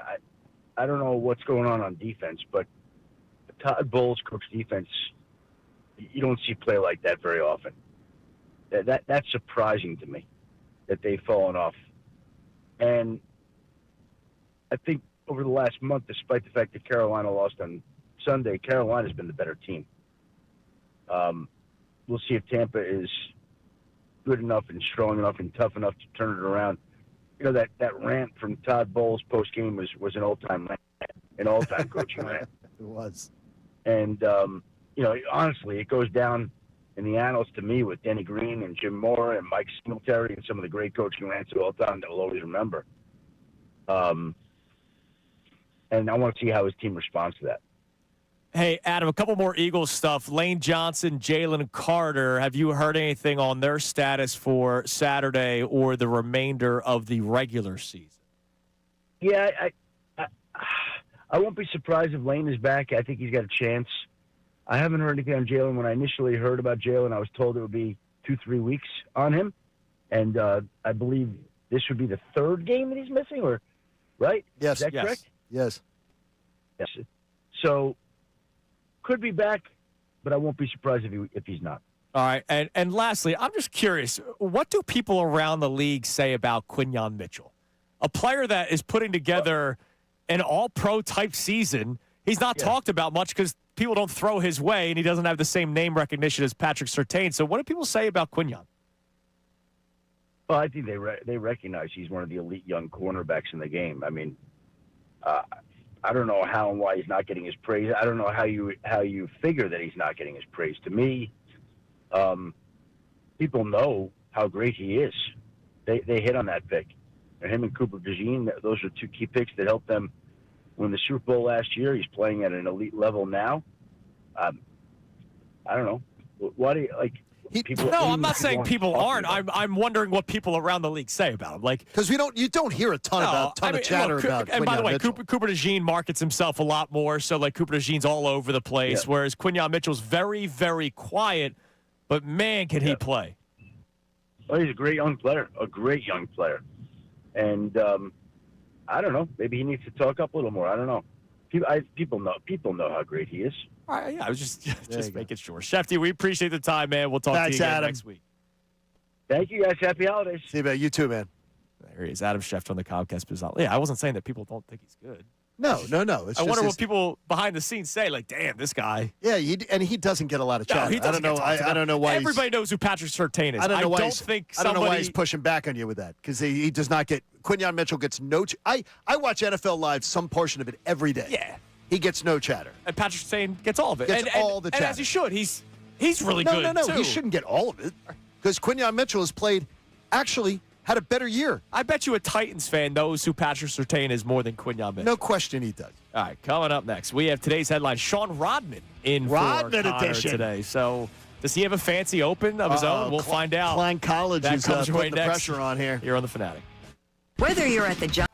I don't know what's going on defense, but Todd Bowles' coach defense, you don't see play like that very often. That's surprising to me that they've fallen off. And I think over the last month, despite the fact that Carolina lost on Sunday, Carolina's been the better team. We'll see if Tampa is good enough and strong enough and tough enough to turn it around. That rant from Todd Bowles post-game was an all-time coaching rant. It was. And, honestly, it goes down in the annals to me with Denny Green and Jim Moore and Mike Singletary and some of the great coaching rants of all time that we'll always remember. And I want to see how his team responds to that. Hey, Adam, a couple more Eagles stuff. Lane Johnson, Jalen Carter. Have you heard anything on their status for Saturday or the remainder of the regular season? Yeah, I won't be surprised if Lane is back. I think he's got a chance. I haven't heard anything on Jalen. When I initially heard about Jalen, I was told it would be 2-3 weeks on him. And I believe this would be the third game that he's missing, right? Yes. Is that correct? Yes. Yes. So, could be back, but I won't be surprised if he's not. All right. And lastly, I'm just curious, what do people around the league say about Quinyon Mitchell? A player that is putting together an all-pro type season. He's not talked about much because people don't throw his way, and he doesn't have the same name recognition as Patrick Surtain. So what do people say about Quinyon? Well, I think they recognize he's one of the elite young cornerbacks in the game. I mean, I don't know how and why he's not getting his praise. I don't know how you figure that he's not getting his praise. To me, people know how great he is. They hit on that pick. And him and Cooper DeJean, those are two key picks that helped them win the Super Bowl last year. He's playing at an elite level now. I don't know. Why do you like? I'm not saying people aren't. I'm wondering what people around the league say about him. Like, because you don't hear a ton of chatter about. And by the way, Mitchell. Cooper DeJean markets himself a lot more. So like Cooper DeJean's all over the place, whereas Quinyon Mitchell's very, very quiet. But man, can he play? Oh, he's a great young player. And I don't know. Maybe he needs to talk up a little more. I don't know. People know how great he is. All right, I was just making sure. Shefty, we appreciate the time, man. We'll talk to you again next week. Thank you, guys. Happy holidays. See you, man. You too, man. There he is, Adam Schefter on the Comcast Business. Yeah, I wasn't saying that people don't think he's good. No. It's I wonder just what people behind the scenes say. Like, damn, this guy. Yeah, he doesn't get a lot of No, chatter. he doesn't. I don't know why. Everybody knows who Patrick Surtain is. I don't know why. think I don't know why somebody- he's pushing back on you with that because he does not get. Quinyon Mitchell gets no. I watch NFL Live some portion of it every day. Yeah, he gets no chatter. And Patrick Surtain gets all of it. Gets all the chatter. And as he should. He's really no, good. No, too. he shouldn't get all of it because Quinyon Mitchell has played. Actually, had a better year. I bet you a Titans fan knows who Patrick Surtain is more than Quinyon Mitchell. No question, he does. All right, coming up next, we have today's headline. Sean Rodman in Rodman for Connor edition today. So does he have a fancy open of his own? We'll find out. Klein College That is comes your way putting the next pressure on here. Here on the Fanatic. Whether you're at the job.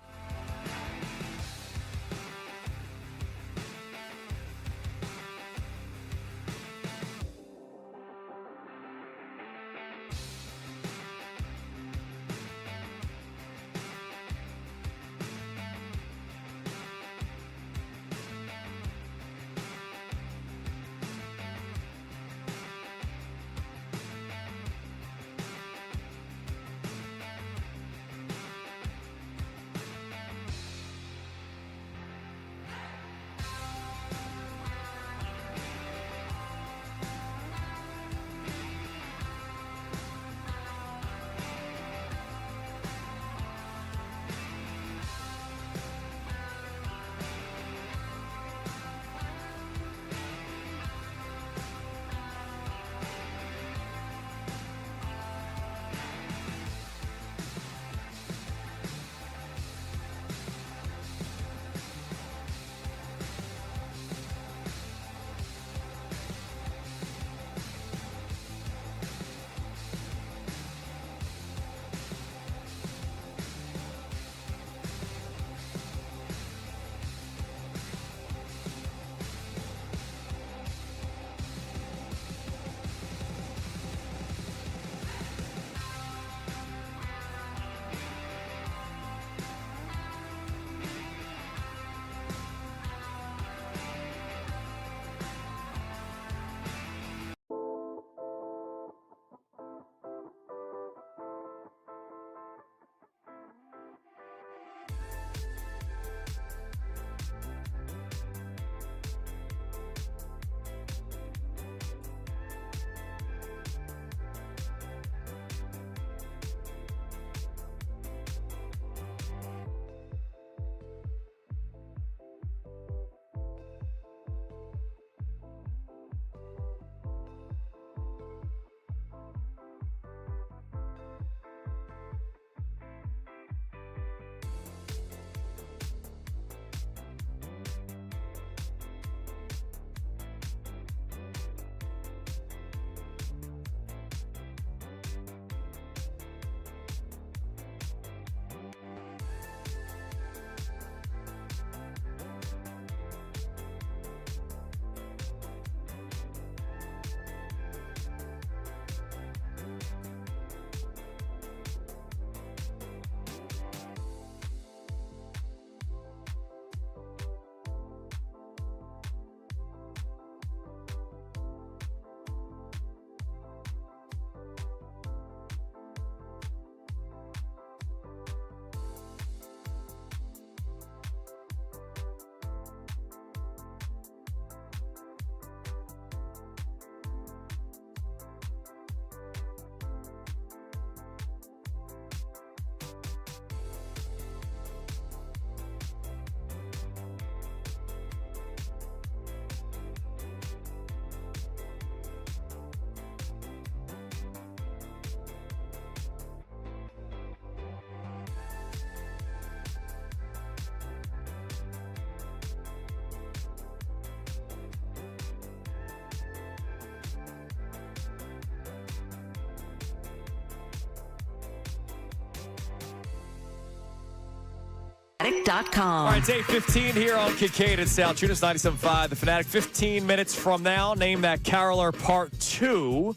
Fanatic.com. All right, it's 8:15 here on Kincade Salciunas 97.5. The Fanatic. 15 minutes from now, name that caroler part 2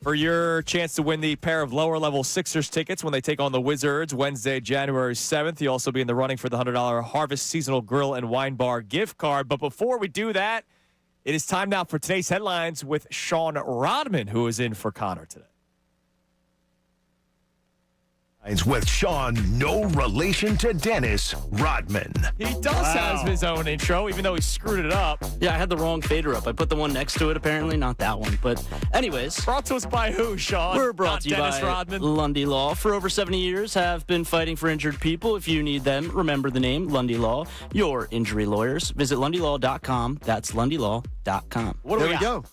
for your chance to win the pair of lower-level Sixers tickets when they take on the Wizards Wednesday, January 7th. You'll also be in the running for the $100 Harvest Seasonal Grill and Wine Bar gift card. But before we do that, it is time now for today's headlines with Sean Rodman, who is in for Connor today. With Sean, no relation to Dennis Rodman. He does have his own intro, even though he screwed it up. Yeah, I had the wrong fader up. I put the one next to it, apparently, not that one. But anyways. Brought to us by who, Sean? We're brought not to you Dennis by Rodman. Lundy Law. For over 70 years, have been fighting for injured people. If you need them, remember the name, Lundy Law, your injury lawyers. Visit lundylaw.com. That's lundylaw.com. There we go.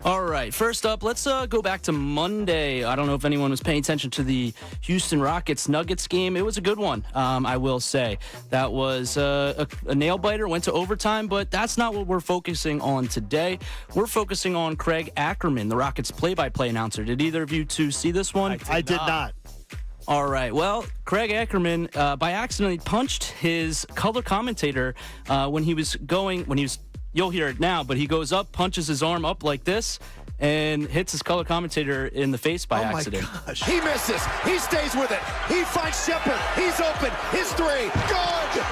All right, first up, let's go back to Monday. I don't know if anyone was paying attention to the Houston Rockets-Nuggets game. It was a good one, I will say. That was a nail-biter, went to overtime, but that's not what we're focusing on today. We're focusing on Craig Ackerman, the Rockets play-by-play announcer. Did either of you two see this one? I did not. All right. Well, Craig Ackerman, by accident, punched his color commentator you'll hear it now, but he goes up, punches his arm up like this, and hits his color commentator in the face by accident. Oh, my gosh. He misses. He stays with it. He finds Shepard. He's open. His three. Good.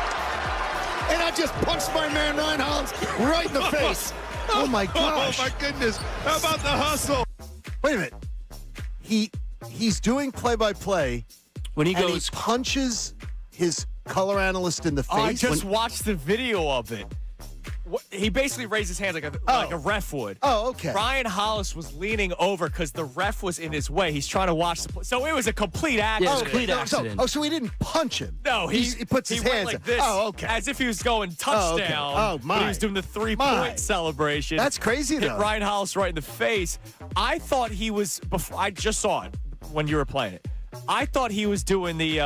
And I just punched my man, Ryan Hollins, right in the face. Oh, my gosh. Oh, my goodness. How about the hustle? Wait a minute. He's doing play-by-play. When he and goes... he punches his color analyst in the face. I just watched the video of it. He basically raised his hands like a ref would. Oh, okay. Ryan Hollis was leaning over because the ref was in his way. He's trying to watch the play. So it was a complete accident. Yeah, it was a complete accident. So he didn't punch him. No, he puts his went hands like up. this. Oh, okay. As if he was going touchdown. Oh, my. But he was doing the three-point celebration. That's crazy, Hit though. Ryan Hollis right in the face. I thought he was, before I just saw it when you were playing it. I thought he was doing the,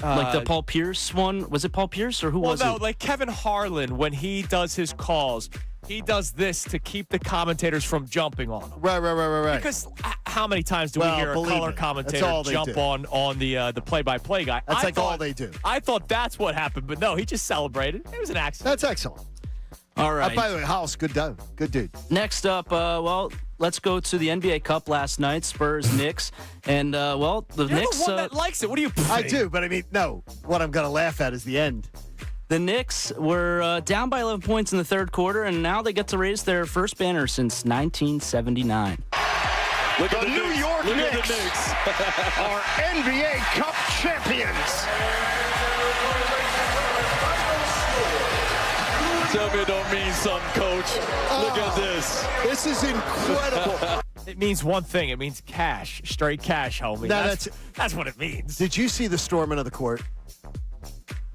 like the Paul Pierce one? Was it Paul Pierce or who was it? Well, no, like Kevin Harlan, when he does his calls, he does this to keep the commentators from jumping on him. Right. Because how many times do we hear a color commentator jump on the play-by-play guy? That's all they do. I thought that's what happened, but no, he just celebrated. It was an accident. That's excellent. All right. By the way, House, good dude. Next up, let's go to the NBA Cup last night, Spurs-Knicks. And, the You're Knicks... the one that likes it. What do you I do, but I mean, no. What I'm going to laugh at is the end. The Knicks were down by 11 points in the third quarter, and now they get to raise their first banner since 1979. The New York Knicks are NBA Cup champions. Tell me it don't mean something, Coach. Look at this. This is incredible. It means one thing. It means cash. Straight cash, homie. No, that's what it means. Did you see the storming of the court?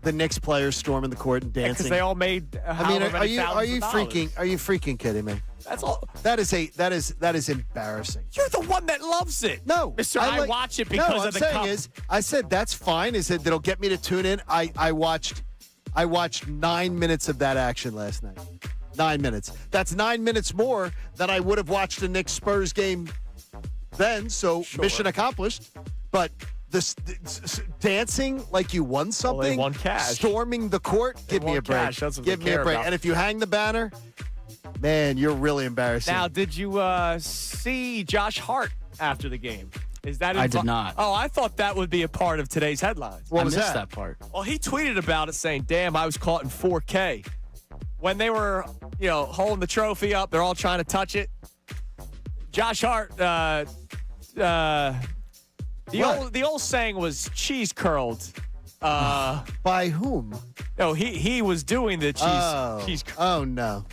The Knicks players storming the court and dancing. Because they all made. I mean, are you freaking kidding me? That's all. That is embarrassing. You're the one that loves it. No, Mister, I watch it because of the cup. I said that's fine. Is that that'll get me to tune in? I watched 9 minutes of that action last night. 9 minutes. That's 9 minutes more than I would have watched a Knicks Spurs game then. So mission accomplished. But this dancing like you won something. Well, they won cash. Storming the court. Give me a break. Cash. That's what Give they me a care break. about. And if you hang the banner, man, you're really embarrassing. Now, did you see Josh Hart after the game? Is that I did not. Oh, I thought that would be a part of today's headlines. What was I missed that part. Well, he tweeted about it saying, damn, I was caught in 4K. When they were, holding the trophy up, they're all trying to touch it. Josh Hart, the old saying was cheese curled. By whom? No, he was doing the cheese curl. Oh, no.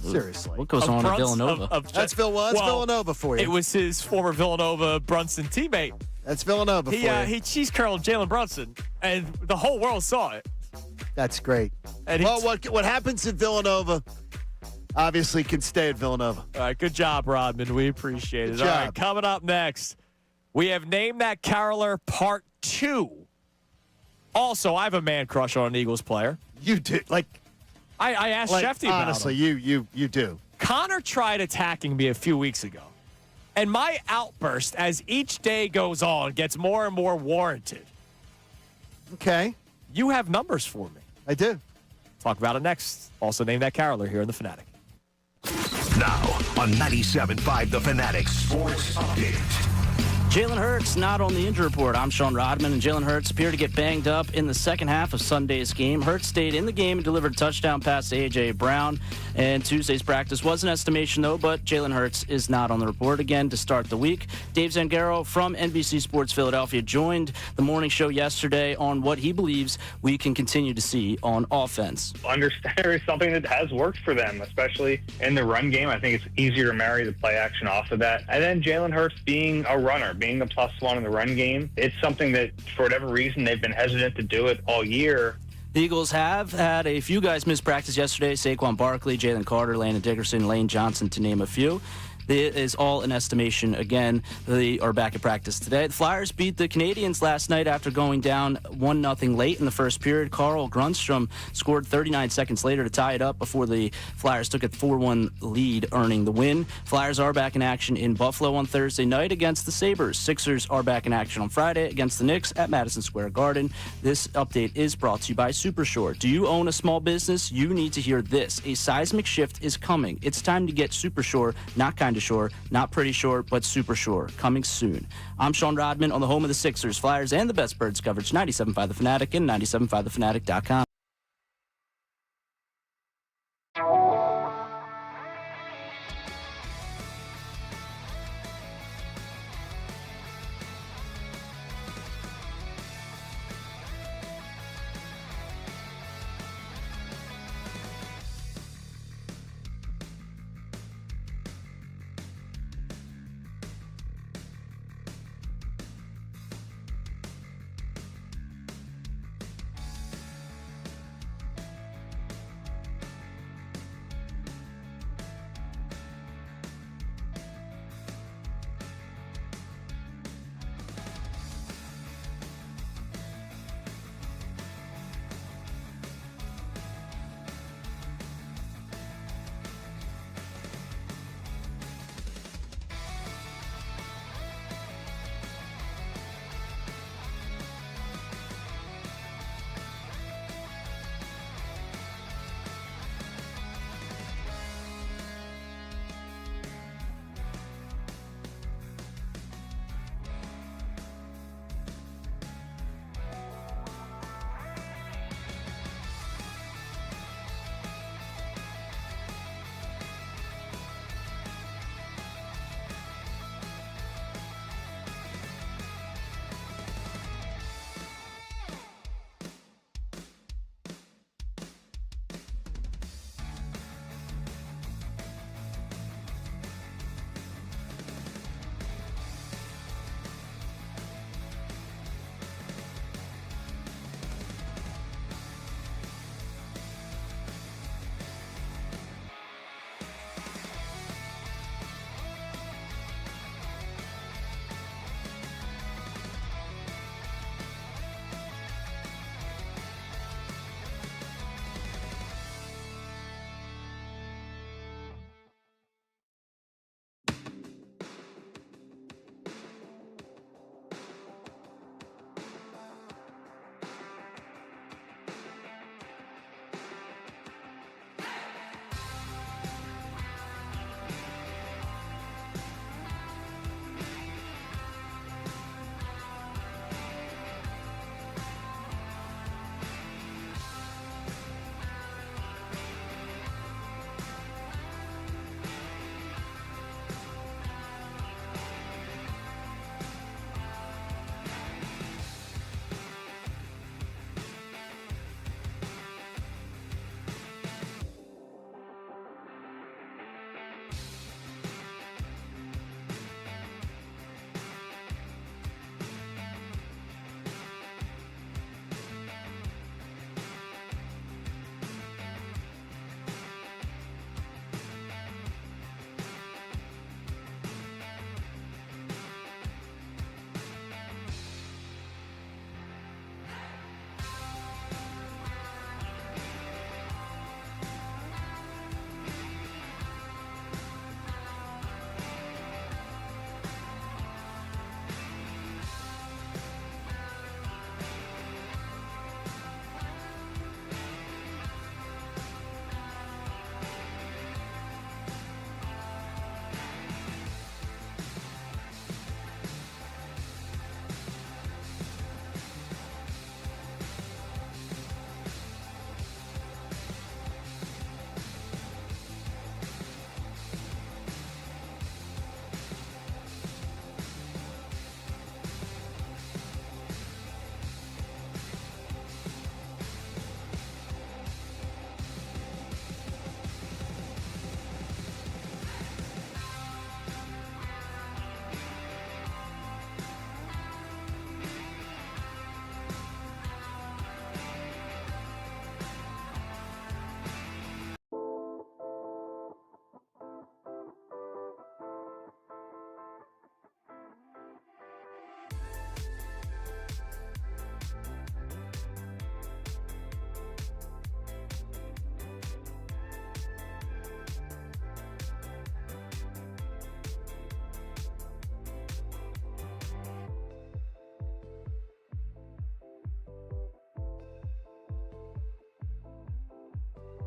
Seriously. What goes on at Villanova? That's Villanova for you. It was his former Villanova Brunson teammate. That's Villanova for you. He cheese curled Jalen Brunson, and the whole world saw it. That's great. And well, what happens at Villanova obviously can stay at Villanova. All right, good job, Rodman. We appreciate it. Good job. All right, coming up next, we have Named That Caroler Part 2. Also, I have a man crush on an Eagles player. You do. I asked Shefty about honestly, him. you do. Connor tried attacking me a few weeks ago, and my outburst as each day goes on gets more and more warranted. Okay. You have numbers for me. I do. Talk about it next. Also, Name That Caroler here in the Fanatic. Now on 97.5 The Fanatic Sports Update. Jalen Hurts not on the injury report. I'm Sean Rodman, and Jalen Hurts appeared to get banged up in the second half of Sunday's game. Hurts stayed in the game and delivered a touchdown pass to A.J. Brown. And Tuesday's practice was an estimation, though, but Jalen Hurts is not on the report again to start the week. Dave Zangaro from NBC Sports Philadelphia joined the morning show yesterday on what he believes we can continue to see on offense. Understanding is something that has worked for them, especially in the run game. I think it's easier to marry the play action off of that. And then Jalen Hurts being a runner, being a +1 in the run game, it's something that, for whatever reason, they've been hesitant to do it all year. The Eagles have had a few guys miss practice yesterday. Saquon Barkley, Jalen Carter, Landon Dickerson, Lane Johnson, to name a few. It is all an estimation. Again, they are back at practice today. The Flyers beat the Canadians last night after going down 1-0 late in the first period. Carl Grundstrom scored 39 seconds later to tie it up before the Flyers took a 4-1 lead, earning the win. Flyers are back in action in Buffalo on Thursday night against the Sabres. Sixers are back in action on Friday against the Knicks at Madison Square Garden. This update is brought to you by Supershore. Do you own a small business? You need to hear this. A seismic shift is coming. It's time to get Supershore, not kind of Shore, not pretty short, but super sure. Coming soon. I'm Sean Rodman on the home of the Sixers, Flyers, and the Best Birds coverage, 97.5 The Fanatic and 97.5thefanatic.com.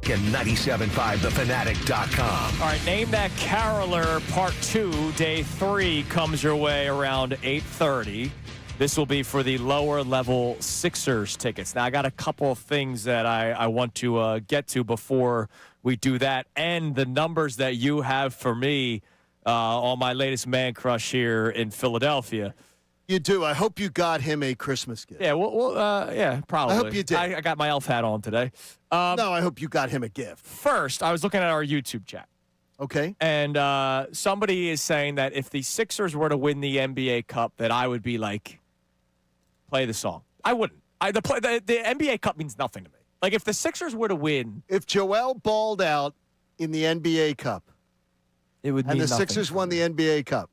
and 97.5thefanatic.com. All right, Name That Caroler Part 2, Day 3 comes your way around 8:30. This will be for the lower-level Sixers tickets. Now, I got a couple of things that I want to get to before we do that, and the numbers that you have for me on my latest man crush here in Philadelphia. You do. I hope you got him a Christmas gift. Yeah, yeah, probably. I hope you did. I got my elf hat on today. No, I hope you got him a gift. First, I was looking at our YouTube chat. Okay. And somebody is saying that if the Sixers were to win the NBA Cup, that I would be like, play the song. I wouldn't. The NBA Cup means nothing to me. Like, if the Sixers were to win. If Joel balled out in the NBA Cup, it would mean and the nothing Sixers won the NBA Cup,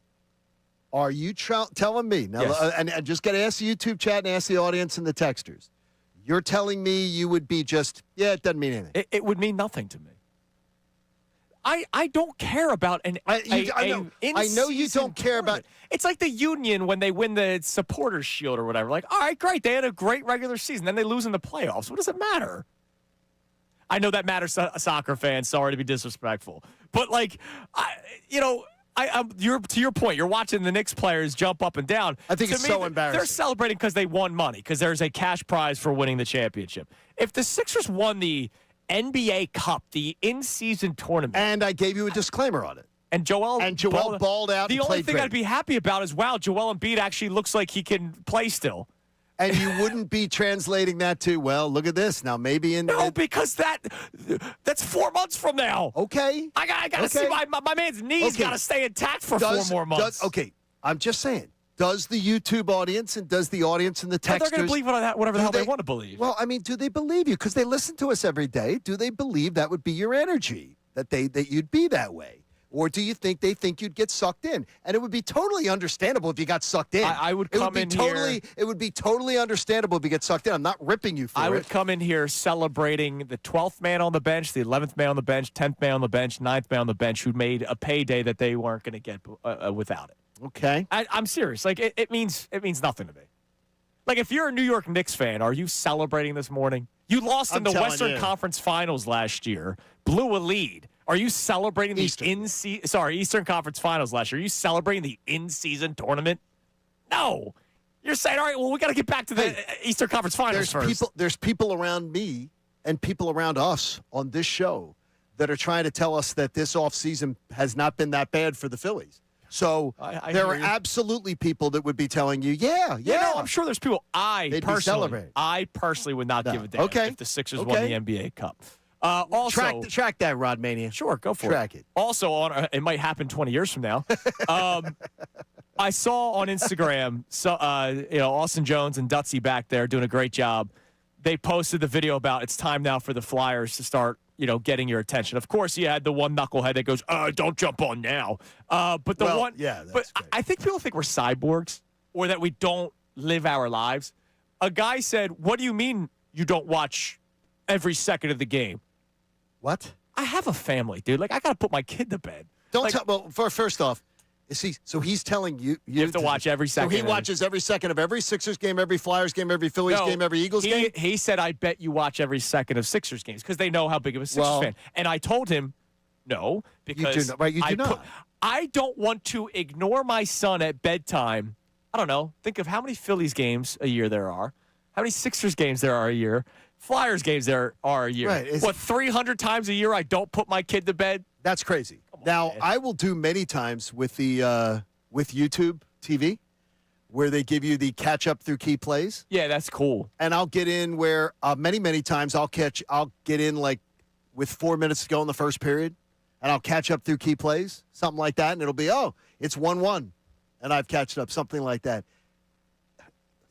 are you telling me, now, yes. and just got to ask the YouTube chat and ask the audience and the texters, you're telling me you would be just, it doesn't mean anything. It would mean nothing to me. I don't care about I know you don't care about. It's like the Union when they win the Supporters Shield or whatever. Like, all right, great, they had a great regular season, then they lose in the playoffs. What does it matter? I know that matters to soccer fans. Sorry to be disrespectful, but like, to your point, you're watching the Knicks players jump up and down. I think it's so embarrassing. They're celebrating because they won money, because there's a cash prize for winning the championship. If the Sixers won the NBA Cup, the in-season tournament, and I gave you a disclaimer on it, and Joel balled out. The and only played thing great. I'd be happy about is, wow, Joel Embiid actually looks like he can play still. And you wouldn't be translating that to, well, look at this. Now, maybe because that's 4 months from now. Okay. I got to see my man's knees got to stay intact for 4 more months. Okay. I'm just saying. Does the YouTube audience and does the audience and the texters... They're going to believe whatever the hell they want to believe. Well, I mean, do they believe you? Because they listen to us every day. Do they believe that would be your energy, that you'd be that way? Or do you think they think you'd get sucked in? And it would be totally understandable if you got sucked in. I would come in here. It would be totally understandable if you get sucked in. I'm not ripping you for it. I would come in here celebrating the 12th man on the bench, the 11th man on the bench, 10th man on the bench, 9th man on the bench who made a payday that they weren't going to get without it. Okay. I'm serious. Like, it means nothing to me. Like, if you're a New York Knicks fan, are you celebrating this morning? You lost in the Western Conference Finals last year, blew a lead. Are you celebrating the Eastern Conference Finals last year? Are you celebrating the in-season tournament? No. You're saying, all right, well, we got to get back to the Eastern Conference Finals first. There's people around me and people around us on this show that are trying to tell us that this offseason has not been that bad for the Phillies. So there are absolutely people that would be telling you, yeah. No, I'm sure there's people. They'd be celebrating. I personally would not give a damn if the Sixers won the NBA Cup. Also, track that, Rodmania. Sure, go for it. Track it. Also, it might happen 20 years from now. I saw on Instagram, Austin Jones and Dutsy back there doing a great job. They posted the video about it's time now for the Flyers to start, getting your attention. Of course, you had the one knucklehead that goes, "Don't jump on now." But I think people think we're cyborgs or that we don't live our lives. A guy said, "What do you mean you don't watch every second of the game?" What? I have a family, dude. Like, I got to put my kid to bed. First off, so he's telling you have to watch every second. So he watches every second of every Sixers game, every Flyers game, every Phillies game, every Eagles game? He said, I bet you watch every second of Sixers games because they know how big of a Sixers fan. And I told him, no, because you do not. I don't want to ignore my son at bedtime. I don't know. Think of how many Phillies games a year there are, how many Sixers games there are a year, Flyers games there are a year. Right. 300 times a year I don't put my kid to bed? That's crazy. Now, I will do many times with the with YouTube TV where they give you the catch up through key plays. Yeah, that's cool. And I'll get in where many times I'll get in like with 4 minutes to go in the first period, and I'll catch up through key plays, something like that, and it'll be, it's 1-1, and I've catched up, something like that.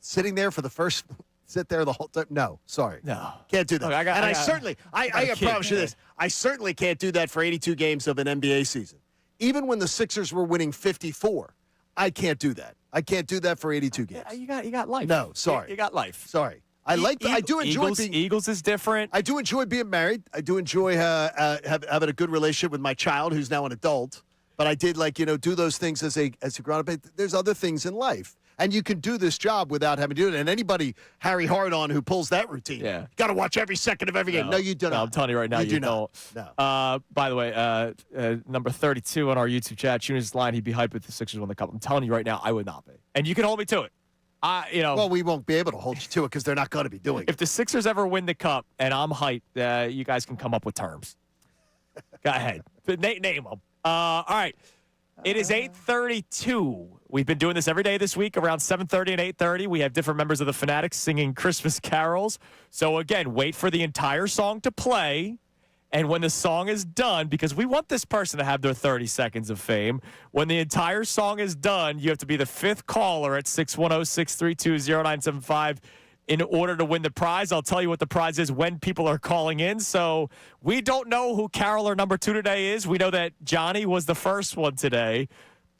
Sitting there for the first sit there the whole time. No, sorry. No. Can't do that. Look, I promise you this. I certainly can't do that for 82 games of an NBA season. Even when the Sixers were winning 54, I can't do that. I can't do that for 82 games. Yeah, you got life. No, sorry. You got life. Sorry. I do enjoy being Eagles is different. I do enjoy being married. I do enjoy having a good relationship with my child who's now an adult. But I did do those things as a grown up. There's other things in life. And you can do this job without having to do it. And anybody, Harry Hardon, who pulls that routine, got to watch every second of every game. No, you do not. I'm telling you right now, you don't. No. By the way, number 32 on our YouTube chat, Tunis line, he'd be hyped if the Sixers won the cup. I'm telling you right now, I would not be. And you can hold me to it. Well, we won't be able to hold you to it because they're not going to be doing it. If the Sixers ever win the cup and I'm hyped, you guys can come up with terms. Go ahead. Name them. All right. It is 8:32. We've been doing this every day this week around 7:30 and 8:30. We have different members of the Fanatic singing Christmas carols. So, again, wait for the entire song to play. And when the song is done, because we want this person to have their 30 seconds of fame, when the entire song is done, you have to be the fifth caller at 610-632-0975 in order to win the prize. I'll tell you what the prize is when people are calling in. So we don't know who caroler number 2 today is. We know that Johnny was the first one today.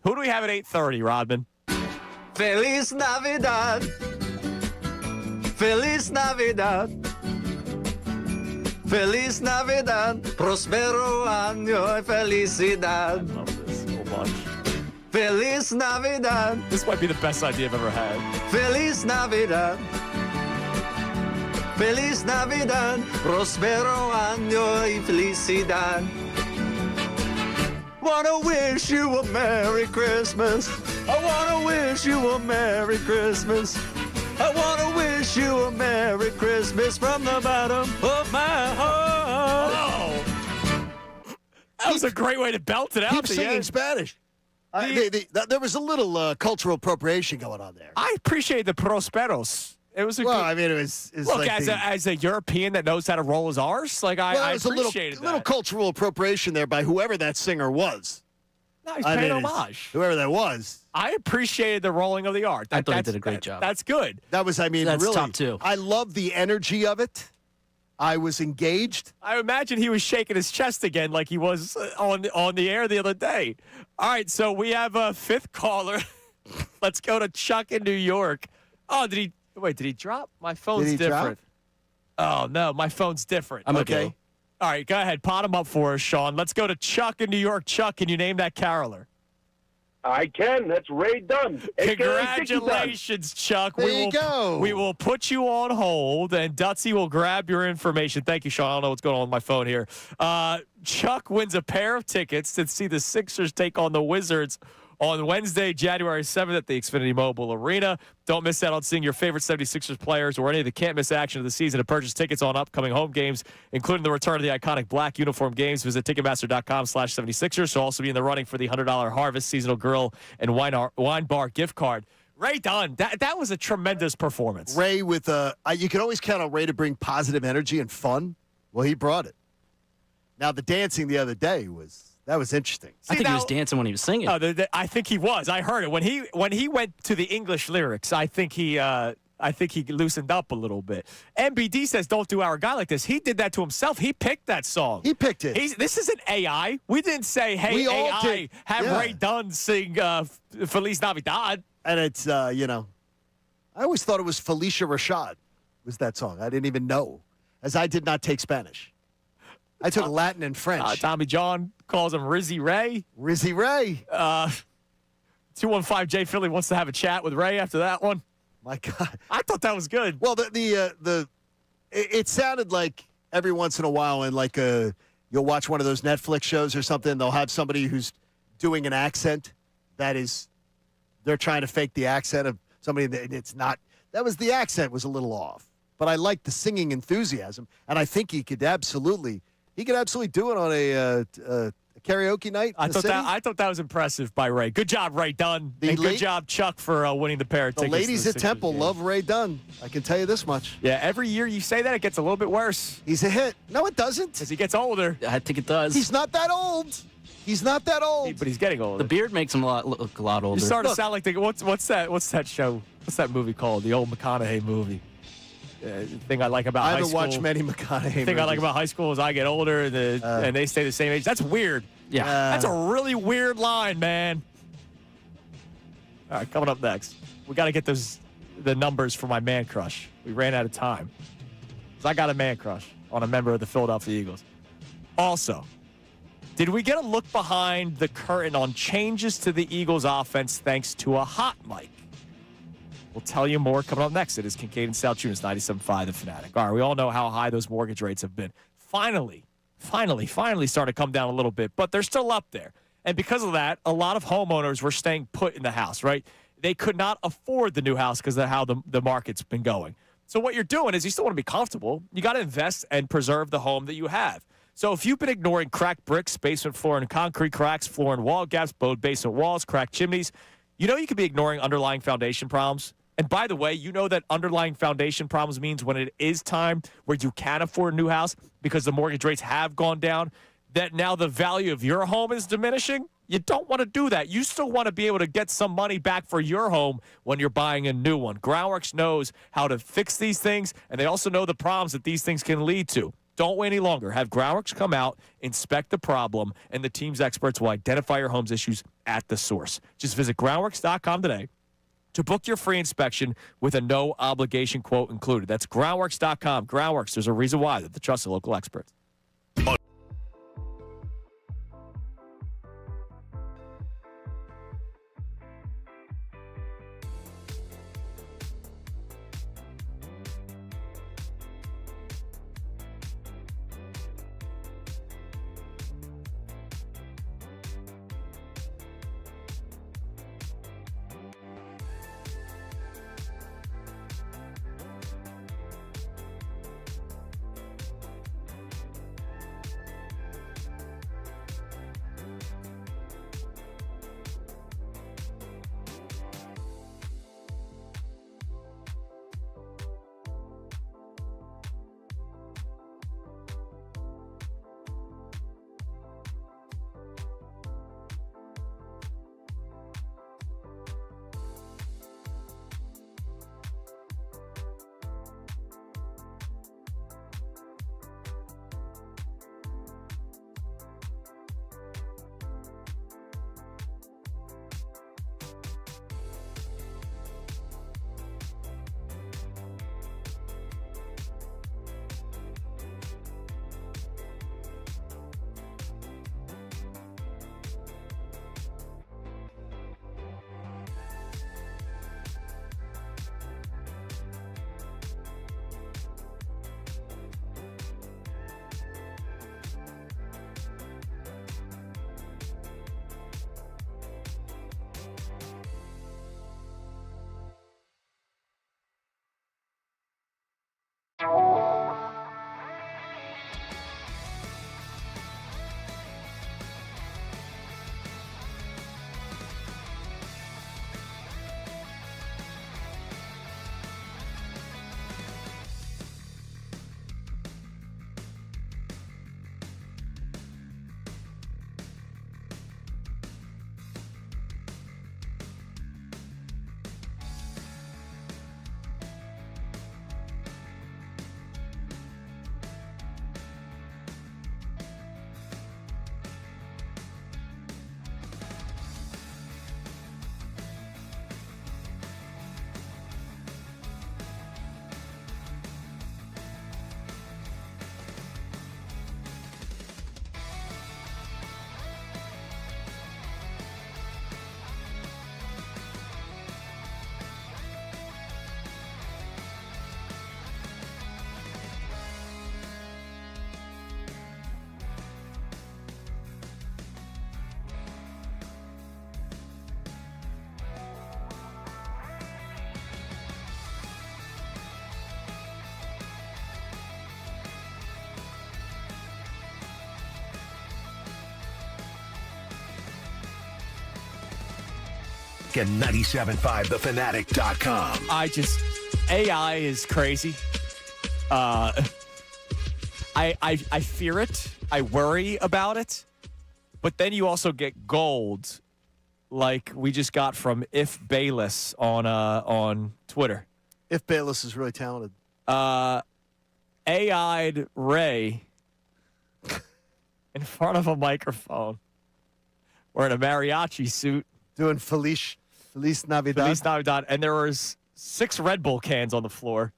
Who do we have at 8:30, Rodman? Feliz Navidad. Feliz Navidad. Feliz Navidad, prospero año y felicidad. I love this so much. Feliz Navidad. This might be the best idea I've ever had. Feliz Navidad. Feliz Navidad, prospero año y felicidad. Wanna wish you a Merry Christmas. I wanna wish you a Merry Christmas. I want to wish you a Merry Christmas from the bottom of my heart. Oh. That was a great way to belt it out. Keep singing Spanish. There was a little cultural appropriation going on there. I appreciate the prosperos. It was a well, good, I mean, it was look, like as a European that knows how to roll his R's, like I appreciated a little cultural appropriation there by whoever that singer was. No, he's paying homage. Whoever that was. I appreciated the rolling of the R. I thought he did a great job. That's good. That was, that's really. top 2. I love the energy of it. I was engaged. I imagine he was shaking his chest again like he was on the air the other day. All right, so we have a fifth caller. Let's go to Chuck in New York. Oh, did he drop? My phone's different. Oh, no, my phone's different. I'm okay. All right, go ahead. Pot him up for us, Sean. Let's go to Chuck in New York. Chuck, can you name that caroler? I can. That's Ray Dunn. Congratulations, Chuck. There you go. We will put you on hold, and Dutsy will grab your information. Thank you, Sean. I don't know what's going on with my phone here. Chuck wins a pair of tickets to see the Sixers take on the Wizards on Wednesday, January 7th at the Xfinity Mobile Arena. Don't miss out on seeing your favorite 76ers players or any of the can't-miss action of the season to purchase tickets on upcoming home games, including the return of the iconic black uniform games. Visit Ticketmaster.com/76ers. So also be in the running for the $100 Harvest Seasonal Grill and Wine Bar gift card. Ray Dunn, that was a tremendous performance. Ray with you can always count on Ray to bring positive energy and fun. Well, he brought it. Now, the dancing the other day was interesting. I think he was dancing when he was singing. I think he was. I heard it when he went to the English lyrics. I think he loosened up a little bit. MBD says, "Don't do our guy like this." He did that to himself. He picked that song. He picked it. This isn't AI. We didn't say, "Hey, we AI, all did. have Ray Dunn sing Feliz Navidad." And it's I always thought it was Felicia Rashad was that song. I didn't even know, as I did not take Spanish. I took Latin and French. Tommy John calls him Rizzy Ray. Rizzy Ray. 215 J Philly wants to have a chat with Ray after that one. My God, I thought that was good. Well, it sounded like every once in a while, and like you'll watch one of those Netflix shows or something. They'll have somebody who's doing an accent they're trying to fake the accent of somebody that it's not. That was the accent was a little off, but I liked the singing enthusiasm, and I think he could absolutely do it on a karaoke night. I thought that was impressive by Ray. Good job, Ray Dunn. And good job, Chuck, for winning the pair of tickets. The ladies at Temple love Ray Dunn. I can tell you this much. Yeah, every year you say that, it gets a little bit worse. He's a hit. No, it doesn't. As he gets older. I think it does. He's not that old. He's not that old. But he's getting older. The beard makes him look a lot older. You start to sound like what's that show? What's that movie called? The old McConaughey movie. Thing I like about high school. I haven't watched many McConaughey movies. The thing I like about high school is I get older and they stay the same age. That's weird. Yeah. That's a really weird line, man. All right, coming up next. We got to get the numbers for my man crush. We ran out of time. So I got a man crush on a member of the Philadelphia Eagles. Also, did we get a look behind the curtain on changes to the Eagles offense thanks to a hot mic? We'll tell you more coming up next. It is Kincade and Salciunas, 97.5 The Fanatic. All right, we all know how high those mortgage rates have been. Finally starting to come down a little bit, but they're still up there. And because of that, a lot of homeowners were staying put in the house, right? They could not afford the new house because of how the market's been going. So what you're doing is you still want to be comfortable. You got to invest and preserve the home that you have. So if you've been ignoring cracked bricks, basement floor and concrete cracks, floor and wall gaps, bowed basement walls, cracked chimneys, you know you could be ignoring underlying foundation problems. And by the way, you know that underlying foundation problems means when it is time where you can afford a new house because the mortgage rates have gone down, that now the value of your home is diminishing. You don't want to do that. You still want to be able to get some money back for your home when you're buying a new one. Groundworks knows how to fix these things, and they also know the problems that these things can lead to. Don't wait any longer. Have Groundworks come out, inspect the problem, and the team's experts will identify your home's issues at the source. Just visit groundworks.com today to book your free inspection with a no-obligation quote included. That's groundworks.com. Groundworks, there's a reason why. They're the trusted local experts. At 97.5thefanatic.com. AI is crazy. I fear it. I worry about it. But then you also get gold, like we just got from If Bayless on Twitter. If Bayless is really talented. AI'd Ray in front of a microphone wearing a mariachi suit. Doing Feliz Navidad. Feliz Navidad. And there was 6 Red Bull cans on the floor.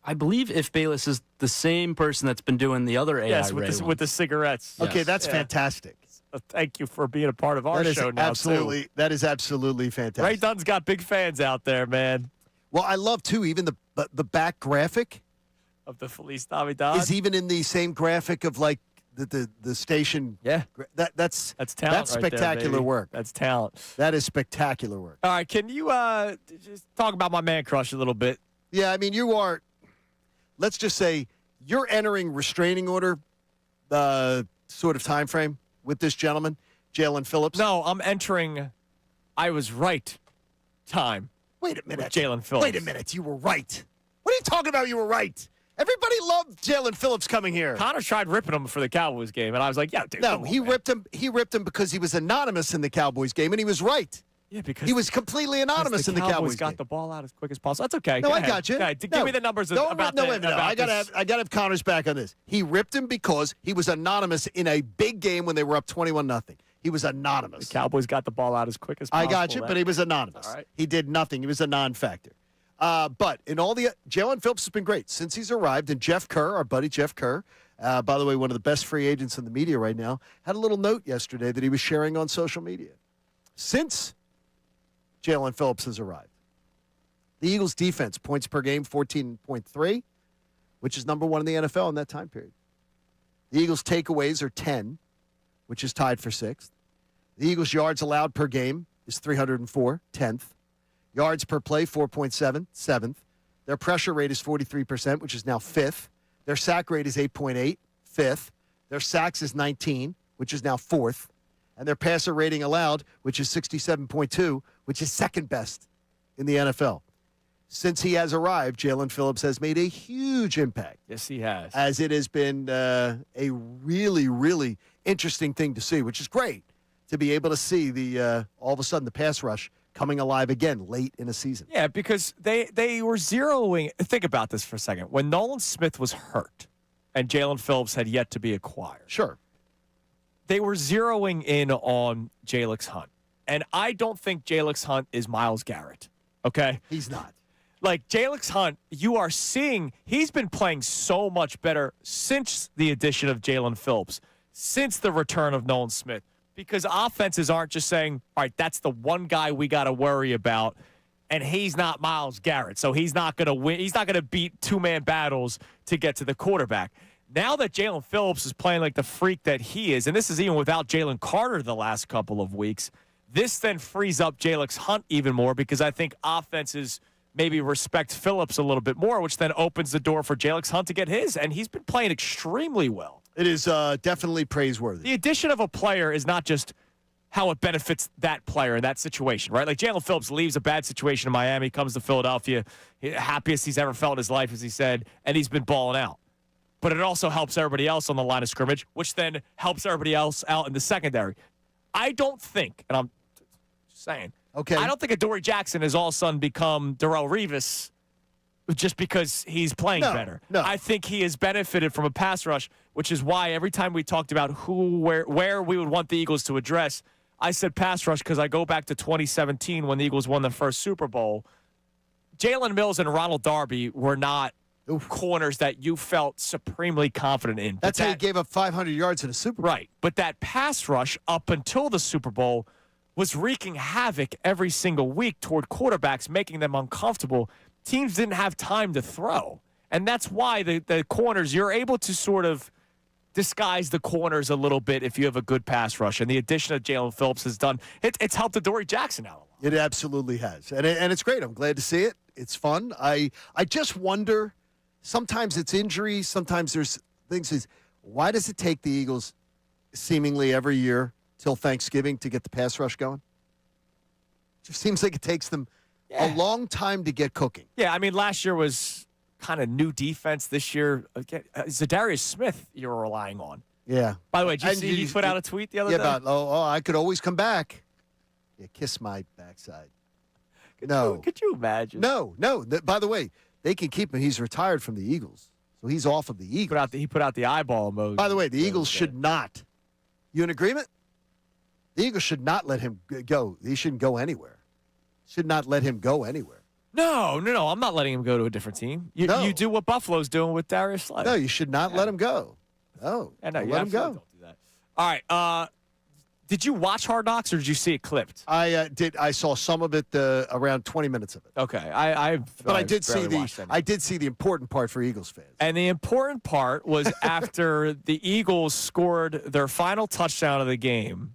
I believe If Bayless is the same person that's been doing the other AI Yes, with the cigarettes. Okay, that's fantastic. Thank you for being a part of our show now, absolutely, too. That is absolutely fantastic. Ray Dunn's got big fans out there, man. Well, I love, too, even the back graphic of the Feliz Navidad is even in the same graphic of, like, the station. Yeah. That's talent. That's spectacular right there, work. That's talent. That is spectacular work. All right, can you just talk about my man crush a little bit? Yeah, I mean, you are, let's just say, you're entering restraining order sort of time frame with this gentleman, Jalen Phillips. No, I'm entering I was right time. Wait a minute. Jalen Phillips. Wait a minute. You were right. What are you talking about? You were right. Everybody loved Jalen Phillips coming here. Connor tried ripping him for the Cowboys game, and I was like, yeah, dude. No, he ripped him. He ripped him because he was anonymous in the Cowboys game, and he was right. Yeah, because he was completely anonymous in the Cowboys game. Got the ball out as quick as possible. That's okay. No, Go I ahead. got you. Okay, give me the numbers about no, that. wait a minute. I gotta have Connor's back on this. He ripped him because he was anonymous in a big game when they were up 21-0. He was anonymous. The Cowboys got the ball out as quick as possible. I got you, but he was anonymous. All right. He did nothing. He was a non-factor. But in all the Jalen Phillips has been great since he's arrived. And Jeff Kerr, our buddy Jeff Kerr, by the way, one of the best free agents in the media right now, had a little note yesterday that he was sharing on social media. Since Jalen Phillips has arrived, the Eagles' defense, points per game, 14.3, which is number one in the NFL in that time period. The Eagles' takeaways are 10, which is tied for sixth. The Eagles' yards allowed per game is 304, 10th. Yards per play, 4.7, 7th. Their pressure rate is 43%, which is now 5th. Their sack rate is 8.8, 5th. Their sacks is 19, which is now 4th. And their passer rating allowed, which is 67.2, which is second best in the NFL. Since he has arrived, Jalen Phillips has made a huge impact. Yes, he has. As it has been a really, really interesting thing to see, which is great to be able to see the all of a sudden the pass rush coming alive again late in a season. Yeah, because they were zeroing. Think about this for a second. When Nolan Smith was hurt and Jalen Phillips had yet to be acquired. Sure. They were zeroing in on Jalix Hunt. And I don't think Jalix Hunt is Myles Garrett. Okay? He's not. Like, Jalix Hunt, you are seeing he's been playing so much better since the addition of Jalen Phillips, since the return of Nolan Smith. Because offenses aren't just saying, all right, that's the one guy we got to worry about, and he's not Myles Garrett, so he's not going to win. He's not going to beat two-man battles to get to the quarterback. Now that Jalen Phillips is playing like the freak that he is, and this is even without Jalen Carter the last couple of weeks, this then frees up Jalix Hunt even more because I think offenses maybe respect Phillips a little bit more, which then opens the door for Jalix Hunt to get his, and he's been playing extremely well. It is definitely praiseworthy. The addition of a player is not just how it benefits that player in that situation, right? Like Jalen Phillips leaves a bad situation in Miami, comes to Philadelphia, happiest he's ever felt in his life, as he said, and he's been balling out. But it also helps everybody else on the line of scrimmage, which then helps everybody else out in the secondary. I don't think, and I'm just saying, okay, I don't think Adoree Jackson has all of a sudden become Darrelle Revis just because he's playing better. No. I think he has benefited from a pass rush, which is why every time we talked about where we would want the Eagles to address, I said pass rush because I go back to 2017 when the Eagles won the first Super Bowl. Jalen Mills and Ronald Darby were not corners that you felt supremely confident in. That's how he gave up 500 yards in a Super Bowl. Right. But that pass rush up until the Super Bowl was wreaking havoc every single week toward quarterbacks, making them uncomfortable. Teams didn't have time to throw. And that's why the corners, you're able to sort of disguise the corners a little bit if you have a good pass rush. And the addition of Jalen Phillips has done, it's helped Adoree Jackson out a lot. It absolutely has. And it's great. I'm glad to see it. It's fun. I just wonder, sometimes it's injuries, sometimes there's things. Why does it take the Eagles seemingly every year till Thanksgiving to get the pass rush going? It just seems like it takes them a long time to get cooking. Yeah, I mean, last year was kind of new defense. This year, again, Zadarius Smith you're relying on. Yeah. By the way, did you see he put out a tweet the other day? Yeah, about, I could always come back. Yeah, kiss my backside. Could you imagine? No. By the way, they can keep him. He's retired from the Eagles, so he's off of the Eagles. He put out the eyeball emoji. By the way, the Eagles should not. You in agreement? The Eagles should not let him go. He shouldn't go anywhere. Should not let him go anywhere. No. I'm not letting him go to a different team. You do what Buffalo's doing with Darius Slay. No, you should not let him go. No, no, let him go. Don't do that. All right. Did you watch Hard Knocks or did you see it clipped? I did. I saw some of it, around 20 minutes of it. Okay, I did see the important part for Eagles fans. And the important part was after the Eagles scored their final touchdown of the game.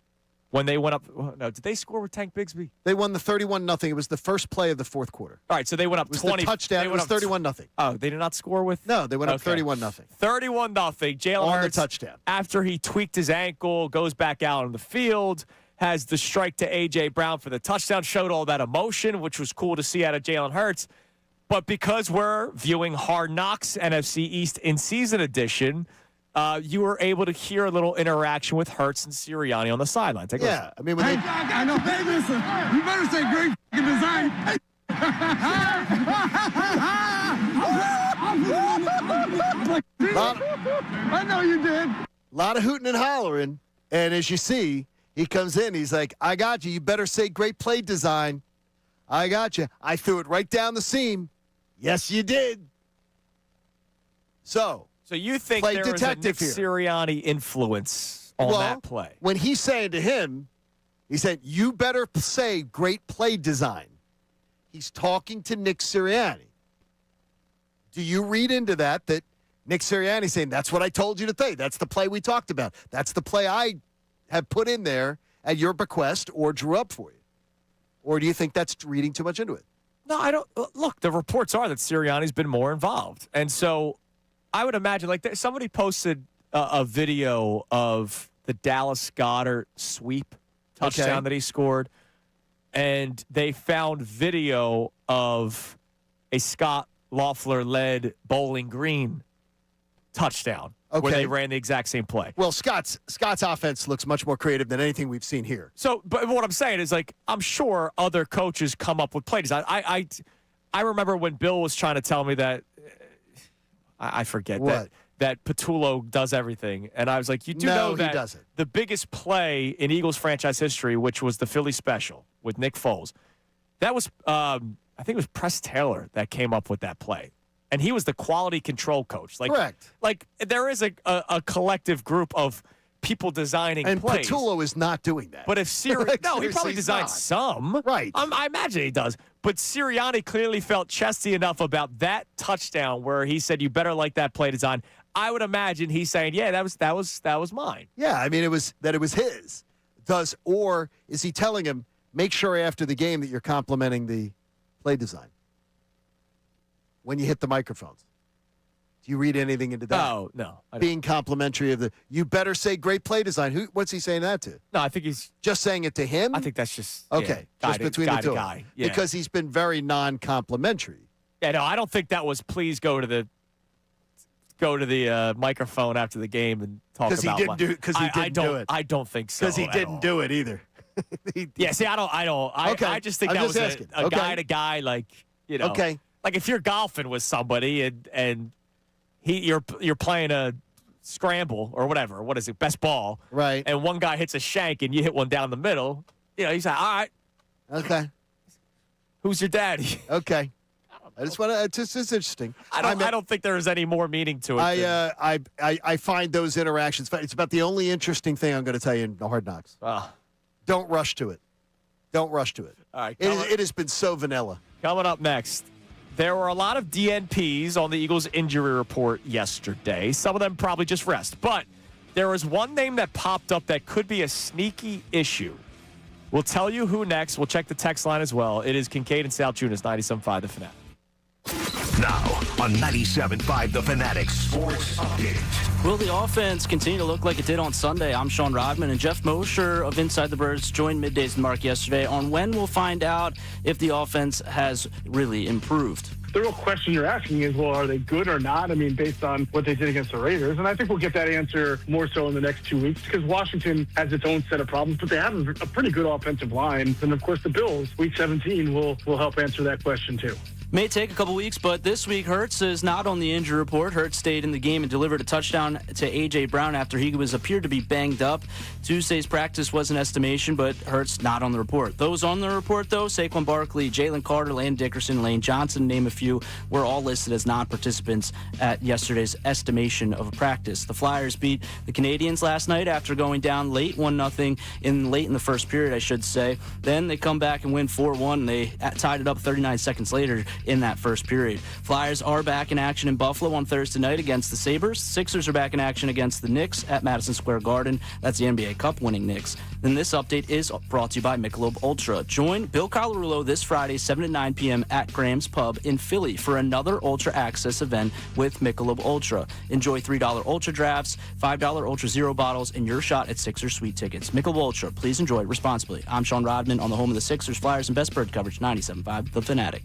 When they went up, no, did they score with Tank Bigsby? They won the 31-0. It was the first play of the fourth quarter. All right, so they went up 20. The touchdown. It was 31-0. Oh, they did not score with? No, they went up 31-0. 31-0. Jalen Hurts, the touchdown. After he tweaked his ankle, goes back out on the field, has the strike to A.J. Brown for the touchdown, showed all that emotion, which was cool to see out of Jalen Hurts. But because we're viewing Hard Knocks NFC East in-season edition, you were able to hear a little interaction with Hurts and Sirianni on the sideline. Take a listen. I mean, when hey, I know. Hey, listen, you better say great design. I know you did. A lot of hooting and hollering, and as you see, he comes in. He's like, "I got you. You better say great play design. I got you. I threw it right down the seam. Yes, you did." So you think there was a Nick Sirianni influence on that play? When he's saying to him, he said, "You better say great play design." He's talking to Nick Sirianni. Do you read into that Nick Sirianni saying, "That's what I told you to say. That's the play we talked about. That's the play I have put in there at your bequest or drew up for you"? Or do you think that's reading too much into it? No, I don't. Look, the reports are that Sirianni's been more involved, and so I would imagine, somebody posted a video of the Dallas Goedert sweep touchdown that he scored, and they found video of a Scott Loeffler-led Bowling Green touchdown where they ran the exact same play. Well, Scott's offense looks much more creative than anything we've seen here. So, but what I'm saying is, I'm sure other coaches come up with play design. I remember when Bill was trying to tell me that. I forget that Patullo does everything. And I was like, you do know that he doesn't. The biggest play in Eagles franchise history, which was the Philly special with Nick Foles, that was, I think it was Press Taylor that came up with that play. And he was the quality control coach. Correct. There is a collective group of people designing plays. And Patullo is not doing that. But if Sirianni, he probably designed some. Right. I imagine he does. But Sirianni clearly felt chesty enough about that touchdown where he said, "You better like that play design." I would imagine he's saying, "Yeah, that was mine." Yeah, I mean it was his. Or is he telling him, "Make sure after the game that you're complimenting the play design when you hit the microphones"? Do you read anything into that? No. Being complimentary of you better say great play design. What's he saying that to? No, I think he's just saying it to him. I think that's just okay. Just between the two, yeah. Because he's been very non-complimentary. Yeah, no, I don't think that was. Please go to the microphone after the game and talk about. Because he didn't do it. I don't think so. Because he didn't do it either. Yeah, see, I don't. I just think that was a guy to guy, Okay. Like if you're golfing with somebody and you're playing a scramble or whatever. What is it? Best ball. Right. And one guy hits a shank and you hit one down the middle. He's like, all right. Okay. Who's your daddy? Okay. I just want to. It's just interesting. I don't think there is any more meaning to it. I find those interactions. It's about the only interesting thing I'm going to tell you in the Hard Knocks. Don't rush to it. Don't rush to it. All right. It has been so vanilla. Coming up next. There were a lot of DNPs on the Eagles injury report yesterday. Some of them probably just rest. But there was one name that popped up that could be a sneaky issue. We'll tell you who next. We'll check the text line as well. It is Kincade and Salciunas, 97.5 The Fanatic. Now on 97.5 The Fanatic Sports Update. Will the offense continue to look like it did on Sunday? I'm Sean Rodman, and Jeff Mosher of Inside the Birds joined Middays and Mark yesterday on when we'll find out if the offense has really improved. The real question you're asking is, well, are they good or not? I mean, based on what they did against the Raiders. And I think we'll get that answer more so in the next 2 weeks because Washington has its own set of problems, but they have a pretty good offensive line. And, of course, the Bills, Week 17, will help answer that question, too. May take a couple weeks, but this week Hurts is not on the injury report. Hurts stayed in the game and delivered a touchdown to A.J. Brown after he appeared to be banged up. Tuesday's practice was an estimation, but Hurts not on the report. Those on the report, though, Saquon Barkley, Jalen Carter, Landon Dickerson, Lane Johnson, name a few, were all listed as non-participants at yesterday's estimation of a practice. The Flyers beat the Canadians last night after going down late 1-0 late in the first period, I should say. Then they come back and win 4-1, and they tied it up 39 seconds later in that first period. Flyers are back in action in Buffalo on Thursday night against the Sabres. Sixers are back in action against the Knicks at Madison Square Garden. That's the NBA Cup winning Knicks. Then this update is brought to you by Michelob Ultra. Join Bill Colarulo this Friday, 7 to 9 p.m. at Graham's Pub in Philly for another Ultra Access event with Michelob Ultra. Enjoy $3 Ultra drafts, $5 Ultra Zero bottles, and your shot at Sixers Sweet tickets. Michelob Ultra. Please enjoy responsibly. I'm Sean Rodman on the home of the Sixers, Flyers, and Best Bird coverage, 97.5 The Fanatic.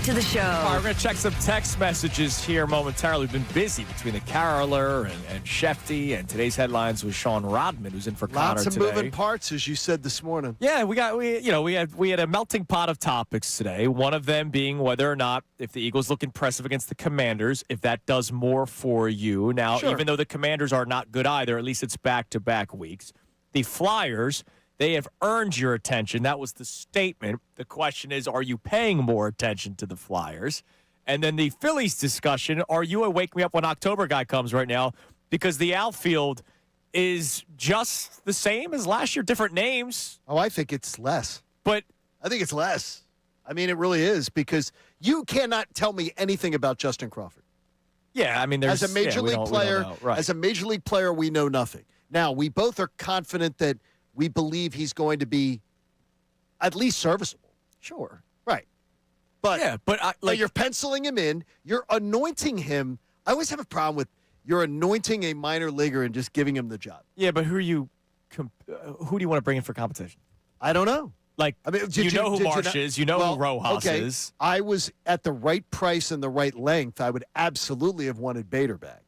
to the show. All right, we're going to check some text messages here momentarily. We've been busy between the Caroler and Shefty, and today's headlines with Sean Rodman, who's in for Connor Lots of today. moving parts, as you said this morning. Yeah, we had a melting pot of topics today. One of them being whether or not, if the Eagles look impressive against the Commanders, if that does more for you. Now, Sure. even though the Commanders are not good either, at least it's back-to-back weeks. The Flyers, they have earned your attention. That was the statement. The question is, are you paying more attention to the Flyers? And then the Phillies discussion, are you a wake me up when October guy comes right now? Because the outfield is just the same as last year, different names. Oh, I think it's less. But I think it's less. I mean, it really is, because you cannot tell me anything about Justin Crawford. Yeah, I mean, there's as a major league player, right. As a major league player, we know nothing. Now, we both are confident that we believe he's going to be at least serviceable. Sure. Right. But, yeah, but you're penciling him in. You're anointing him. I always have a problem with you're anointing a minor leaguer and just giving him the job. Yeah, but who do you want to bring in for competition? I don't know. Like, I mean, you know who Marsh is. You know who Rojas is. I was at the right price and the right length. I would absolutely have wanted Bader back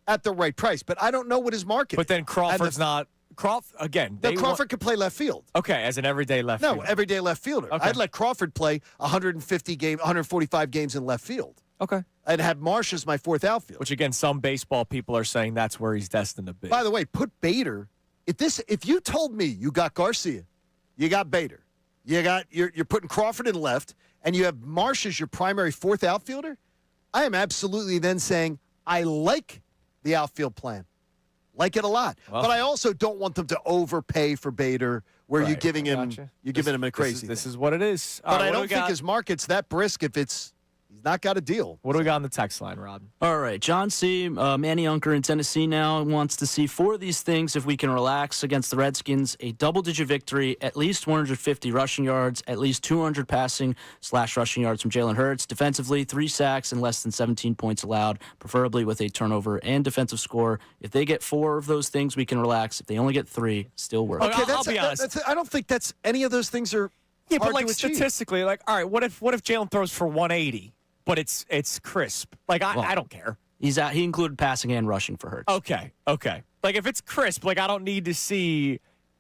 at the right price. But I don't know what his market is. But then Crawford's not. Crawford could play left field. Okay, as an everyday left fielder. No, everyday left fielder. Okay. I'd let Crawford play 145 games in left field. Okay. And have Marsh as my fourth outfield. Which, again, some baseball people are saying that's where he's destined to be. By the way, put Bader. If you told me you got Garcia, you got Bader, you're putting Crawford in left, and you have Marsh as your primary fourth outfielder, I am absolutely then saying I like the outfield plan. Like it a lot. Well, but I also don't want them to overpay for Bader where you're giving him a crazy. This is what it is. But I don't think his market's that brisk if he's not got a deal. What do we got on the text line, Rod? All right, John C. Manny Unker in Tennessee now wants to see 4 of these things if we can relax against the Redskins: a double-digit victory, at least 150 rushing yards, at least 200 passing/rushing yards from Jalen Hurts. Defensively, 3 sacks and less than 17 points allowed, preferably with a turnover and defensive score. If they get 4 of those things, we can relax. If they only get 3, still work. Okay, I'll be honest. I don't think that's any of those things are. Yeah, but hard like to achieve. statistically, like, all right, what if Jalen throws for 180? But it's crisp. Like, I don't care. He included passing and rushing for Hurts. Okay. Like, if it's crisp, like, I don't need to see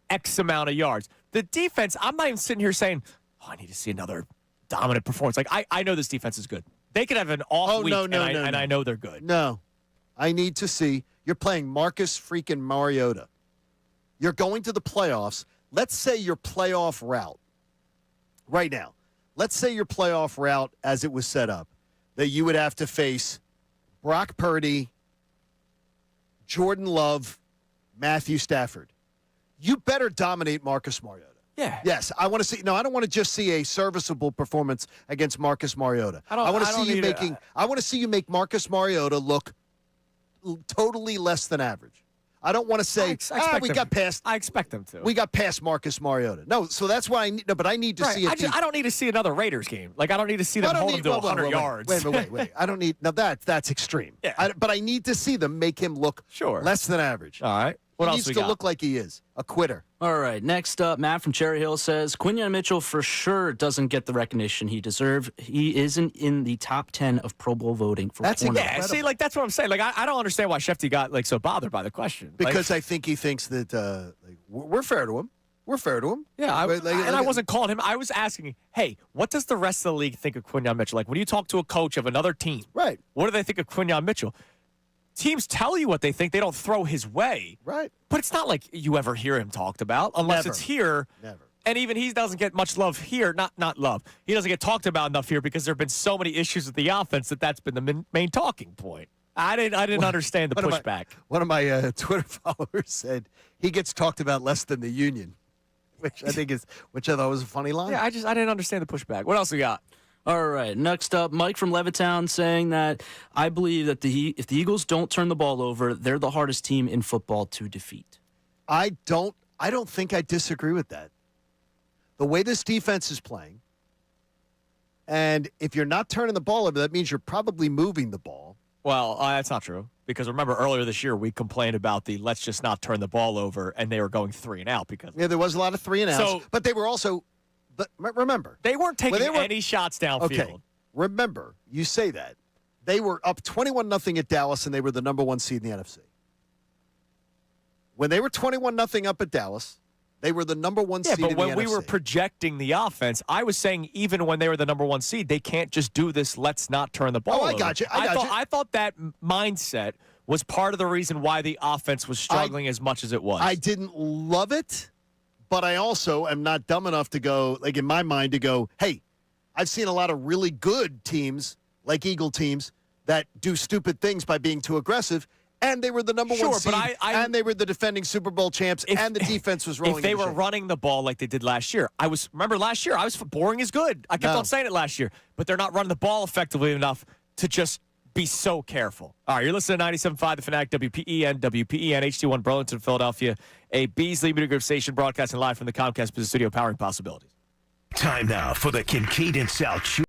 X amount of yards. The defense, I'm not even sitting here saying, I need to see another dominant performance. Like, I know this defense is good. They could have an off week, and I know they're good. No. I need to see. You're playing Marcus freaking Mariota. You're going to the playoffs. Let's say your playoff route right now. Let's say your playoff route as it was set up, that you would have to face Brock Purdy, Jordan Love, Matthew Stafford. You better dominate Marcus Mariota. Yeah. Yes, I want to see. No, I don't want to just see a serviceable performance against Marcus Mariota. I want to see you make Marcus Mariota look totally less than average. I don't want to say we got past. I expect them to. We got past Marcus Mariota. No, so that's why I need. No, but I need to see it. I don't need to see another Raiders game. Like, I don't need to see them hold him to 100 yards. Wait. I don't need. Now that's extreme. Yeah. But I need to see them make him look less than average. All right. What he else needs we to got? look like he is a quitter. All right, next up, Matt from Cherry Hill says, Quinyon Mitchell for sure doesn't get the recognition he deserves. He isn't in the top 10 of Pro Bowl voting for corner. Yeah, see, like, that's what I'm saying. Like, I don't understand why Shefty got, like, so bothered by the question. Because I think he thinks that we're fair to him. We're fair to him. Yeah, I wasn't calling him. I was asking, hey, what does the rest of the league think of Quinyon Mitchell? Like, when you talk to a coach of another team, right? What do they think of Quinyon Mitchell? Teams tell you what they think. They don't throw his way. Right. But it's not like you ever hear him talked about unless it's here. Never. And even he doesn't get much love here. Not love. He doesn't get talked about enough here because there have been so many issues with the offense that's been the main talking point. I didn't understand the pushback. One of my Twitter followers said he gets talked about less than the union, which I thought was a funny line. Yeah, I didn't understand the pushback. What else we got? All right, next up, Mike from Levittown saying that I believe that if the Eagles don't turn the ball over, they're the hardest team in football to defeat. I don't think I disagree with that. The way this defense is playing, and if you're not turning the ball over, that means you're probably moving the ball. Well, that's not true. Because remember, earlier this year, we complained about the let's just not turn the ball over, and they were going 3 and out because there was a lot of 3 and outs. But they were also, but remember, they weren't taking any shots downfield. Okay. remember, you say that. They were up 21-0 at Dallas, and they were the number one seed in the NFC. When they were 21-0 up at Dallas, they were the number one seed in the NFC. Yeah, but when we were projecting the offense, I was saying even when they were the number one seed, they can't just do this, let's not turn the ball over. I got you. I thought that mindset was part of the reason why the offense was struggling as much as it was. I didn't love it, but I also am not dumb enough to go, like in my mind, to go, hey, I've seen a lot of really good teams, like Eagle teams, that do stupid things by being too aggressive, and they were the number one seed, and they were the defending Super Bowl champs, and the defense was rolling. If they were running the ball like they did last year, remember last year, boring is good. I kept on saying it last year, but they're not running the ball effectively enough to just be so careful. All right, you're listening to 97.5 The Fanatic, WPEN, HD1 Burlington, Philadelphia, a Beasley Media Group station broadcasting live from the Comcast Business Studio, powering possibilities. Time now for the Kincade Salciunas.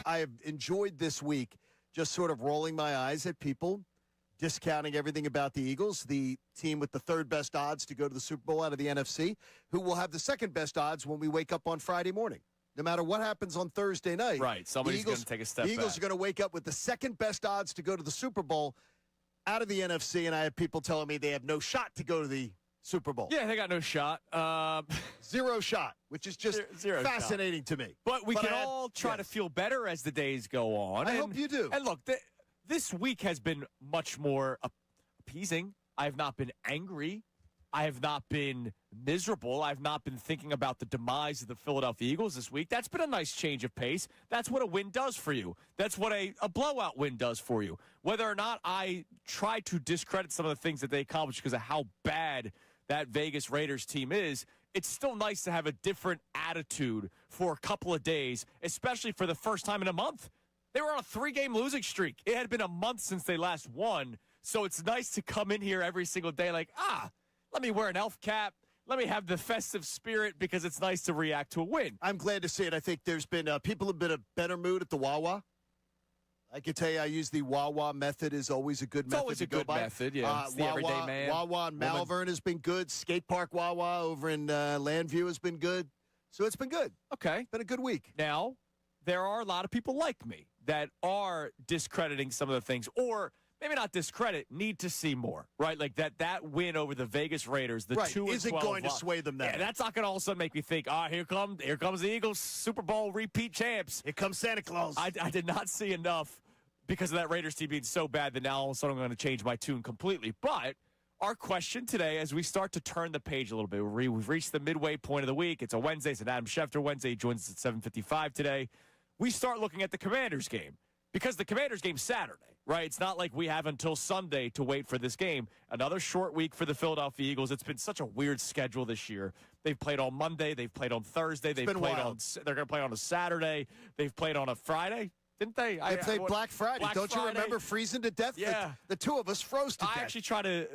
I have enjoyed this week just sort of rolling my eyes at people discounting everything about the Eagles, the team with the third best odds to go to the Super Bowl out of the NFC, who will have the second best odds when we wake up on Friday morning. No matter what happens on Thursday night. Right, somebody's going to take a step back. The Eagles are going to wake up with the second best odds to go to the Super Bowl out of the NFC, and I have people telling me they have no shot to go to the Super Bowl. Yeah, they got no shot. Zero shot, which is just fascinating to me. But we can all try to feel better as the days go on. I hope you do. And look, this week has been much more appeasing. I have not been angry. I have not been miserable. I've not been thinking about the demise of the Philadelphia Eagles this week. That's been a nice change of pace. That's what a win does for you. That's what a blowout win does for you. Whether or not I try to discredit some of the things that they accomplished because of how bad that Vegas Raiders team is, it's still nice to have a different attitude for a couple of days, especially for the first time in a month. They were on a 3-game losing streak. It had been a month since they last won, so it's nice to come in here every single day like, let me wear an elf cap. Let me have the festive spirit because it's nice to react to a win. I'm glad to see it. I think there's been people have been in a better mood at the Wawa. I can tell you I use the Wawa method is always a good method. It's always a good method, yeah. It's the everyday man. Wawa in Malvern has been good. Skate Park Wawa over in Landview has been good. So it's been good. Okay. Been a good week. Now, there are a lot of people like me that are discrediting some of the things, or maybe not discredit, need to see more, right? Like that win over the Vegas Raiders, the 2-12. Is it going to sway them now? Yeah, that's not going to all of a sudden make me think, here comes the Eagles Super Bowl repeat champs. Here comes Santa Claus. I did not see enough because of that Raiders team being so bad that now all of a sudden I'm going to change my tune completely. But our question today, as we start to turn the page a little bit, we've reached the midway point of the week. It's a Wednesday. It's an Adam Schefter Wednesday. He joins us at 7:55 today. We start looking at the Commanders game because the Commanders game's Saturday, right? It's not like we have until Sunday to wait for this game. Another short week for the Philadelphia Eagles. It's been such a weird schedule this year. They've played on Monday. They've played on Thursday. They're going to play on a Saturday. They've played on a Friday. Didn't they? They played Black Friday. Don't you remember freezing to death? Yeah. The two of us froze to death. I actually try to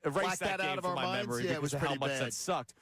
erase that game out of from our my minds. memory Yeah, because of how much that sucked.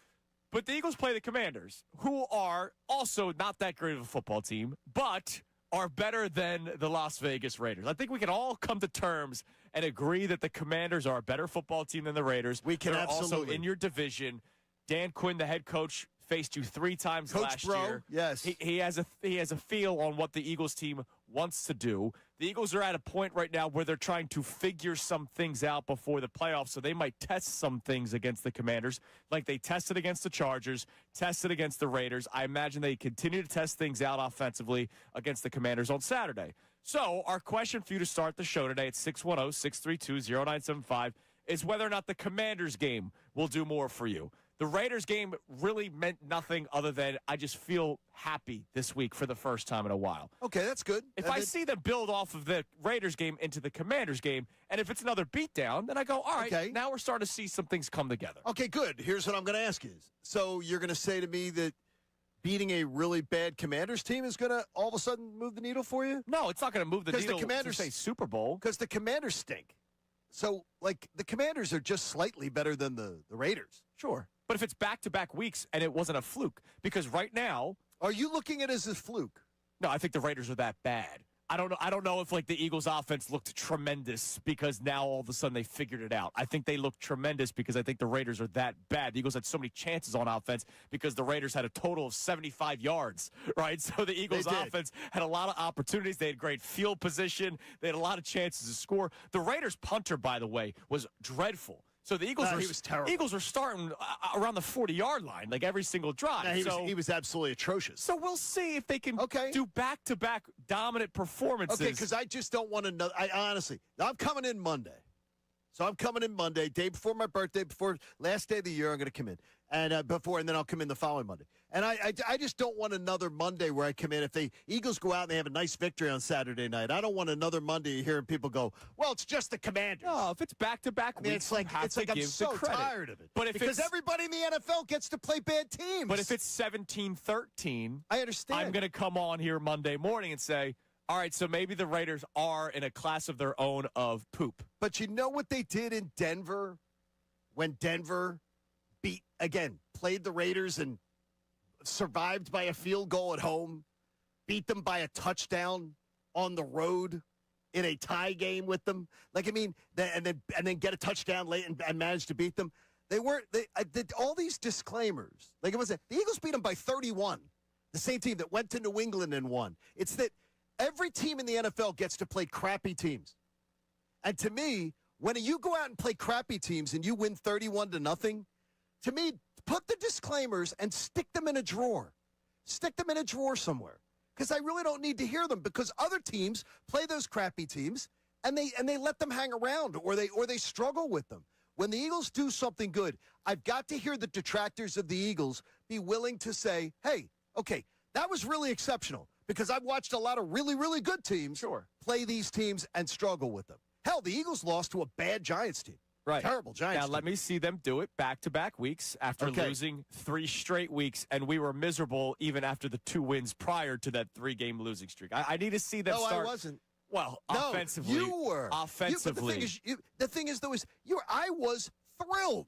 But the Eagles play the Commanders, who are also not that great of a football team, but are better than the Las Vegas Raiders. I think we can all come to terms and agree that the Commanders are a better football team than the Raiders. We can absolutely. Also in your division. Dan Quinn, the head coach, faced you 3 times last year. Yes. He has a feel on what the Eagles team wants to do. The Eagles are at a point right now where they're trying to figure some things out before the playoffs, so they might test some things against the Commanders, like they tested against the Chargers, tested against the Raiders. I imagine they continue to test things out offensively against the Commanders on Saturday. So our question for you to start the show today at 610-632-0975 is whether or not the Commanders game will do more for you. The Raiders game really meant nothing other than I just feel happy this week for the first time in a while. Okay, that's good. If I see them build off of the Raiders game into the Commanders game, and if it's another beatdown, then I go, all right, now we're starting to see some things come together. Okay, good. Here's what I'm going to ask you. So you're going to say to me that beating a really bad Commanders team is going to all of a sudden move the needle for you? No, it's not going to move the needle. Because the Commanders say Super Bowl. Because the Commanders stink. So, like, the Commanders are just slightly better than the Raiders. Sure. But if it's back-to-back weeks and it wasn't a fluke, because right now... Are you looking at it as a fluke? No, I think the Raiders are that bad. I don't know if, like, the Eagles' offense looked tremendous because now all of a sudden they figured it out. I think they looked tremendous because I think the Raiders are that bad. The Eagles had so many chances on offense because the Raiders had a total of 75 yards, right? So the Eagles' offense had a lot of opportunities. They had great field position. They had a lot of chances to score. The Raiders' punter, by the way, was dreadful. So the Eagles he was terrible. Eagles were starting around the 40-yard line, like every single drive. He was absolutely atrocious. So we'll see if they can do back-to-back dominant performances. Okay, because I just don't want to. Honestly, I'm coming in Monday. So I'm coming in Monday, day before my birthday, before last day of the year. I'm going to come in and then I'll come in the following Monday. And I just don't want another Monday where I come in. If the Eagles go out and they have a nice victory on Saturday night, I don't want another Monday hearing people go, "Well, it's just the Commanders." No, if it's back-to-back weeks, it's like I'm so tired of it. But because everybody in the NFL gets to play bad teams. But if it's 17-13, I understand. I'm going to come on here Monday morning and say, all right, so maybe the Raiders are in a class of their own of poop. But you know what they did in Denver when Denver played the Raiders and survived by a field goal at home, beat them by a touchdown on the road in a tie game with them. And then get a touchdown late and manage to beat them. They did all these disclaimers. The Eagles beat them by 31. The same team that went to New England and won. It's that every team in the NFL gets to play crappy teams. And to me, when you go out and play crappy teams and you win 31-0, to me, put the disclaimers and stick them in a drawer. Stick them in a drawer somewhere. Because I really don't need to hear them because other teams play those crappy teams and they let them hang around or they struggle with them. When the Eagles do something good, I've got to hear the detractors of the Eagles be willing to say, hey, okay, that was really exceptional. Because I've watched a lot of really, really good teams play these teams and struggle with them. Hell, the Eagles lost to a bad Giants team. Right. Terrible Giants Now, team. let me see them do it back-to-back weeks after losing 3 straight weeks, and we were miserable even after the 2 wins prior to that 3-game losing streak. I need to see them start. No, I wasn't. Well, no, offensively. You were. Offensively. The thing is, I was thrilled.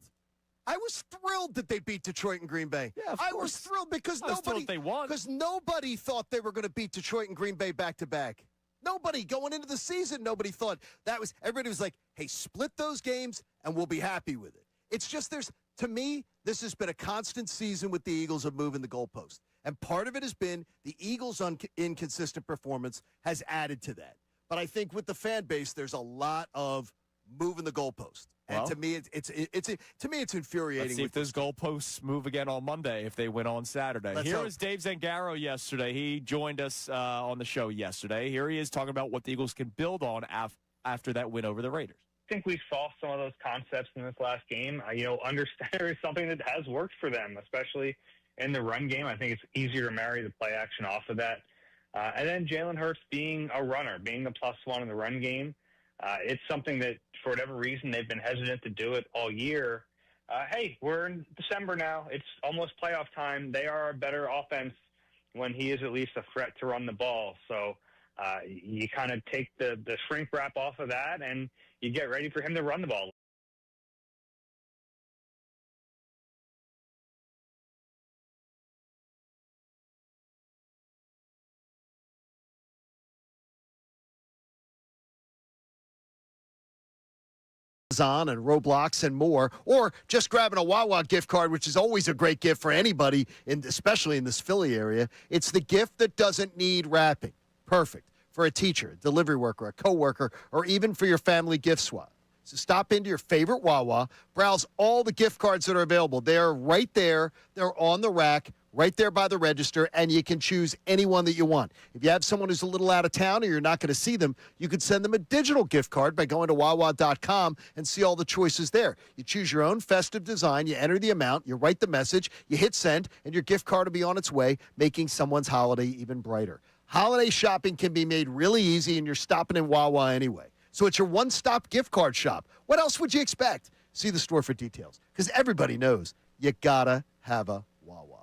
I was thrilled that they beat Detroit and Green Bay. Yeah, I was thrilled because they won. Because nobody thought they were going to beat Detroit and Green Bay back-to-back. Nobody going into the season, nobody thought that was. Everybody was like, "Hey, split those games, and we'll be happy with it." It's just to me, this has been a constant season with the Eagles of moving the goalpost, and part of it has been the Eagles' inconsistent performance has added to that. But I think with the fan base, there's a lot of moving the goalpost. And to me, it's infuriating. Let's see if those goalposts move again on Monday if they win on Saturday. Here was Dave Zangaro yesterday. He joined us on the show yesterday. Here he is talking about what the Eagles can build on after that win over the Raiders. I think we saw some of those concepts in this last game. Understand is something that has worked for them, especially in the run game. I think it's easier to marry the play action off of that. And then Jalen Hurts being a runner, being the +1 in the run game. It's something that, for whatever reason, they've been hesitant to do it all year. Hey, we're in December now. It's almost playoff time. They are a better offense when he is at least a threat to run the ball. So you kind of take the shrink wrap off of that, and you get ready for him to run the ball. On and Roblox and more, or just grabbing a Wawa gift card, which is always a great gift for anybody, especially in this Philly area. It's the gift that doesn't need wrapping. Perfect for a teacher, a delivery worker, a coworker, or even for your family gift swap. So stop into your favorite Wawa, browse all the gift cards that are available. They're right there. They're on the rack, right there by the register, and you can choose anyone that you want. If you have someone who's a little out of town or you're not going to see them, you could send them a digital gift card by going to Wawa.com and see all the choices there. You choose your own festive design, you enter the amount, you write the message, you hit send, and your gift card will be on its way, making someone's holiday even brighter. Holiday shopping can be made really easy, and you're stopping in Wawa anyway. So it's your one-stop gift card shop. What else would you expect? See the store for details, because everybody knows you gotta have a Wawa.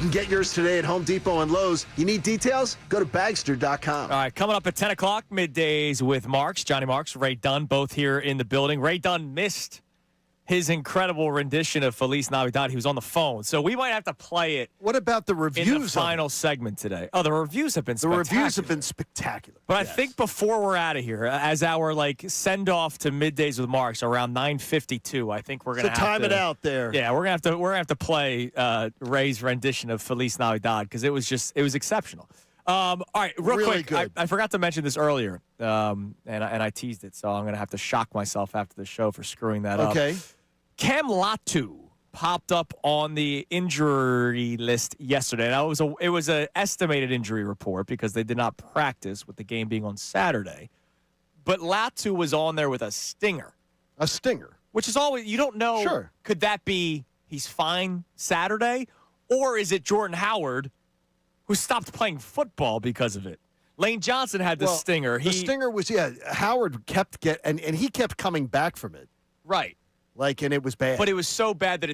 You can get yours today at Home Depot and Lowe's. You need details? Go to Bagster.com. All right, coming up at 10 o'clock, middays with Marks. Johnny Marks, Ray Dunn, both here in the building. Ray Dunn missed his incredible rendition of Feliz Navidad. He was on the phone, so we might have to play it. What about the reviews? In the final segment today. Oh, the reviews have been spectacular. The reviews have been spectacular. But I think before we're out of here, as our send-off to Middays with Marks around 9:52, I think we're going to time it out there. Yeah, we're going to have to play Ray's rendition of Feliz Navidad because it was exceptional. All right, real quick, I forgot to mention this earlier, and I teased it, so I'm going to have to shock myself after the show for screwing that up. Okay. Cam Latu popped up on the injury list yesterday. Now, it was an estimated injury report because they did not practice with the game being on Saturday. But Latu was on there with a stinger. A stinger? Which is always, you don't know. Sure. Could that be he's fine Saturday? Or is it Jordan Howard who stopped playing football because of it? Lane Johnson had the stinger. The stinger was, Howard kept and he kept coming back from it. Right. And it was bad. But it was so bad that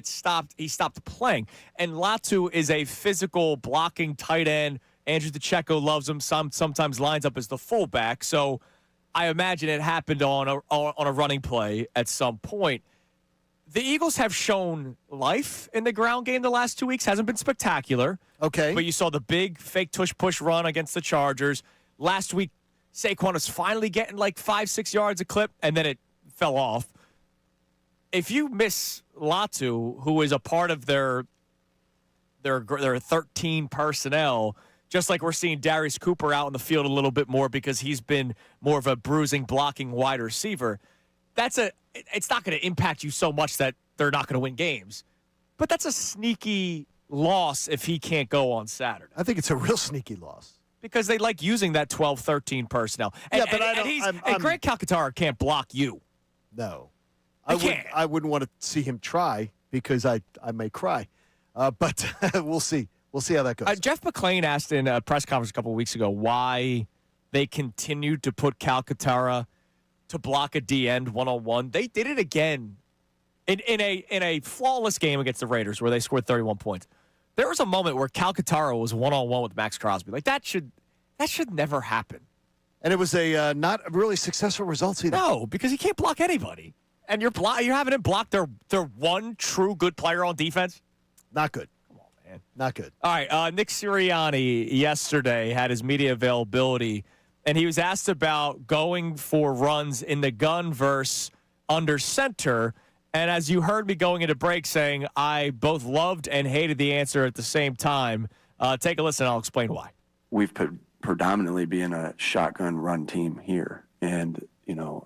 he stopped playing. And Latu is a physical blocking tight end, Andrew DeCecco loves him. Sometimes lines up as the fullback. So I imagine it happened on a running play at some point. The Eagles have shown life in the ground game the last 2 weeks. Hasn't been spectacular. Okay. But you saw the big fake tush-push run against the Chargers. Last week, Saquon was finally getting like 5-6 yards a clip, and then it fell off. If you miss Latu, who is a part of their 13 personnel, just like we're seeing Darius Cooper out in the field a little bit more because he's been more of a bruising, blocking wide receiver, it's not going to impact you so much that they're not going to win games. But that's a sneaky loss if he can't go on Saturday. I think it's a real sneaky loss. Because they like using that 12-13 personnel. And Greg Calcaterra can't block you. No. I wouldn't want to see him try because I may cry. But we'll see. We'll see how that goes. Jeff McClain asked in a press conference a couple of weeks ago why they continued to put Calcaterra to block a D-end one-on-one. They did it again in a flawless game against the Raiders where they scored 31 points. There was a moment where Calcaterra was one-on-one with Max Crosby. Like, that should never happen. And it was a not really successful result either. No, because he can't block anybody. And you're having him block their one true good player on defense? Not good. Come on, man. Not good. All right, Nick Sirianni yesterday had his media availability, and he was asked about going for runs in the gun versus under center. And as you heard me going into break saying, I both loved and hated the answer at the same time. Take a listen, I'll explain why. We've predominantly been a shotgun run team here. And,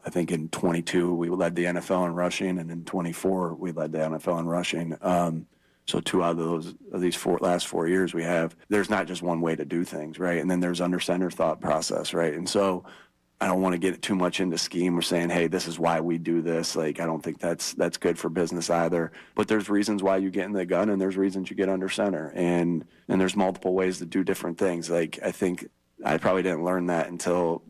I think in 22, we led the NFL in rushing, and in 24, we led the NFL in rushing. So 2 out of these last 4 years there's not just one way to do things, right? And then there's under center thought process, right? And so I don't want to get too much into scheme or saying, hey, this is why we do this. Like, I don't think that's good for business either. But there's reasons why you get in the gun, and there's reasons you get under center. And there's multiple ways to do different things. Like, I think I probably didn't learn that until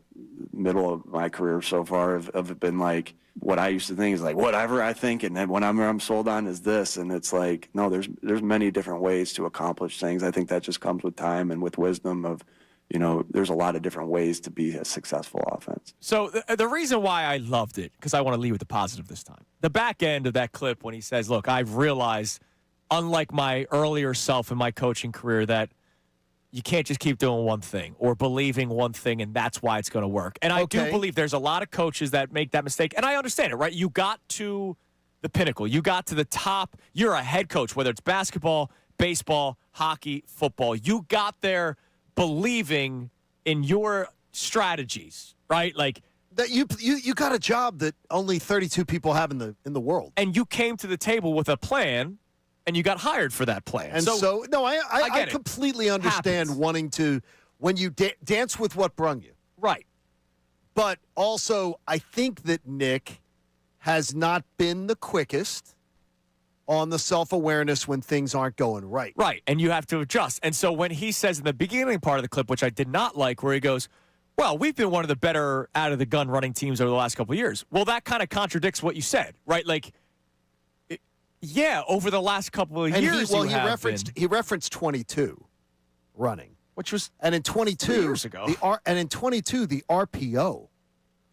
middle of my career so far of been like, what I used to think is like, whatever I think, and then when I'm sold on is this. And it's like, no, there's many different ways to accomplish things. I think that just comes with time and with wisdom of, there's a lot of different ways to be a successful offense. So the reason why I loved it, because I want to lead with the positive this time, the back end of that clip when he says, look, I've realized, unlike my earlier self in my coaching career, that you can't just keep doing one thing or believing one thing, and that's why it's going to work. And I do believe there's a lot of coaches that make that mistake, and I understand it, right? You got to the pinnacle. You got to the top. You're a head coach, whether it's basketball, baseball, hockey, football. You got there believing in your strategies, right? Like that you got a job that only 32 people have in the world. And you came to the table with a plan, and you got hired for that plan. And so no, I completely understand wanting to, when you dance with what brung you. Right. But also, I think that Nick has not been the quickest on the self-awareness when things aren't going right. Right, and you have to adjust. And so when he says in the beginning part of the clip, which I did not like, where he goes, well, we've been one of the better out-of-the-gun running teams over the last couple of years. Well, that kind of contradicts what you said, right? Like, over the last couple of years, he referenced 22 running, which was and in 22 years ago. The RPO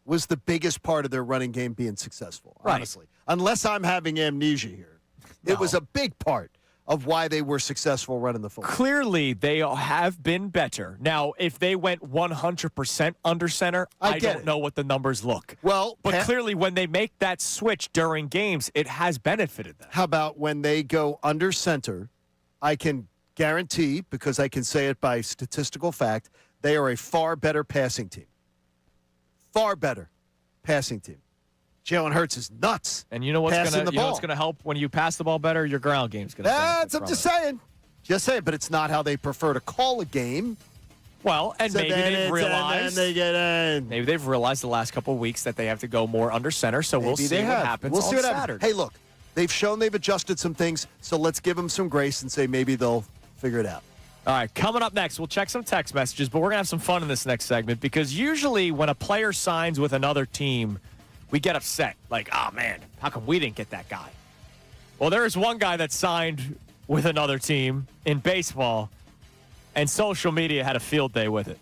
was the biggest part of their running game being successful. Right. Honestly, unless I'm having amnesia here, it was a big part of why they were successful running the football. Clearly, they have been better. Now, if they went 100% under center, I don't know what the numbers look. Well, but clearly, when they make that switch during games, it has benefited them. How about when they go under center? I can guarantee, because I can say it by statistical fact, they are a far better passing team. Far better passing team. Jalen Hurts is nuts. And you know what's going to help when you pass the ball better? Your ground game's going to benefit from it. Just saying. But it's not how they prefer to call a game. Well, and maybe they've realized maybe they've realized the last couple of weeks that they have to go more under center. So we'll see what happens. We'll see what Saturday. happens. Hey, look, they've shown they've adjusted some things. So let's give them some grace and say maybe they'll figure it out. All right, coming up next, we'll check some text messages, but we're going to have some fun in this next segment because usually when a player signs with another team, we get upset. Like, oh, man, how come we didn't get that guy? Well, there is one guy that signed with another team in baseball, And social media had a field day with it.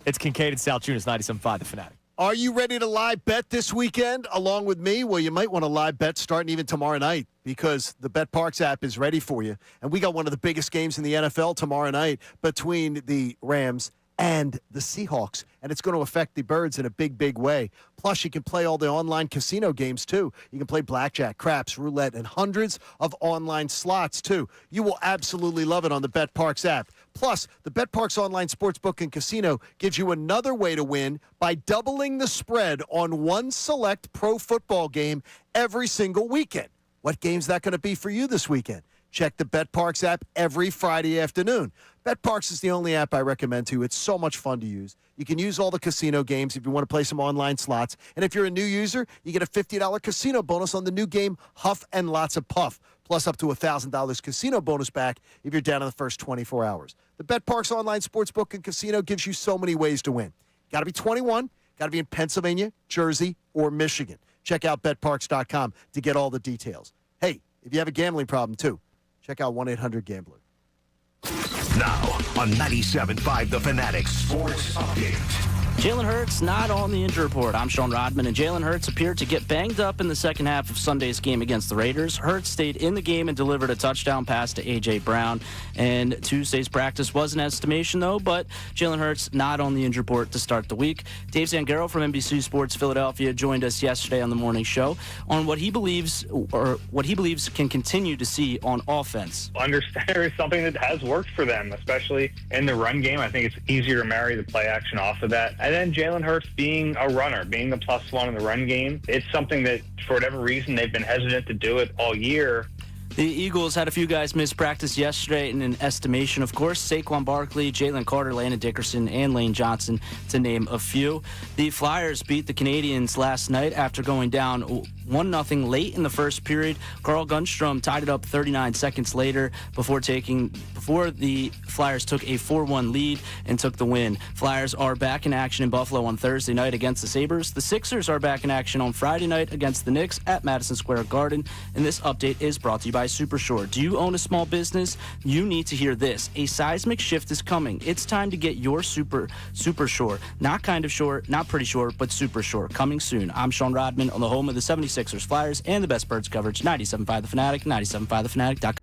It's Kincade Salciunas, 97.5 The Fanatic. Are you ready to live bet this weekend along with me? Well, you might want to live bet starting even tomorrow night because the BetParks app is ready for you. And we got one of the biggest games in the NFL tomorrow night between the Rams and the Seahawks. And it's going to affect the Birds in a big, big way. Plus, you can play all the online casino games, too. You can play blackjack, craps, roulette, and hundreds of online slots, too. You will absolutely love it on the BetParks app. Plus, the BetParks online sportsbook and casino gives you another way to win by doubling the spread on one select pro football game every single weekend. What game's that going to be for you this weekend? Check the BetParks app every Friday afternoon. BetParks is the only app I recommend to you. It's so much fun to use. You can use all the casino games if you want to play some online slots. And if you're a new user, you get a $50 casino bonus on the new game Huff and Lots of Puff, plus up to $1,000 casino bonus back if you're down in the first 24 hours. The BetParks online sportsbook and casino gives you so many ways to win. Got to be 21, got to be in Pennsylvania, Jersey, or Michigan. Check out BetParks.com to get all the details. Hey, if you have a gambling problem, too, check out 1-800-GAMBLER. Now, on 97.5 The Fanatic Sports Update. Jalen Hurts not on the injury report. I'm Sean Rodman, and Jalen Hurts appeared to get banged up in the second half of Sunday's game against the Raiders. Hurts stayed in the game and delivered a touchdown pass to A.J. Brown. And Tuesday's practice was an estimation, though, but Jalen Hurts not on the injury report to start the week. Dave Zangaro from NBC Sports Philadelphia joined us yesterday on the morning show on what he believes can continue to see on offense. Understand is something that has worked for them, especially in the run game. I think it's easier to marry the play action off of that. And then Jalen Hurts being a runner, being the plus one in the run game, it's something that, for whatever reason, they've been hesitant to do it all year. The Eagles had a few guys miss practice yesterday in an estimation, of course. Saquon Barkley, Jalen Carter, Landon Dickerson, and Lane Johnson, to name a few. The Flyers beat the Canadians last night after going down 1-0 late in the first period. Carl Gunstrom tied it up 39 seconds later before the Flyers took a 4-1 lead and took the win. Flyers are back in action in Buffalo on Thursday night against the Sabres. The Sixers are back in action on Friday night against the Knicks at Madison Square Garden. And this update is brought to you by Supershore. Do you own a small business? You need to hear this. A seismic shift is coming. It's time to get your Super Shore. Not kind of shore, not pretty shore, but Super Shore. Coming soon. I'm Sean Rodman on the home of the 76ers, Flyers, and the best Birds coverage. 97.5 The Fanatic, 97.5thefanatic.com.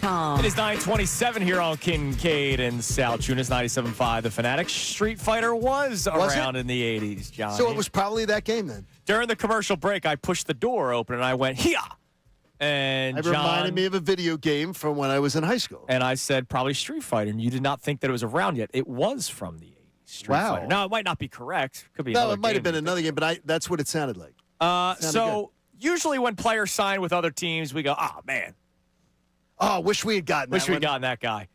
Tom. It is 9:27 here on Kincade and Salciunas, 97.5. The Fanatic. Street Fighter was around in the 80s, John. So it was probably that game then. During the commercial break, I pushed the door open and I went, "Hiya!" And it reminded me of a video game from when I was in high school. And I said, probably Street Fighter. And you did not think that it was around yet. It was from the 80s. Street Fighter. Now, it might not be correct. Could be no, another it might have game. been another game, but that's what it sounded like. So usually when players sign with other teams, we go, "Oh, man. Oh, wish we had gotten that Wish we had gotten that guy."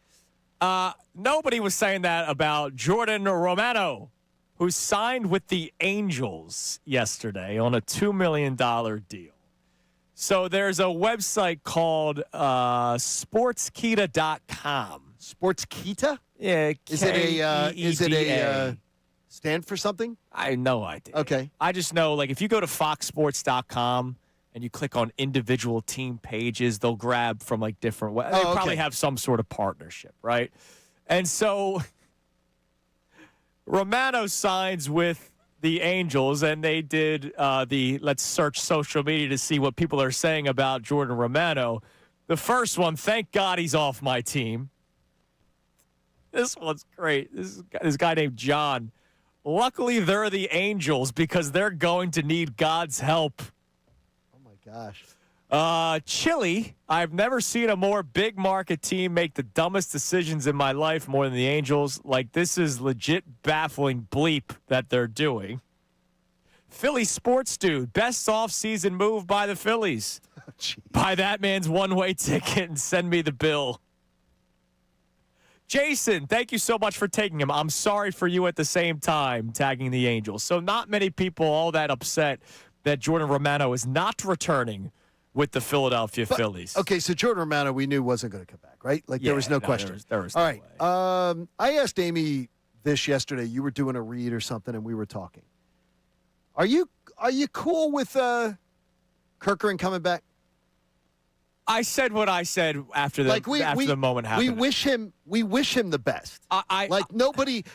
Nobody was saying that about Jordan Romano, who signed with the Angels yesterday on a $2 million deal. So there's a website called sportskita.com. Sportskita? Yeah. Is it a stand for something? I have no idea. Okay. I just know, like, if you go to foxsports.com and you click on individual team pages, they'll grab from, like, different ways. They probably have some sort of partnership, right? And so Romano signs with the Angels, and they did let's search social media to see what people are saying about Jordan Romano. The first one, "Thank God he's off my team." This one's great. This guy named John. "Luckily, they're the Angels because they're going to need God's help." Oh, my gosh. Chile, "I've never seen a more big market team make the dumbest decisions in my life more than the Angels. Like, this is legit baffling bleep that they're doing." Philly sports dude, "Best off-season move by the Phillies. Buy that man's one-way ticket and send me the bill." Jason, "Thank you so much for taking him. I'm sorry for you at the same time," tagging the Angels. So not many people all that upset that Jordan Romano is not returning with the Philadelphia Phillies. Okay, so Jordan Romano we knew wasn't going to come back, right? Like, there was no question. There was all no right. way. I asked Amy this yesterday. You were doing a read or something, and we were talking. Are you cool with Kirkering coming back? I said what I said after the the moment happened. We wish him the best.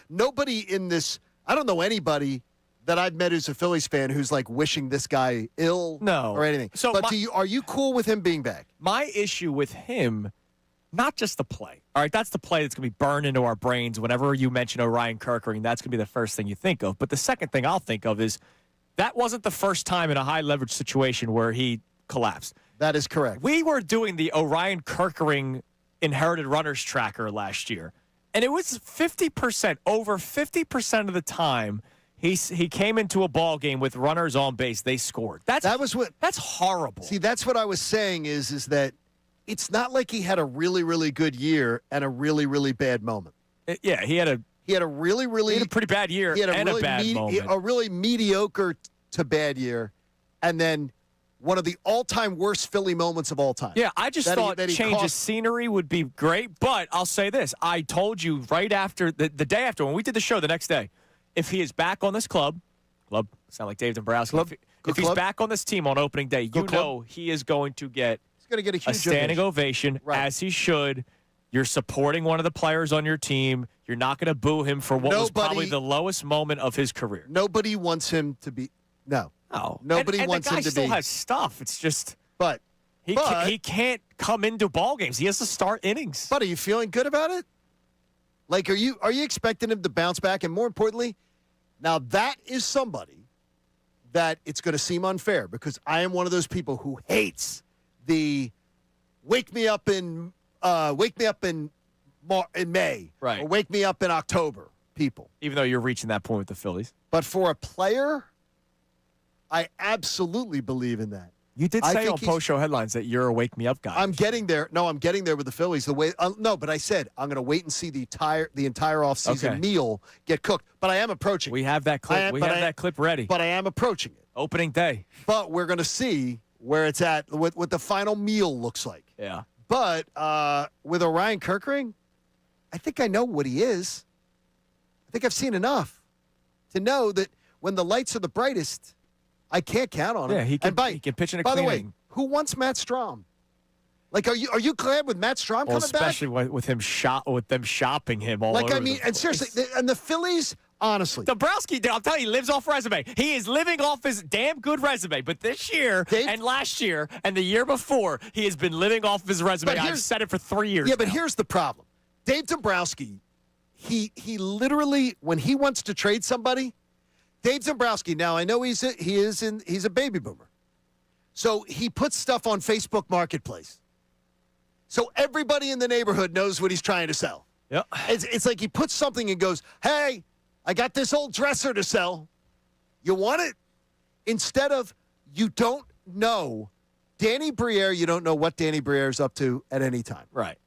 Nobody in this. I don't know anybody that I've met who's a Phillies fan who's like wishing this guy ill or anything. So but are you cool with him being back? My issue with him, not just the play. All right, that's the play that's going to be burned into our brains whenever you mention Orion Kirkering. That's going to be the first thing you think of. But the second thing I'll think of is that wasn't the first time in a high leverage situation where he collapsed. That is correct. We were doing the Orion Kirkering inherited runners tracker last year, and it was 50%, over 50% of the time he came into a ball game with runners on base. They scored. That's horrible. See, that's what I was saying is that it's not like he had a really, really good year and a really, really bad moment. Yeah, he had a pretty bad year and a bad moment. A really mediocre to bad year, and then one of the all-time worst Philly moments of all time. Yeah, I just thought change of scenery would be great, but I'll say this. I told you right after, the day after, when we did the show the next day, if he is back on this club, sound like Dave Dombrowski, if he's back on this team on opening day, know he is going to get a huge standing ovation, as he should. You're supporting one of the players on your team. You're not going to boo him for what was probably the lowest moment of his career. Nobody wants him to be – no. No. Nobody wants him to be – the guy still has stuff. It's just – But he can't come into ball games. He has to start innings. But are you feeling good about it? Like, are you expecting him to bounce back? And more importantly, now that is somebody that it's going to seem unfair because I am one of those people who hates the wake me up in May, right, or wake me up in October people. Even though you're reaching that point with the Phillies. But for a player, I absolutely believe in that. You did say on post-show headlines that you're a wake-me-up guy. I'm getting there. No, I'm getting there with the Phillies. But I said I'm going to wait and see the entire offseason meal get cooked. But I am approaching. We have that clip. We have that clip ready. But I am approaching it. Opening day. But we're going to see where it's at, what the final meal looks like. Yeah. But with Orion Kirkering, I think I know what he is. I think I've seen enough to know that when the lights are the brightest, I can't count on him. Yeah, he can pitch in a By the way, inning. who wants Matt Strahm? Like, are you glad with Matt Strahm coming back? Especially with them shopping him all over. And seriously, and the Phillies Honestly. Dombrowski, I'm telling you, he lives off resume. He is living off his damn good resume. But this year and last year and the year before, he has been living off his resume. I've said it for 3 years. Yeah, but here's the problem. Dave Dombrowski, he literally, when he wants to trade somebody, Dave Dombrowski, now I know he's a baby boomer. So he puts stuff on Facebook Marketplace. So everybody in the neighborhood knows what he's trying to sell. Yep. It's like he puts something and goes, hey, I got this old dresser to sell. You want it? Instead of, you don't know Danny Briere, you don't know what Danny Briere is up to at any time. Right.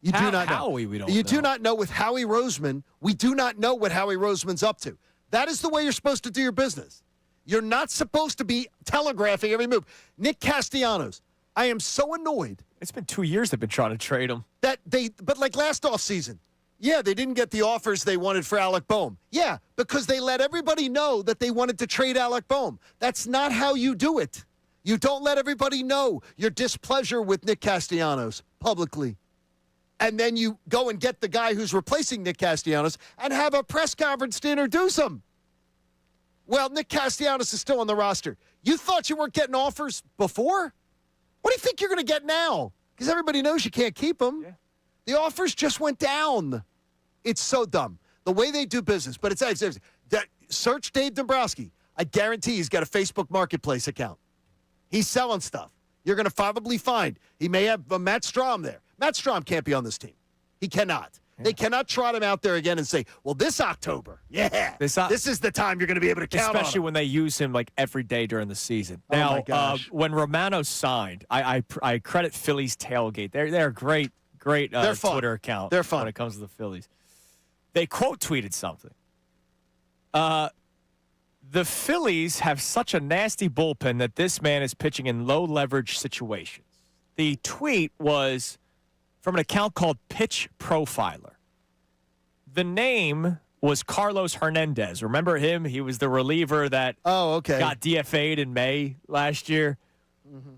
You do not know. Howie, we don't You know. do not know with Howie Roseman. We do not know what Howie Roseman's up to. That is the way you're supposed to do your business. You're not supposed to be telegraphing every move. Nick Castellanos, I am so annoyed. It's been 2 years they've been trying to trade him. But like last offseason, yeah, they didn't get the offers they wanted for Alec Boehm. Yeah, because they let everybody know that they wanted to trade Alec Boehm. That's not how you do it. You don't let everybody know your displeasure with Nick Castellanos publicly. And then you go and get the guy who's replacing Nick Castellanos and have a press conference to introduce him. Well, Nick Castellanos is still on the roster. You thought you weren't getting offers before? What do you think you're going to get now? Because everybody knows you can't keep him. Yeah. The offers just went down. It's so dumb. The way they do business. But it's search Dave Dombrowski. I guarantee he's got a Facebook Marketplace account. He's selling stuff. You're going to probably find. He may have Matt Strom there. Matt Strom can't be on this team. He cannot. Yeah. They cannot trot him out there again and say, well, this October, this is the time you're going to be able to count on him. Especially when they use him like every day during the season. Now, my gosh. When Romano signed, I credit Phillies Tailgate. They're a great Twitter account. They're fun when it comes to the Phillies. They quote tweeted something. The Phillies have such a nasty bullpen that this man is pitching in low leverage situations. The tweet was from an account called Pitch Profiler. The name was Carlos Hernandez. Remember him? He was the reliever that got DFA'd in May last year. Mm-hmm.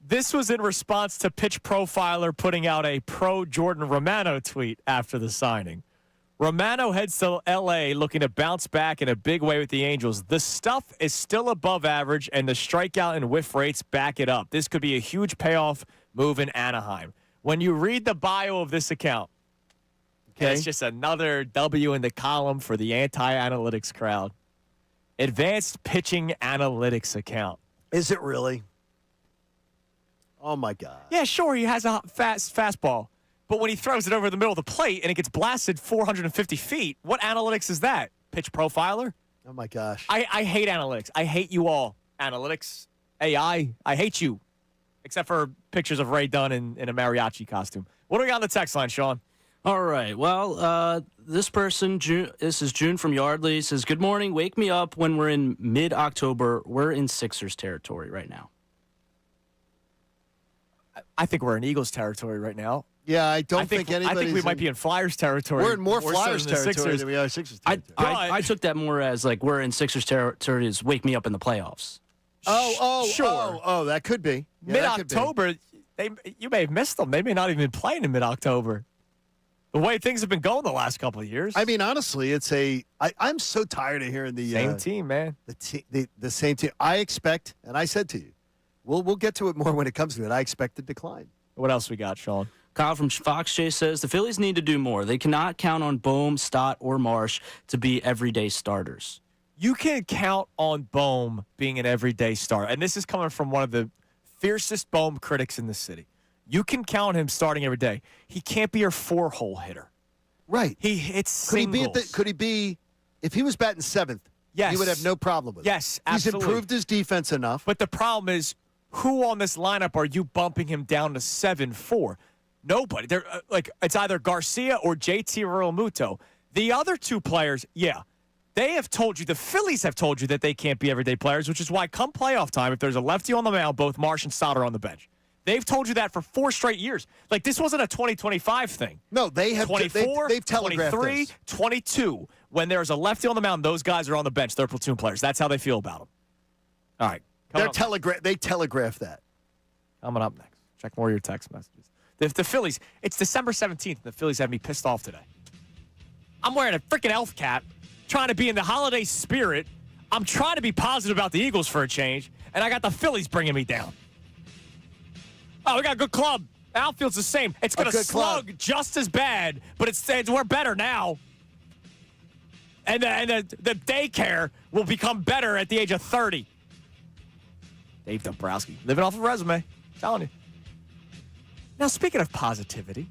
This was in response to Pitch Profiler putting out a pro Jordan Romano tweet after the signing. Romano heads to L.A. looking to bounce back in a big way with the Angels. The stuff is still above average, and the strikeout and whiff rates back it up. This could be a huge payoff move in Anaheim. When you read the bio of this account, it's just another W in the column for the anti-analytics crowd. Advanced Pitching Analytics account. Is it really? Oh, my God. Yeah, sure, he has a fastball. But when he throws it over the middle of the plate and it gets blasted 450 feet, what analytics is that? Pitch Profiler? Oh, my gosh. I hate analytics. I hate you all. Analytics, AI, I hate you. Except for pictures of Ray Dunn in a mariachi costume. What do we got on the text line, Sean? All right. Well, this person, this is June from Yardley, says, good morning. Wake me up when we're in mid-October. We're in Sixers territory right now. I think we're in Eagles territory right now. Yeah, I think anybody. I think we might be in Flyers territory. We're in more Flyers territory than we are Sixers territory. I took that more as like we're in Sixers territory is wake me up in the playoffs. Sure. That could be. Yeah, mid-October, you may have missed them. They may not even been playing in mid-October. The way things have been going the last couple of years. I mean, honestly, I'm so tired of hearing the same team, man. The same team. I expect, and I said to you, we'll get to it more when it comes to it. I expect a decline. What else we got, Sean? Kyle from Fox Chase says the Phillies need to do more. They cannot count on Boehm, Stott, or Marsh to be everyday starters. You can count on Boehm being an everyday starter, and this is coming from one of the fiercest Boehm critics in the city. You can count on him starting every day. He can't be your four-hole hitter. Right. He hits singles. Could he be, if he was batting seventh, yes, he would have no problem with it. Yes, absolutely. He's improved his defense enough. But the problem is, who on this lineup are you bumping him down to 7-4? Nobody. They're it's either Garcia or JT Realmuto. The other two players, they have told you, the Phillies have told you that they can't be everyday players, which is why come playoff time, if there's a lefty on the mound, both Marsh and Stott are on the bench. They've told you that for 4 straight years. Like, this wasn't a 2025 thing. No, they have 24, they've telegraphed 23, this. 22. When there's a lefty on the mound, those guys are on the bench. They're platoon players. That's how they feel about them. All right. They telegraph that. Coming up next. Check more of your text messages. The Phillies, it's December 17th, and the Phillies have me pissed off today. I'm wearing a freaking elf cap. trying to be in the holiday spirit. I'm trying to be positive about the Eagles for a change, and I got the Phillies bringing me down. Oh, we got a good club. Outfield's the same. It's going to slug just as bad, but we're better now. And the daycare will become better at the age of 30. Dave Dombrowski, living off a resume. Telling you. Now, speaking of positivity.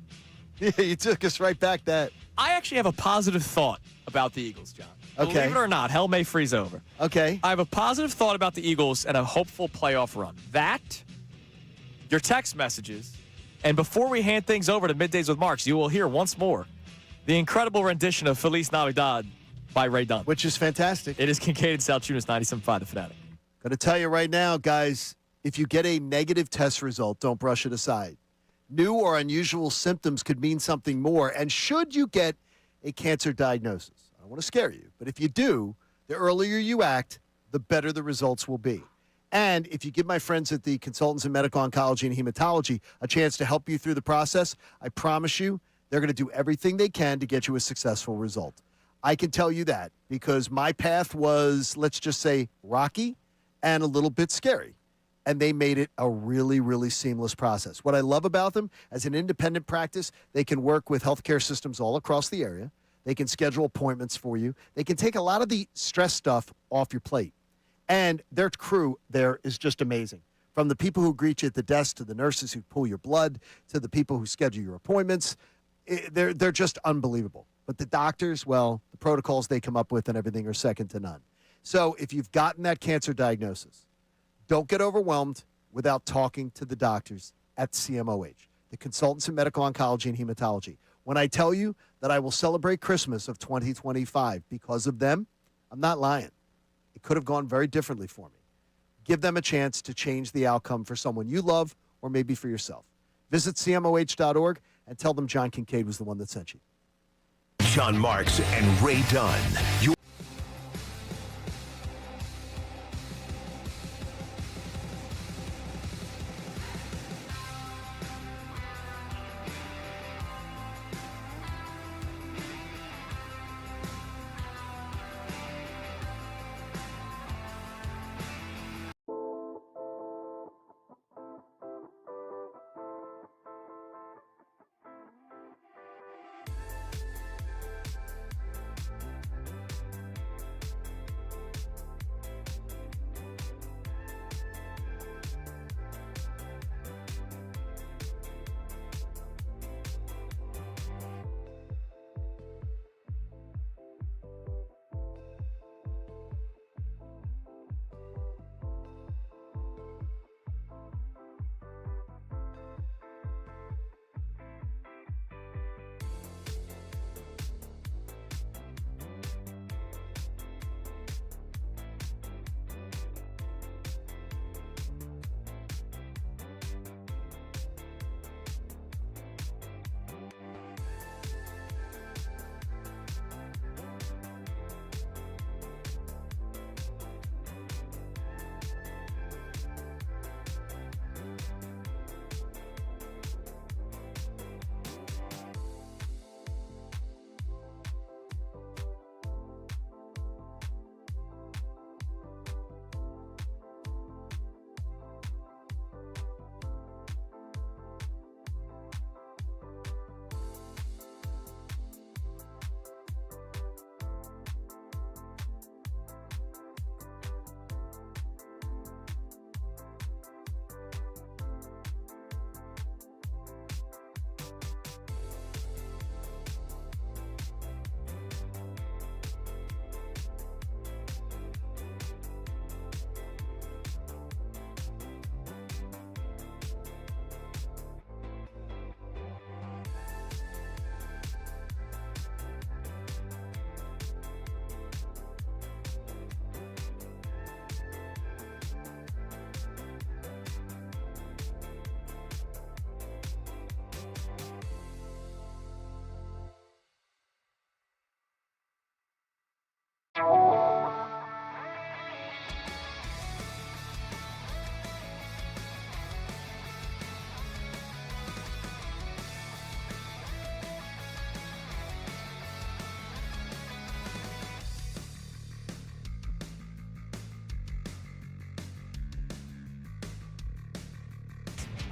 Yeah, you took us right back that. I actually have a positive thought about the Eagles, John. Okay. Believe it or not, hell may freeze over. Okay. I have a positive thought about the Eagles and a hopeful playoff run. That, your text messages, and before we hand things over to Middays with Marks, you will hear once more the incredible rendition of Feliz Navidad by Ray Dunn. Which is fantastic. It is Kincade Salciunas, 97.5 The Fanatic. Going to tell you right now, guys, if you get a negative test result, don't brush it aside. New or unusual symptoms could mean something more. And should you get a cancer diagnosis, I don't want to scare you, but if you do, the earlier you act, the better the results will be. And if you give my friends at the Consultants in Medical Oncology and Hematology a chance to help you through the process, I promise you they're going to do everything they can to get you a successful result. I can tell you that because my path was, let's just say, rocky and a little bit scary. And they made it a really, really seamless process. What I love about them, as an independent practice, they can work with healthcare systems all across the area. They can schedule appointments for you. They can take a lot of the stress stuff off your plate. And their crew there is just amazing. From the people who greet you at the desk to the nurses who pull your blood to the people who schedule your appointments, they're just unbelievable. But the doctors, well, the protocols they come up with and everything are second to none. So if you've gotten that cancer diagnosis, don't get overwhelmed without talking to the doctors at CMOH, the Consultants in Medical Oncology and Hematology. When I tell you that I will celebrate Christmas of 2025 because of them, I'm not lying. It could have gone very differently for me. Give them a chance to change the outcome for someone you love or maybe for yourself. Visit CMOH.org and tell them John Kincade was the one that sent you. John Marks and Ray Dunn.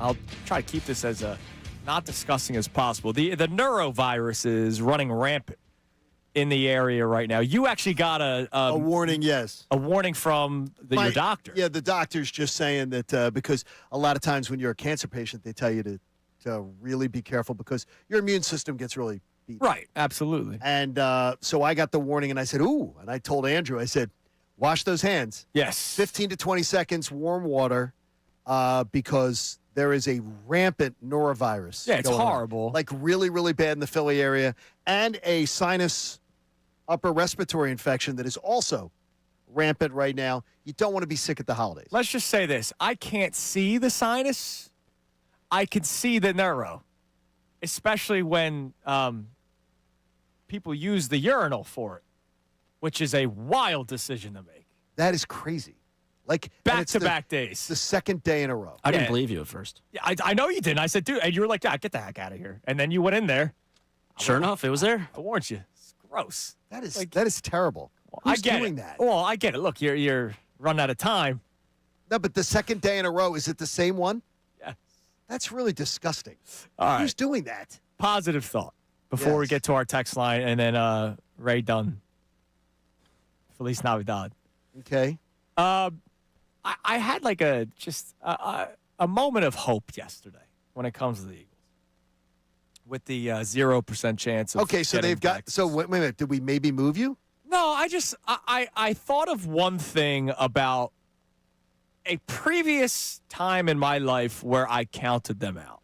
I'll try to keep this as not disgusting as possible. The neurovirus is running rampant in the area right now. You actually got a warning, yes. A warning from your doctor. Yeah, the doctor's just saying that because a lot of times when you're a cancer patient, they tell you to really be careful because your immune system gets really beat. Right, absolutely. And so I got the warning, and I said, ooh, and I told Andrew, I said, wash those hands. Yes. 15 to 20 seconds, warm water, because there is a rampant norovirus. Yeah, it's horrible. Like really, really bad in the Philly area, and a sinus upper respiratory infection that is also rampant right now. You don't want to be sick at the holidays. Let's just say this. I can't see the sinus. I can see the neuro, especially when people use the urinal for it, which is a wild decision to make. That is crazy. Like back-to-back days. The second day in a row. I didn't believe you at first. Yeah, I know you didn't. I said, dude, and you were like, yeah, get the heck out of here. And then you went in there. Sure enough, it was there. I warned you. It's gross. That is terrible. I Who's get doing it. that? Well, I get it. Look, you're running out of time. No, but the second day in a row, is it the same one? Yes. That's really disgusting. All right. Who's doing that? Positive thought before we get to our text line, and then Ray Dunn. Feliz Navidad. Okay. I had like a moment of hope yesterday when it comes to the Eagles with the 0% chance of Okay, so they've got – so wait a minute. Did we maybe move you? No, I thought of one thing about a previous time in my life where I counted them out.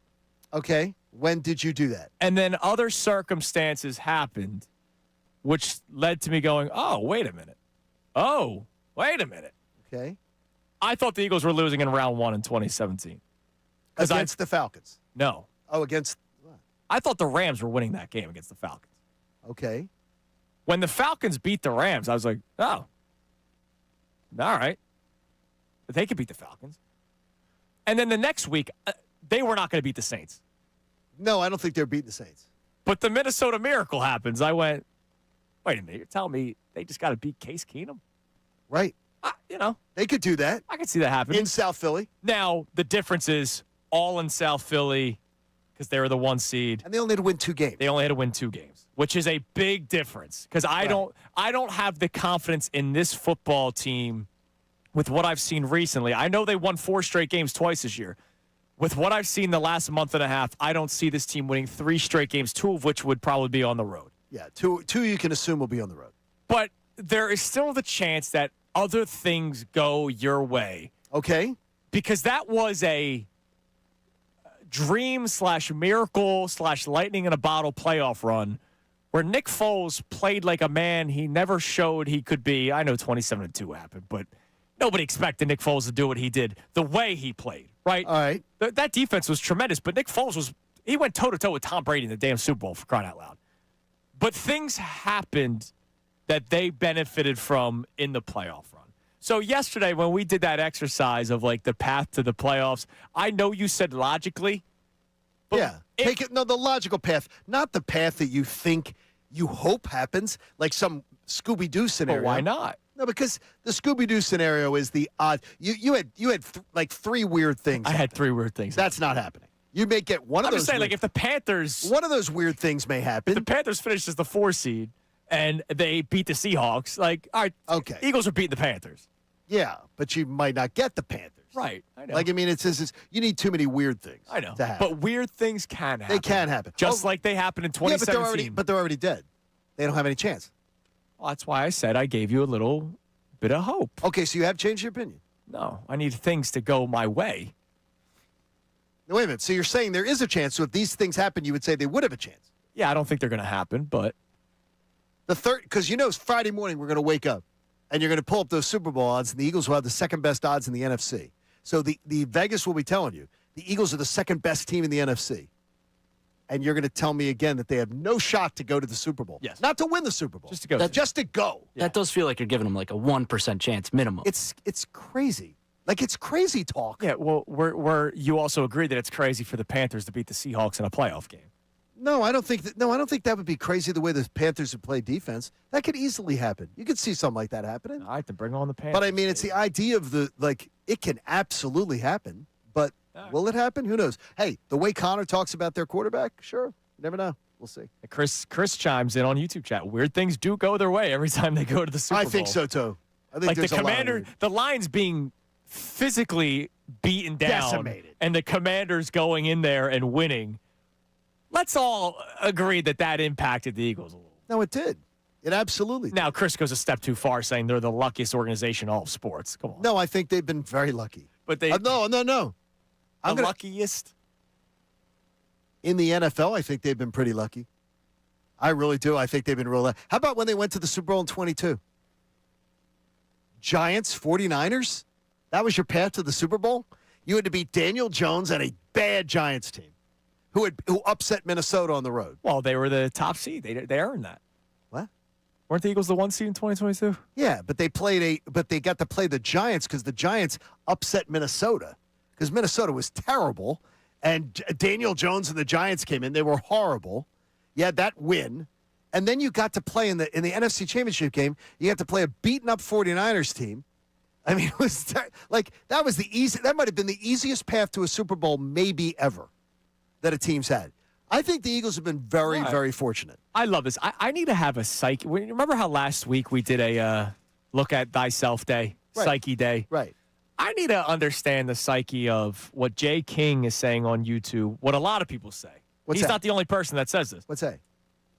Okay. When did you do that? And then other circumstances happened, which led to me going, oh, wait a minute. Oh, wait a minute. Okay. I thought the Eagles were losing in round 1 in 2017. Against the Falcons? No. Oh, against what? I thought the Rams were winning that game against the Falcons. Okay. When the Falcons beat the Rams, I was like, oh, all right. They could beat the Falcons. And then the next week, they were not going to beat the Saints. No, I don't think they're beating the Saints. But the Minnesota Miracle happens. I went, wait a minute. You're telling me they just got to beat Case Keenum? Right. They could do that. I could see that happening. In South Philly. Now, the difference is all in South Philly because they were the 1 seed. And they only had to win 2 games. They only had to win 2 games, which is a big difference because I don't have the confidence in this football team with what I've seen recently. I know they won 4 straight games twice this year. With what I've seen the last month and a half, I don't see this team winning 3 straight games, 2 of which would probably be on the road. Yeah, two you can assume will be on the road. But there is still the chance that other things go your way. Okay. Because that was a dream/miracle/lightning in a bottle playoff run where Nick Foles played like a man he never showed he could be. I know 27-2 happened, but nobody expected Nick Foles to do what he did the way he played, right? All right. That defense was tremendous, but Nick Foles he went toe-to-toe with Tom Brady in the damn Super Bowl, for crying out loud. But things happened that they benefited from in the playoff run. So yesterday when we did that exercise of like the path to the playoffs, I know you said logically. Yeah. The logical path, not the path that you think you hope happens, like some Scooby-Doo scenario. But why not? No, because the Scooby-Doo scenario is the odd. You had like 3 weird things. I had 3 weird things. That's not happening. You may get one of those. I'm just saying, like, if the Panthers. One of those weird things may happen. If the Panthers finish as the 4 seed and they beat the Seahawks, like, all right, okay. Eagles are beating the Panthers. Yeah, but you might not get the Panthers. Right. I know. Like, I mean, it's you need too many weird things. I know. To happen. But weird things can happen. They can happen. Just like they happened in 2017. Yeah, but they're already dead. They don't have any chance. Well, that's why I said I gave you a little bit of hope. Okay, so you have changed your opinion. No, I need things to go my way. No, wait a minute. So you're saying there is a chance. So if these things happen, you would say they would have a chance. Yeah, I don't think they're going to happen, but. Because Friday morning we're going to wake up and you're going to pull up those Super Bowl odds, and the Eagles will have the second best odds in the NFC. So the Vegas will be telling you the Eagles are the second best team in the NFC. And you're going to tell me again that they have no shot to go to the Super Bowl. Yes. Not to win the Super Bowl. Just to go. Just to go. Yeah. That does feel like you're giving them like a 1% chance minimum. It's crazy. Like, it's crazy talk. Yeah, well, you also agree that it's crazy for the Panthers to beat the Seahawks in a playoff game. No, I don't think that would be crazy the way the Panthers would play defense. That could easily happen. You could see something like that happening. All right, to bring on the Panthers. But I mean, it's the idea of it can absolutely happen. But Will it happen? Who knows? Hey, the way Connor talks about their quarterback, sure. You never know. We'll see. Chris chimes in on YouTube chat. Weird things do go their way every time they go to the Super Bowl. I think so, too. I think like there's the Commander, the Lions being physically beaten down. Decimated. And the Commanders going in there and winning. Let's all agree that impacted the Eagles a little. No, it did. It absolutely did. Now, Chris goes a step too far saying they're the luckiest organization in all of sports. Come on. No, I think they've been very lucky. But they no. The luckiest? In the NFL, I think they've been pretty lucky. I really do. I think they've been real lucky. How about when they went to the Super Bowl in 22? Giants, 49ers? That was your path to the Super Bowl? You had to beat Daniel Jones and a bad Giants team who upset Minnesota on the road. Well, they were the top seed. They earned that. What? Weren't the Eagles the 1 seed in 2022? Yeah, but they got to play the Giants because the Giants upset Minnesota because Minnesota was terrible, and Daniel Jones and the Giants came in. They were horrible. You had that win, and then you got to play in the NFC Championship game. You got to play a beaten-up 49ers team. I mean, it was that was that might have been the easiest path to a Super Bowl maybe ever that a team's had. I think the Eagles have been very, very fortunate. I love this. I need to have a psyche. Remember how last week we did a look at thyself day, right. psyche day? Right. I need to understand the psyche of what Jay King is saying on YouTube, what a lot of people say. He's not the only person that says this. What's that?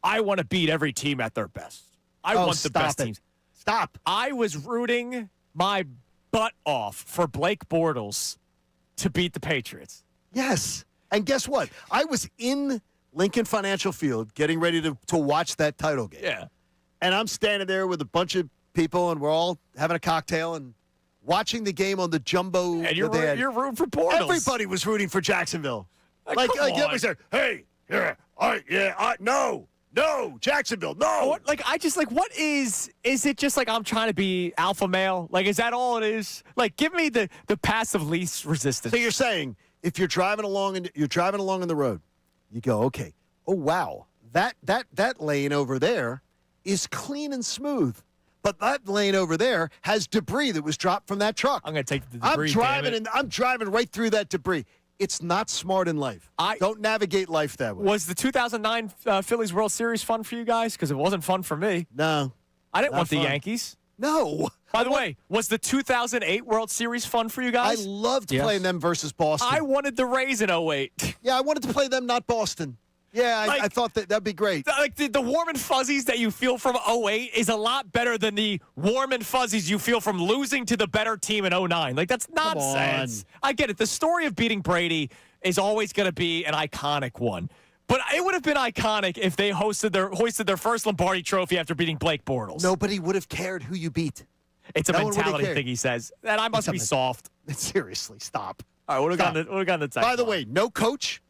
I want to beat every team at their best. I want the best teams. Stop. I was rooting my butt off for Blake Bortles to beat the Patriots. Yes. And guess what? I was in Lincoln Financial Field getting ready to watch that title game. Yeah. And I'm standing there with a bunch of people, and we're all having a cocktail and watching the game on the jumbo. And you're rooting for Bortles. Everybody was rooting for Jacksonville. Come on. Everybody said, hey, no, Jacksonville, no. What is it just like I'm trying to be alpha male? Like, is that all it is? Like, give me the path of least resistance. So you're saying if you're driving along on the road, you go, okay, oh wow, that lane over there is clean and smooth, but that lane over there has debris that was dropped from that truck. I'm going to take the debris. I'm driving right through that debris. It's not smart in life. Don't navigate life that way. Was the 2009 Phillies World Series fun for you guys? Because it wasn't fun for me. No. I didn't want the Yankees. No. By the way, was the 2008 World Series fun for you guys? I loved playing them versus Boston. I wanted the Rays in 08. Yeah, I wanted to play them, not Boston. Yeah, I thought that'd be great. Like the warm and fuzzies that you feel from 08 is a lot better than the warm and fuzzies you feel from losing to the better team in 09. Like, that's nonsense. I get it. The story of beating Brady is always going to be an iconic one. But it would have been iconic if they hoisted their first Lombardi trophy after beating Blake Bortles. Nobody would have cared who you beat. It's a mentality thing, he says. And I must be soft. Seriously, stop. All right, what have we got in the text? By the way, no coach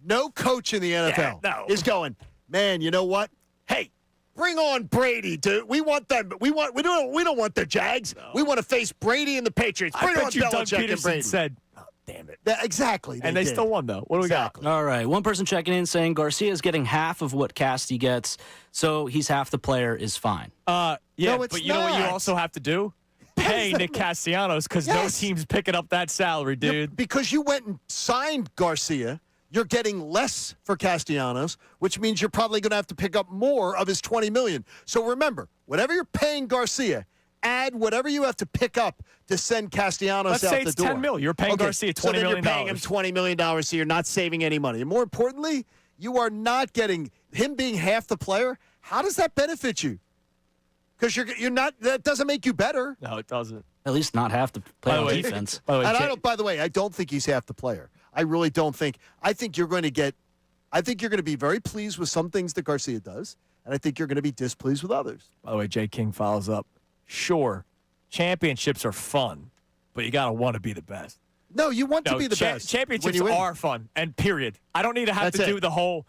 in the NFL is going, man, you know what? Hey, bring on Brady, dude. We want them, but we don't want the Jags. No. We want to face Brady and the Patriots. Bring on Belichick and Brady. Said, oh, damn it. Exactly. They still won, though. What do we got? All right. One person checking in saying Garcia is getting half of what Casty gets, so he's half the player is fine. Yeah, no, but you know what you also have to do? Pay Nick Castellanos because no team's picking up that salary, dude. Because you went and signed Garcia. You're getting less for Castellanos, which means you're probably going to have to pick up more of his $20 million. So remember, whatever you're paying Garcia, add whatever you have to pick up to send Castellanos out the door. Let's say it's $10 million. You're paying Garcia $20 million. You're paying him $20 million, so you're not saving any money. And more importantly, you are not getting him being half the player. How does that benefit you? Because you're not. That doesn't make you better. No, it doesn't. At least not half the play on defense. By the way, I don't think he's half the player. I really don't think. I think you're going to be very pleased with some things that Garcia does, and I think you're going to be displeased with others. By the way, Jay King follows up. Sure, championships are fun, but you got to want to be the best. No, you want to be the best. Championships are fun, and period. I don't need to have to do the whole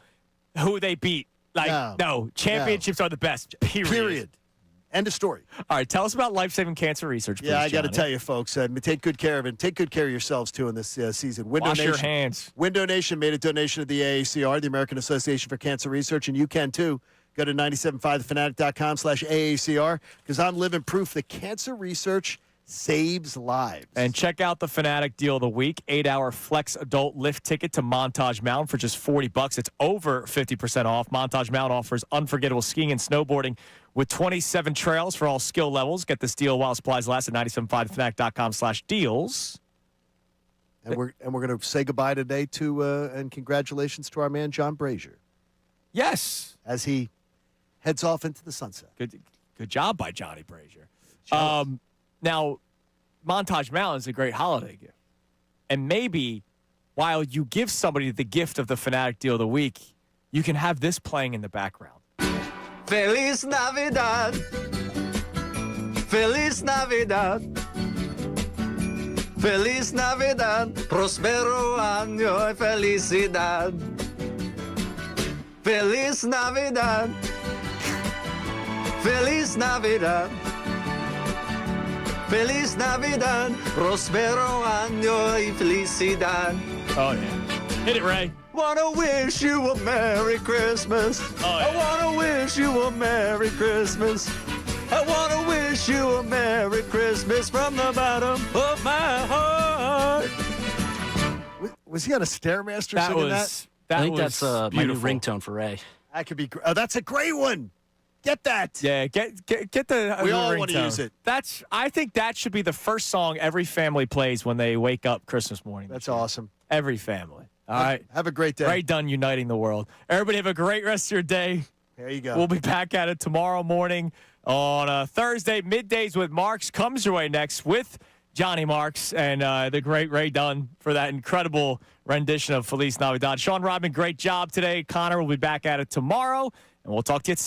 who they beat. No, championships are the best. Period. End of story. All right, tell us about life-saving cancer research, please, I got to Johnny. tell you, folks, take good care of it. Take good care of yourselves, too, in this season. Wash your hands. Window Nation made a donation to the AACR, the American Association for Cancer Research, and you can, too. Go to 975thefanatic.com/AACR because I'm living proof that cancer research saves lives. And check out the Fanatic deal of the week. 8-hour flex adult lift ticket to Montage Mountain for just $40. It's over 50% off. Montage Mountain offers unforgettable skiing and snowboarding with 27 trails for all skill levels. Get this deal while supplies last at 975fanatic.com/deals. And we're going to say goodbye today to and congratulations to our man John Brazier. Yes, as he heads off into the sunset. Good job by Johnny Brazier. Now, Montage Mountain is a great holiday gift, and maybe while you give somebody the gift of the Fanatic deal of the week, you can have this playing in the background. Feliz Navidad. Feliz Navidad. Feliz Navidad, prospero año y felicidad. Feliz Navidad. Feliz Navidad. Feliz Navidad, prospero año y felicidad. Oh, yeah. Hit it, Ray. Wanna wish you a Merry Christmas. Oh, yeah. I wanna wish you a Merry Christmas. I want to wish you a Merry Christmas from the bottom of my heart. Was he on a Stairmaster singing that? I think that's my new ringtone for Ray. That could be. Oh, that's a great one. Get that. Yeah, get the. We all ringtone. want to use it. I think that should be the first song every family plays when they wake up Christmas morning. That's awesome. Every family. All right. Have a great day. Ray Dunn uniting the world. Everybody have a great rest of your day. There you go. We'll be back at it tomorrow morning on a Thursday. Middays with Marks comes your way next with Johnny Marks and the great Ray Dunn for that incredible rendition of Feliz Navidad. Sean Rodman, great job today. Connor will be back at it tomorrow, and we'll talk to you